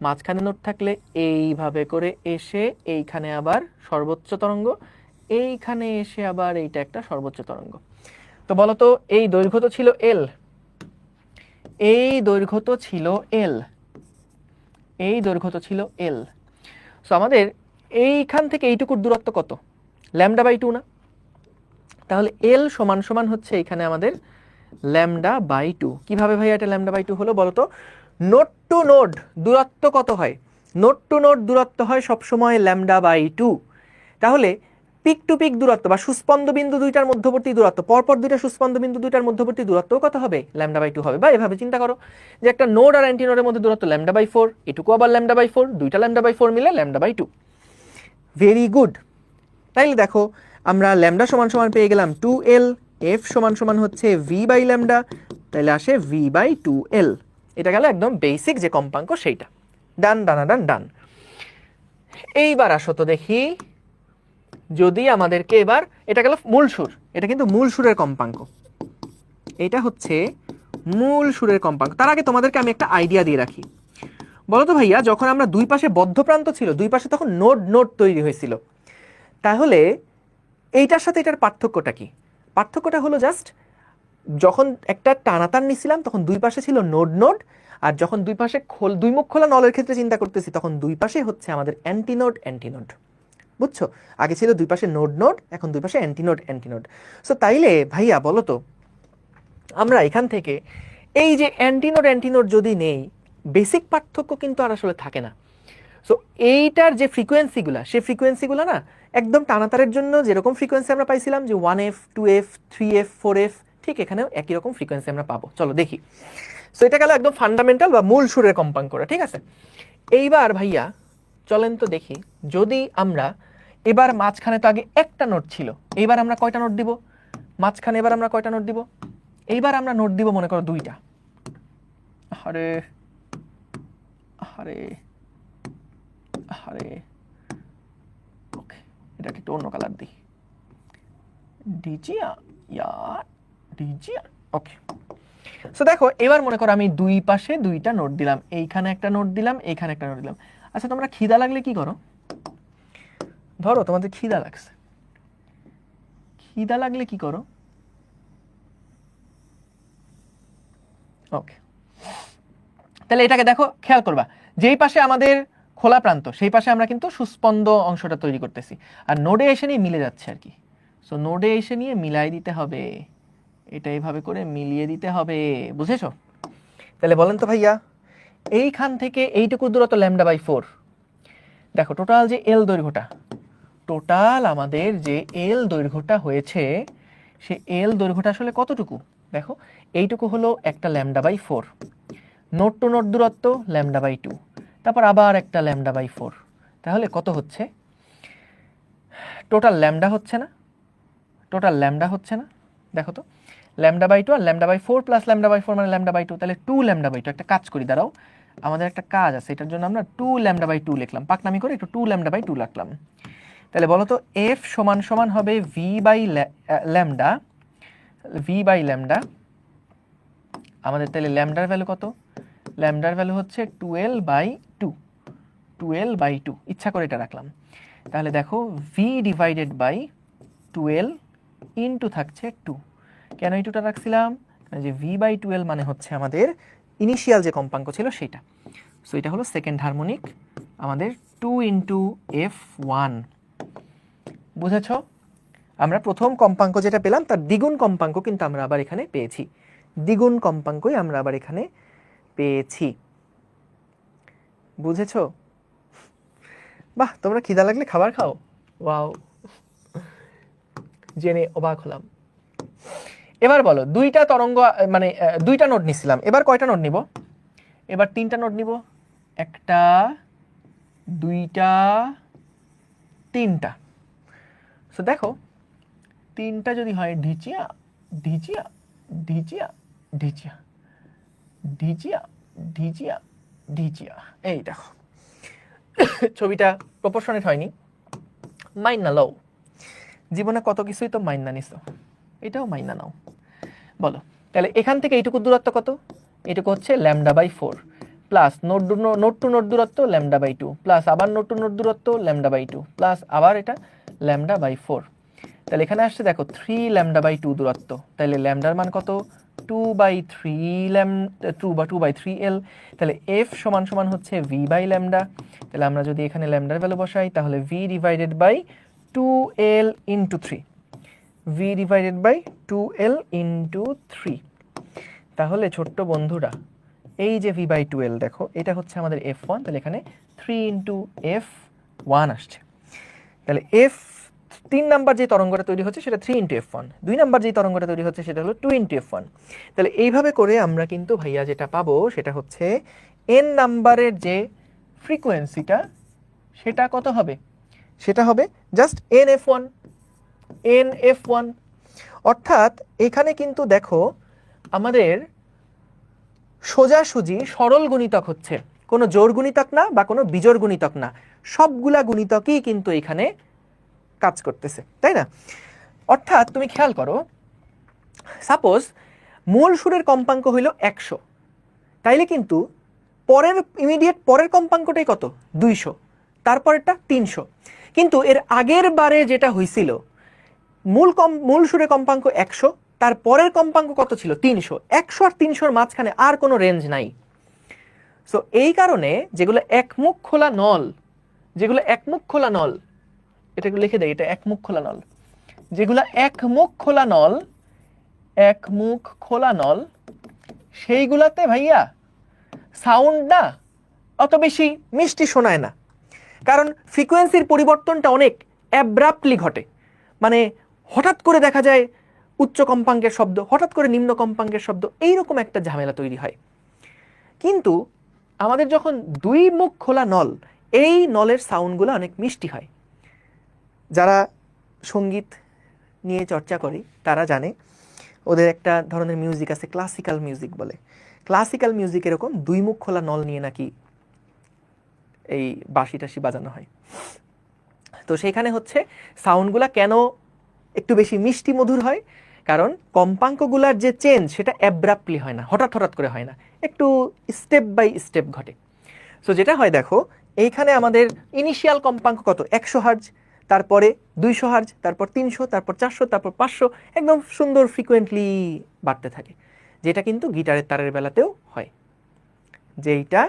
মাঝখানে নোড থাকলে এইভাবে করে এসে এইখানে আবার সর্বোচ্চ তরঙ্গ, এইখানে এসে আবার এইটা একটা সর্বোচ্চ তরঙ্গ। তো বলো তো এই দৈর্ঘ্য তো ছিল এল, এই দৈর্ঘ্য তো ছিল এল, এই দৈর্ঘ্য তো ছিল এল। সো আমাদের এইখান থেকে এইটুকুর দূরত্ব কত? ল্যামডা বাই 2 না? তাহলে এল সমান সমান হচ্ছে এখানে আমাদের ল্যামডা বাই 2। কিভাবে ভাইয়া এটা ল্যামডা বাই 2 হলো বলো তো? নোড টু নোড দূরত্ব কত হয়? নোড টু নোড দূরত্ব হয় সবসময় ল্যামডা বাই 2। তাহলে পিক টু পিক দূরত্ব বা সুস্পন্দ বিন্দু দুইটার মধ্যবর্তী দূরত্ব, পরপর দুইটা সুস্পন্দ বিন্দু দুইটার মধ্যবর্তী দূরত্ব কত হবে? ল্যামডা বাই 2 হবে। বা এভাবে চিন্তা করো যে একটা নোড আর অ্যান্টিনোডের মধ্যে দূরত্ব ল্যামডা বাই 4, এটুকু আবার ল্যামডা বাই 4, দুইটা ল্যামডা বাই 4 মিলে ল্যামডা বাই 2। Very good. তাইলে দেখো আমরা ল্যামডা সমান সমান পেয়ে গেলাম 2l, এফ সমান সমান হচ্ছে ভি বাই ল্যামডা, তাহলে আসে ভি বাই 2l। এটা গেল একদম বেসিক যে কম্পাঙ্ক সেইটা। ডান ডানা ডান ডান। এইবার আসো তো দেখি, যদি আমাদেরকে এবার, এটা গেল মূল সুর, এটা কিন্তু মূল সুরের কম্পাঙ্ক, এটা হচ্ছে মূল সুরের কম্পাঙ্ক। তার আগে তোমাদেরকে আমি একটা আইডিয়া দিয়ে রাখি। বলো তো ভাইয়া, যখন আমরা দুই পাশে বদ্ধ প্রান্ত ছিল, দুই পাশে তখন নোড নোড তৈরি হয়েছিল, তাহলে এইটার সাথে এটার পার্থক্যটা কি? পার্থক্যটা হলো জাস্ট যখন একটা টানাতান নিছিলাম তখন দুই পাশে ছিল নোড নোড, আর যখন দুই পাশে দুই মুখ খোলা নলের ক্ষেত্রে চিন্তা করতেছি তখন দুই পাশে হচ্ছে আমাদের অ্যান্টিনোড অ্যান্টিনোড। বুঝছো? আগে ছিল দুই পাশে নোড নোড, এখন দুই পাশে অ্যান্টিনোড অ্যান্টিনোড। সো তাইলে ভাইয়া বলো তো আমরা এখান থেকে এই যে অ্যান্টিনোড অ্যান্টিনোড যদি নেই, বেসিক পার্থক্য কিন্তু আর আসলে থাকে না। সো এইটার যে ফ্রিকোয়েন্সিগুলো, সেই ফ্রিকোয়েন্সিগুলো না একদম টানাতারের জন্য যেরকম ফ্রিকোয়েন্সি আমরা পাইছিলাম যে 1f 2f 3f 4f, ঠিক এখানেও একই রকম ফ্রিকোয়েন্সি আমরা পাবো। চলো দেখি। সো এটা গেল একদম ফান্ডামেন্টাল বা মূল সুরের কম্পাঙ্কটা, ঠিক আছে? এইবার ভাইয়া চলেন তো দেখি, যদি আমরা এবার মাঝখানে তো আগে একটা নোট ছিল, এইবার আমরা কয়টা নোট দিব মাঝখানে? এবার আমরা কয়টা নোট দিব? এইবার আমরা নোট দিব মনে করো দুইটা। আরে আরে আরে ওকে, এটাকে একটু অন্য কালার দিই, ডিজিয়া ইয়া ডিজিয়া। ওকে। সো দেখো এবার মনে করো আমি দুই পাশে দুইটা নোট দিলাম, এইখানে একটা নোট দিলাম, এইখানে একটা নোট দিলাম। আচ্ছা তোমরা খিদা লাগলে কি করো? ধরো তোমাদের খিদা লাগছে, খিদা লাগলে কি করো? ওকে, তাহলে এটাকে দেখো, খেয়াল করবা, যেই পাশে আমাদের খোলা প্রান্ত সেই পাশে আমরা কিন্তু সুস্পন্দ অংশটা তৈরি করতেছি, আর নোডে এসে নিয়ে মিলে যাচ্ছে আর কি। সো নোডে এসে নিয়ে মিলাই দিতে হবে, এটা এইভাবে করে মিলিয়ে দিতে হবে, বুঝেছো? তাহলে বলেন তো ভাইয়া, এইখান থেকে এইটুকু দূরত্ব ল্যামডা বাই 4। দেখো টোটাল যে এল দৈর্ঘ্যটা, টোটাল আমাদের যে এল দৈর্ঘ্যটা হয়েছে, সে এল দৈর্ঘ্যটা আসলে কতটুকু? দেখো এইটুকু হলো একটা lambda by 4, node to node দূরত্ব ল্যামডা বাই 2, তারপর আবার একটা ল্যামডা বাই 4, তাহলে কত হচ্ছে? টোটাল ল্যামডা হচ্ছে না? টোটাল ল্যামডা হচ্ছে না? দেখো তো, ল্যামডা বাই 2 আর lambda by 4 plus lambda by 4 মানে ল্যামডা বাই 2, তাহলে 2 ল্যামডা বাই 2। একটা কাজ করি, দাঁড়াও, আমাদের একটা কাজ আছে, এটার জন্য আমরা 2 ল্যামডা বাই 2 লিখলাম, পাকনামি করে একটু 2 ল্যামডা বাই 2 লিখলাম। তাহলে বলো তো এফ সমান সমান হবে V by lambda, V by lambda. আমাদের তাহলে ল্যামডার ভ্যালু কত? ল্যামডার ভ্যালু হচ্ছে 12 বাই 2, 12 বাই 2, ইচ্ছা করে এটা রাখলাম। তাহলে দেখো ভি ডিভাইডেড বাই 12 ইন্টু থাকছে 2। কেন এই 2টা রাখছিলাম? যে ভি বাই 12 মানে হচ্ছে আমাদের ইনিশিয়াল যে কম্পাঙ্ক ছিল সেটা। সো এটা হলো সেকেন্ড হারমোনিক আমাদের 2 ইন্টু F1, বুঝেছ? আমরা প্রথম কম্পাঙ্ক যেটা পেলাম তার দ্বিগুণ কম্পাঙ্ক কিন্তু আমরা আবার এখানে পেয়েছি, দ্বিগুণ কম্পাঙ্কই আমরা আবার এখানে পেয়েছি, বুঝেছ? বাহ, তোমরা খিদা লাগলে খাবার খাও, ওয়াও, জেনে অবাক হলাম। এবার বলো, দুইটা তরঙ্গ মানে দুইটা নোড নিছিলাম, এবার কয়টা নোড নিব? এবার 3টা নোড নিব, 1টা 2টা 3টা। সো দেখো 3টা যদি হয় ঢিচিয়া ঢিচিয়া ঢিচিয়া ঢিচিয়া ঢিচিয়া ঢিচিয়া ঢিচিয়া, এই দেখো ছবিটা প্রপোর্শনেট হয়নি, মাইন্না লও, জীবনে কত কিছুই তো মাইন্না নিছো, এটাও মাইন্না নাও। বলো তাহলে এখান থেকে এইটুকু দূরত্ব কত? এটুকু হচ্ছে λ/4 প্লাস নোড টু নোড দূরত্ব λ/2 প্লাস আবার নোড টু নোড দূরত্ব λ/2 প্লাস আবার এটা λ/4। তাহলে এখানে আসছে দেখো 3 λ/2 দূরত্ব, তাহলে ল্যামডার মান কত? 2/3 L। তাহলে F সমান সমান হচ্ছে V/λ। তাহলে আমরা যদি এখানে ল্যামডার ভ্যালু বসাই তাহলে V divided by 2L into 3, V divided by 2L into 3। তাহলে ছোট্ট বন্ধুরা এই যে V/2L দেখো এটা হচ্ছে আমাদের F1, তাহলে এখানে 3 ইন্টু F1 আসছে। তাহলে F 3 নাম্বার যে তরঙ্গটা তৈরি হচ্ছে সেটা 3 ইন্টু F1, 2 নাম্বার যে তরঙ্গটা তৈরি হচ্ছে সেটা হলো 2 ইন্টু F1। তাহলে এইভাবে করে আমরা কিন্তু ভাইয়া যেটা পাবো সেটা হচ্ছে n নাম্বারের যে ফ্রিকোয়েন্সিটা সেটা কত হবে? সেটা হবে জাস্ট nF1, nF1। অর্থাৎ এখানে কিন্তু দেখো আমাদের সোজাসুজি সরল গুণিতক হচ্ছে, কোনো জোড় গুণিতক না বা কোনো বিজোড় গুণিতক না, সবগুলা গুণিতকই কিন্তু এখানে কাজ করতেছে, তাই না? অর্থাৎ তুমি খেয়াল করো, সাপোজ মূল সুরের কম্পাঙ্ক হইল 100, তাইলে কিন্তু পরের ইমিডিয়েট পরের কম্পাঙ্কটাই কত? 200, তারপরেরটা 300। কিন্তু এর আগের বারে যেটা হয়েছিল মূল সুরের কম্পাঙ্ক 100, তার পরের কম্পাঙ্ক কত ছিল? 300। 100 আর 300-র মাঝখানে আর কোনো রেঞ্জ নাই। সো এই কারণে যেগুলো একমুখ খোলা নল, যেগুলো একমুখ খোলা নল, এটা লিখে দেয়, এটা একমুখ খোলা নল, যেগুলো একমুখ খোলা নল, একমুখ খোলা নল, সেইগুলাতে ভাইয়া সাউন্ড না অত বেশি মিষ্টি শোনায় না, কারণ ফ্রিকোয়েন্সির পরিবর্তনটা অনেক অ্যাব্রাপ্টলি ঘটে। মানে হঠাৎ করে দেখা যায় উচ্চ কম্পাঙ্কের শব্দ, হঠাৎ করে নিম্ন কম্পাঙ্কের শব্দ, এইরকম একটা ঝামেলা তৈরি হয়। কিন্তু আমাদের যখন দুই মুখ খোলা নল, এই নলের সাউন্ডগুলো অনেক মিষ্টি হয়। যারা সঙ্গীত নিয়ে চর্চা করে তারা জানে ওদের একটা ধরনের মিউজিক আছে ক্লাসিক্যাল মিউজিক বলে। ক্লাসিক্যাল মিউজিক এরকম দুই মুখ খোলা নল নিয়ে নাকি এই বাঁশি টাশি বাজানো হয়। তো সেখানে হচ্ছে সাউন্ডগুলা কেন একটু বেশি মিষ্টি মধুর হয়, কারণ কম্পাঙ্কগুলার যে চেঞ্জ সেটা অ্যাব্রাপ্টলি হয় না, হঠাৎ হঠাৎ করে হয় না, একটু স্টেপ বাই স্টেপ ঘটে। সো যেটা হয় দেখো এইখানে আমাদের ইনিশিয়াল কম্পাঙ্ক কত? 100 হার্জ, তারপরে 200 হার্জ, তারপর 300, তারপর 400, তারপর 500, একদম সুন্দর ফ্রিকোয়েন্টলি বাড়তে থাকে, যেটা কিন্তু গিটারের তারের বেলাতেও হয়, যেইটা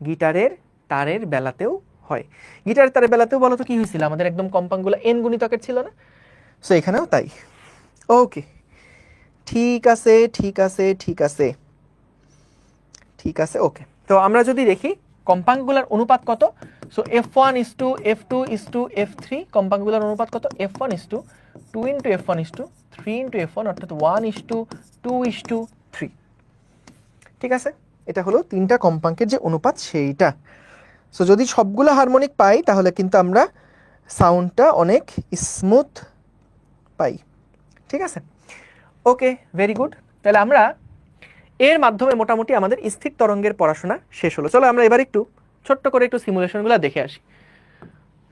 গিটারের তারের বেলাতেও হয়। গিটারের তারের বেলাতেও বলো তো কি হয়েছিল, আমাদের একদম কম্পাঙ্কগুলো n গুণিতকের ছিল না? সো এখানেও তাই। ওকে, ঠিক আছে ঠিক আছে ঠিক আছে ঠিক আছে, ওকে। তো আমরা যদি দেখি কম্পাঙ্কগুলোর অনুপাত কত, সো F1:F2:F3, কম্পাঙ্কগুলোর অনুপাত কত? F1:2:F1:3:F1, অর্থাৎ 1:2:3। ঠিক আছে, এটা হলো তিনটা কম্পাঙ্কের যে অনুপাত সেইটা। সো যদি সবগুলো হারমোনিক পাই তাহলে কিন্তু আমরা সাউন্ডটা অনেক স্মুথ পাই। ঠিক আছে, ওকে, ভেরি গুড। তাহলে আমরা এর মাধ্যমে মোটামুটি আমাদের স্থির তরঙ্গের পড়াশোনা শেষ হলো। চলো আমরা এবার একটু ছোট্ট করে একটু সিমুলেশনগুলো দেখে আসি।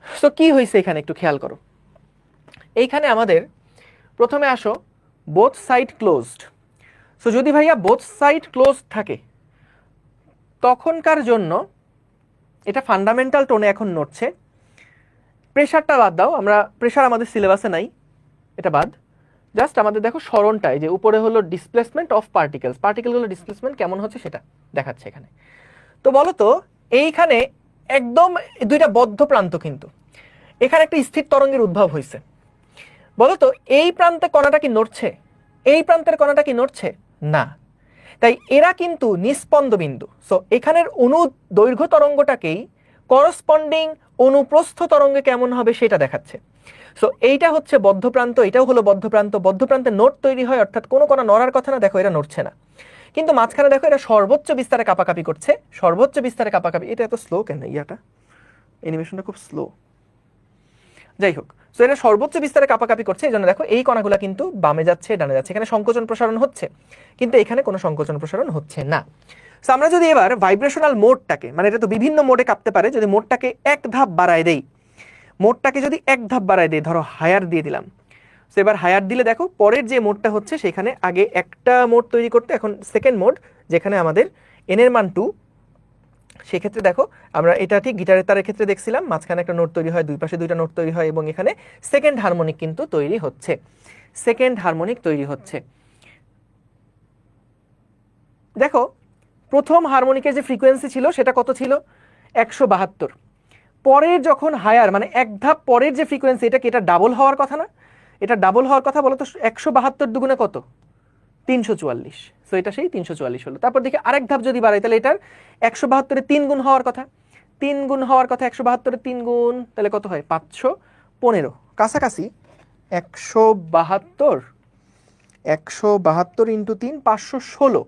সো কি হয়েছে এখানে একটু খেয়াল করো। এইখানে আমাদের প্রথমে আসো বোথ সাইড ক্লোজড। সো যদি ভাইয়া বোথ সাইড ক্লোজড থাকে তখনকার জন্য এটা ফান্ডামেন্টাল টোনে এখন নড়ছে। প্রেশারটা বাদ দাও, আমরা প্রেশার আমাদের সিলেবাসে নাই, এটা বাদ। জাস্ট আমাদের দেখো স্মরণটাই যে উপরে হলো ডিসপ্লেসমেন্ট অফ পার্টিকেলস, পার্টিকেলগুলো ডিসপ্লেসমেন্ট কেমন হচ্ছে সেটা দেখাচ্ছে এখানে। তো বলো তো এইখানে একদম দুইটা বদ্ধ প্রান্ত, কিন্তু এখানে একটা স্থির তরঙ্গের উদ্ভব হয়েছে। বলতো এই প্রান্তে কণাটা কি নড়ছে? এই প্রান্তের কণাটা কি নড়ছে? না। তাই এরা কিন্তু নিস্পন্দ বিন্দু। সো এখানের অনুদৈর্ঘ্য তরঙ্গটাকেই করসপন্ডিং অনুপ্রস্থ তরঙ্গে কেমন হবে সেটা দেখাচ্ছে। সো এইটা হচ্ছে বদ্ধ প্রান্ত, এটাও হলো বদ্ধ প্রান্ত। বদ্ধ প্রান্তে নোট তৈরি হয়, অর্থাৎ কোনো কণা নড়ার কথা না, দেখো এরা নড়ছে না। কিন্তু মাঝখানে দেখো এটা সর্বোচ্চ বিস্তারে কাপাকাপি করছে, সর্বোচ্চ বিস্তারে কাপাকাপি। এটা এত স্লো কেন? ইয়াটা অ্যানিমেশনটা খুব স্লো। যাই হোক, সো এটা সর্বোচ্চ বিস্তারে কাপাকাপি করছে, এই জন্য দেখো এই কণাগুলো কিন্তু বামে যাচ্ছে, ডানে যাচ্ছে। এখানে সংকোচন প্রসারণ হচ্ছে, কিন্তু এখানে কোনো সংকোচন প্রসারণ হচ্ছে না। সো আমরা যদি এবার ভাইব্রেশনাল মোডটাকে, মানে এটা তো বিভিন্ন মোডে কাঁপতে পারে, যদি মোডটাকে এক ধাপ বাড়ায় দেই, মোডটাকে যদি এক ধাপ বাড়ায় দেই, ধরো হায়ার দিয়ে দিলাম। সো এবার হায়ার দিলে দেখো পরের যে মোডটা হচ্ছে সেখানে আগে একটা মোড তৈরি করতে, এখন সেকেন্ড মোড যেখানে আমাদের এন এর মান 2। সেক্ষেত্রে দেখো আমরা এটা ঠিক গিটারের তারের ক্ষেত্রে দেখছিলাম, মাঝখানে একটা নোট তৈরি হয়, দুই পাশে দুইটা নোট তৈরি হয়, এবং এখানে সেকেন্ড হারমোনিক কিন্তু তৈরি হচ্ছে, সেকেন্ড হারমোনিক তৈরি হচ্ছে। দেখো প্রথম হারমোনিকের যে ফ্রিকোয়েন্সি ছিল সেটা কত ছিল? 172। পরের যখন হায়ার, মানে এক ধাপ পরের যে ফ্রিকোয়েন্সি, এটা কি এটা ডাবল হওয়ার কথা না? এটা ডাবল হওয়ার কথা, বলো তো 172 দুগুণে কত? 344। সো এটা সেই 344 হলো। তারপর দেখি আরেক ধাপ যদি বাড়াই, তাহলে এটার 172-এর 3 গুণ হওয়ার কথা, 3 গুণ হওয়ার কথা। 172-এর 3 গুণ তাহলে কত হয়? 515, কাছাকাছি। 172, 172 ইন্টু 3, 516,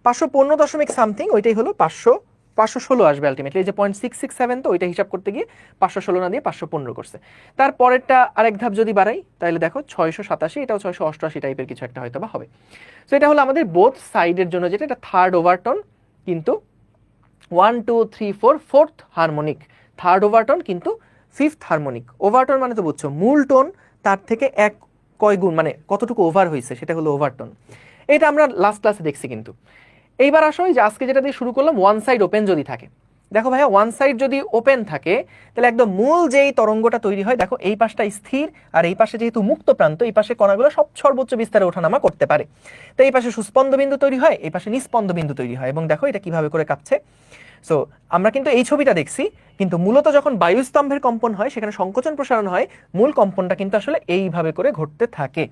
515 দশমিক সামথিং, ওইটাই হলো 516 আসবে আলটিমেটলি। এই যে 0.667, তো ওইটা হিসাব করতে গিয়ে 516 না দিয়ে 515 করছে। তারপরেরটা আরেক ধাপ যদি বাড়াই, তাহলে দেখো 687, এটাও 688 টাইপের কিছু একটা হয়তো বা হবে। সো এটা হলো আমাদের বোথ সাইডের জন্য যেটা, এটা থার্ড ওভারটোন, কিন্তু 1 2 3 4 ফোর্থ হারমোনিক, থার্ড ওভারটোন কিন্তু ফিফথ হারমোনিক। ওভারটোন মানে তো বুঝছো, মূল টোন তার থেকে এক কয় গুণ, মানে কতটুকু ওভার হয়েছে সেটা হলো ওভারটোন। এটা আমরা লাস্ট ক্লাসে দেখছি। কিন্তু এইবার আসো, যে আজকে যেটা দিয়ে শুরু করলাম, ওয়ান সাইড ওপেন যদি থাকে। দেখো ভাইয়া, ওয়ান সাইড যদি ওপেন থাকে, তাহলে একদম মূল যেই তরঙ্গটা তৈরি হয়, দেখো এই পাশটা স্থির, আর এই পাশে যেহেতু মুক্ত প্রান্ত, এই পাশে কণাগুলো সর্বোচ্চ বিস্তারে ওঠানামা করতে পারে। তো এই পাশে সুস্পন্দ বিন্দু তৈরি হয়, এই পাশে নিস্পন্দ বিন্দু তৈরি হয়, এবং দেখো এটা কিভাবে করে কাঁপছে। সো আমরা কিন্তু এই ছবিটা দেখছি, কিন্তু মূলত যখন বায়ুস্তম্ভের কম্পন হয়, সেখানে সংকোচন প্রসারণ হয়, মূল কম্পনটা কিন্তু আসলে এইভাবে করে ঘটতে থাকে।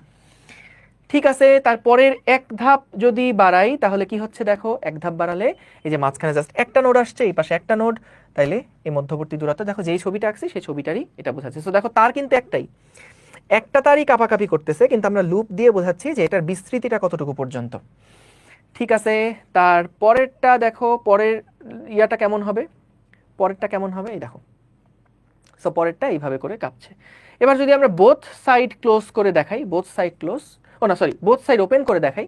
ঠিক আছে, তারপরের এক ধাপ যদি বাড়াই, তাহলে কি হচ্ছে দেখো, এক ধাপ বাড়ালে এই যে মাঝখানে জাস্ট একটা নোড আসছে, এই পাশে একটা নোড, তাইলে এই মধ্যবর্তী দূরত্ব, দেখো যেই ছবিটা আঁকছি সেই ছবিটারই এটা বোঝাচ্ছে। সো দেখো তার কিন্তু একটা তারই কাপাকাপি করতেছে, কিন্তু আমরা লুপ দিয়ে বোঝাচ্ছি যে এটার বিস্তৃতিটা কতটুকু পর্যন্ত। ঠিক আছে, তার পরেরটা দেখো, পরের ইয়াটা কেমন হবে, পরেরটা কেমন হবে, এই দেখো। সো পরেরটা এইভাবে করে কাঁপছে। এবার যদি আমরা বোথ সাইড ক্লোজ করে দেখাই, বোথ সাইড ক্লোজ, ও না সরি, বোথ সাইড ওপেন করে দেখাই,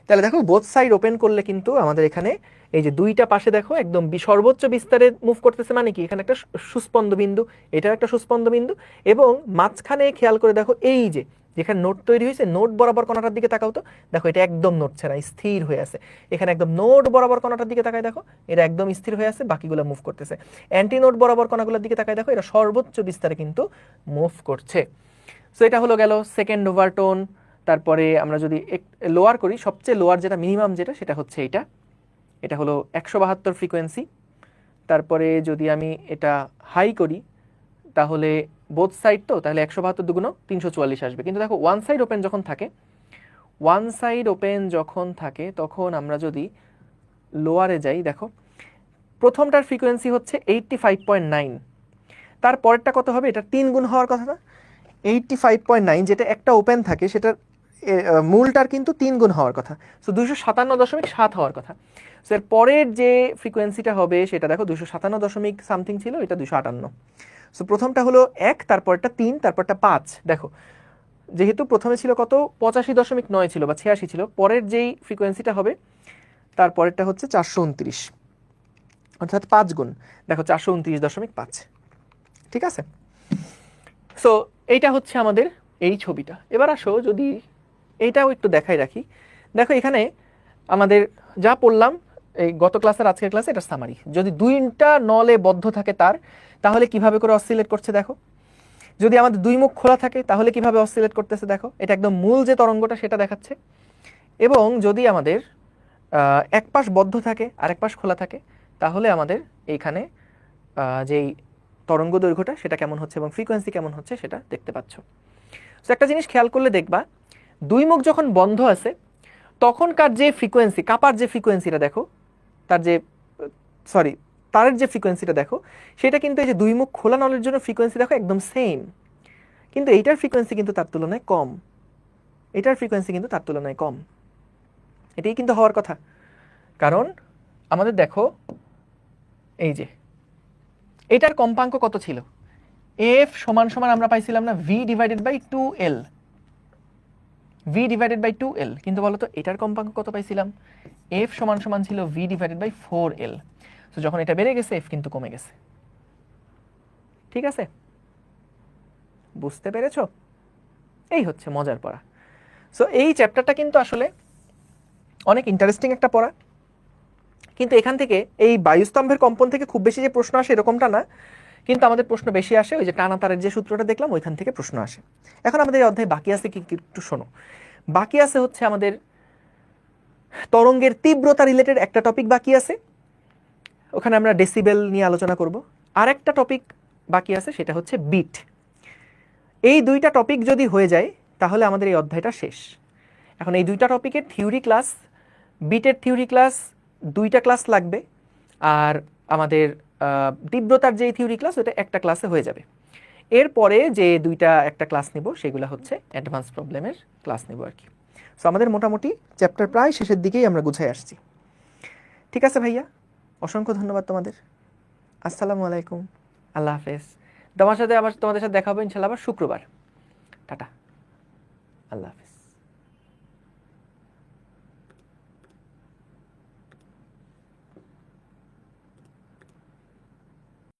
তাহলে দেখো বোথ সাইড ওপেন করলে কিন্তু আমাদের এখানে এই যে দুইটা পাশে দেখো একদম সর্বোচ্চ বিস্তারে মুভ করতেছে, মানে কি এখানে একটা সুস্পন্দ বিন্দু, এটাও একটা সুস্পন্দ বিন্দু, এবং মাঝখানে খেয়াল করে দেখো এই যে যেখানে নোট তৈরি হয়েছে, নোট বরাবর কণাটার দিকে তাকাও তো, দেখো এটা একদম নড়ছে না, স্থির হয়ে আছে। এখানে একদম নোট বরাবর কণাটার দিকে তাকায় দেখো, এটা একদম স্থির হয়ে আছে, বাকিগুলো মুভ করতেছে। অ্যান্টি নোট বরাবর কণাগুলোর দিকে তাকায় দেখো, এটা সর্বোচ্চ বিস্তারে কিন্তু মুভ করছে। সো এটা হলো গেল সেকেন্ড ওভারটোন। তারপরে আমরা যদি লোয়ার করি, সবচেয়ে লোয়ার যেটা মিনিমাম যেটা, সেটা হচ্ছে এটা হলো 172 ফ্রিকোয়েন্সি। তারপরে যদি আমি এটা হাই করি, তাহলে বোথ সাইড, তো তাহলে 172 দুগুণ 344 আসবে। কিন্তু দেখো ওয়ান সাইড ওপেন যখন থাকে, ওয়ান সাইড ওপেন যখন থাকে, তখন আমরা যদি লোয়ারে যাই, দেখো প্রথমটার ফ্রিকোয়েন্সি হচ্ছে 85.9, তারপরেরটা কত হবে? এটা 3 গুণ হওয়ার কথা না? 85.9 যেটা একটা ওপেন থাকে, সেটার মূলটার কিন্তু 3 গুণ হওয়ার কথা। সো 257.7 হওয়ার কথা। সো এর পরের যে ফ্রিকোয়েন্সিটা হবে সেটা দেখো 257 দশমিক সামথিং ছিল, এটা 258। সো প্রথমটা হলো 1, তারপরটা 3, তারপরটা 5। দেখো যেহেতু প্রথমে ছিল কত, 85.9 ছিল বা 86 ছিল, পরের যেই ফ্রিকোয়েন্সিটা হবে তারপরেরটা হচ্ছে 429, অর্থাৎ 5 গুণ। দেখো 429.5। ঠিক আছে, সো এইটা হচ্ছে আমাদের এই ছবিটা। এবার আসো যদি এইটাও একটু দেখাই রাখি, দেখো এখানে আমাদের যা পড়লাম এই গত ক্লাসের আজকের ক্লাসে, এটা সামারি। যদি দুইটা নলে বদ্ধ থাকে তার, তাহলে কিভাবে করে অসিলেট করছে দেখো। যদি আমাদের দুই মুখ খোলা থাকে, তাহলে কিভাবে অসিলেট করতেছে দেখো, এটা একদম মূল যে তরঙ্গটা সেটা দেখাচ্ছে। এবং যদি আমাদের এক পাশ বদ্ধ থাকে আর এক পাশ খোলা থাকে, তাহলে আমাদের এইখানে যেই তরঙ্গ দৈর্ঘ্যটা সেটা কেমন হচ্ছে এবং ফ্রিকোয়েন্সি কেমন হচ্ছে সেটা দেখতে পাচ্ছ। তো একটা জিনিস খেয়াল করলে দেখবা দুই মুখ যখন বন্ধ আছে তখনকার যে ফ্রিকোয়েন্সি, কাপার যে ফ্রিকোয়েন্সিটা দেখো, তার যে সরি তারের যে ফ্রিকোয়েন্সিটা দেখো সেটা কিন্তু এই যে দুই মুখ খোলা নলের জন্য ফ্রিকোয়েন্সি দেখো একদম সেম, কিন্তু এইটার ফ্রিকোয়েন্সি কিন্তু তার তুলনায় কম, এটার ফ্রিকোয়েন্সি কিন্তু তার তুলনায় কম। এটাই কিন্তু হওয়ার কথা, কারণ আমাদের দেখো এই যে এটার কম্পাঙ্ক কত ছিল, এফ সমান সমান আমরা পাইছিলাম না V divided by 2l, V divided by 2l, কিন্তু বলো তো এটার কম্পাঙ্ক কত পাইছিলাম, এফ সমান সমান ছিল ভি ডিভাইডেড বাই 4l। তো যখন এটা বেড়ে গেছে এফ কিন্তু কমে গেছে। ঠিক আছে, বুঝতে পেরেছো? এই হচ্ছে মজার পড়া। সো এই চ্যাপ্টারটা কিন্তু আসলে অনেক ইন্টারেস্টিং একটা পড়া, কিন্তু এখান থেকে এই বায়ুস্তম্ভের কম্পন থেকে খুব বেশি যে প্রশ্ন আসে এরকমটা না, কিন্তু আমাদের প্রশ্ন বেশি আসে ওই যে টানা তারের যে সূত্রটা দেখলাম ওইখান থেকে প্রশ্ন আসে। এখন আমাদের এই অধ্যায় বাকি আছে কি একটু শোনো। বাকি আছে হচ্ছে আমাদের তরঙ্গের তীব্রতা রিলেটেড একটা টপিক বাকি আছে, ওখানে আমরা ডেসিবেল নিয়ে আলোচনা করব। আর একটা টপিক বাকি আছে সেটা হচ্ছে বিট। এই দুইটা টপিক যদি হয়ে যায় তাহলে আমাদের এই অধ্যায়টা শেষ। এখন এই দুইটা টপিকের থিওরি ক্লাস, বিটের থিওরি ক্লাস দুইটা ক্লাস লাগবে, আর আমাদের তীব্রতার যে থিওরি ক্লাস ওটা একটা ক্লাসে হয়ে যাবে। এরপরে যে দুইটা একটা ক্লাস নিব সেগুলো হচ্ছে অ্যাডভান্স প্রবলেমের ক্লাস নিব আর কি। সো আমাদের মোটামুটি চ্যাপ্টার প্রায় শেষের দিকেই আমরা গুছাই আসছি। ঠিক আছে ভাইয়া, অসংখ্য ধন্যবাদ তোমাদের। আসসালামু আলাইকুম, আল্লাহ হাফেজ। তোমাদের সাথে দেখা হবে ইনশাল্লাহ আবার শুক্রবার। টাটা, আল্লাহ হাফেজ।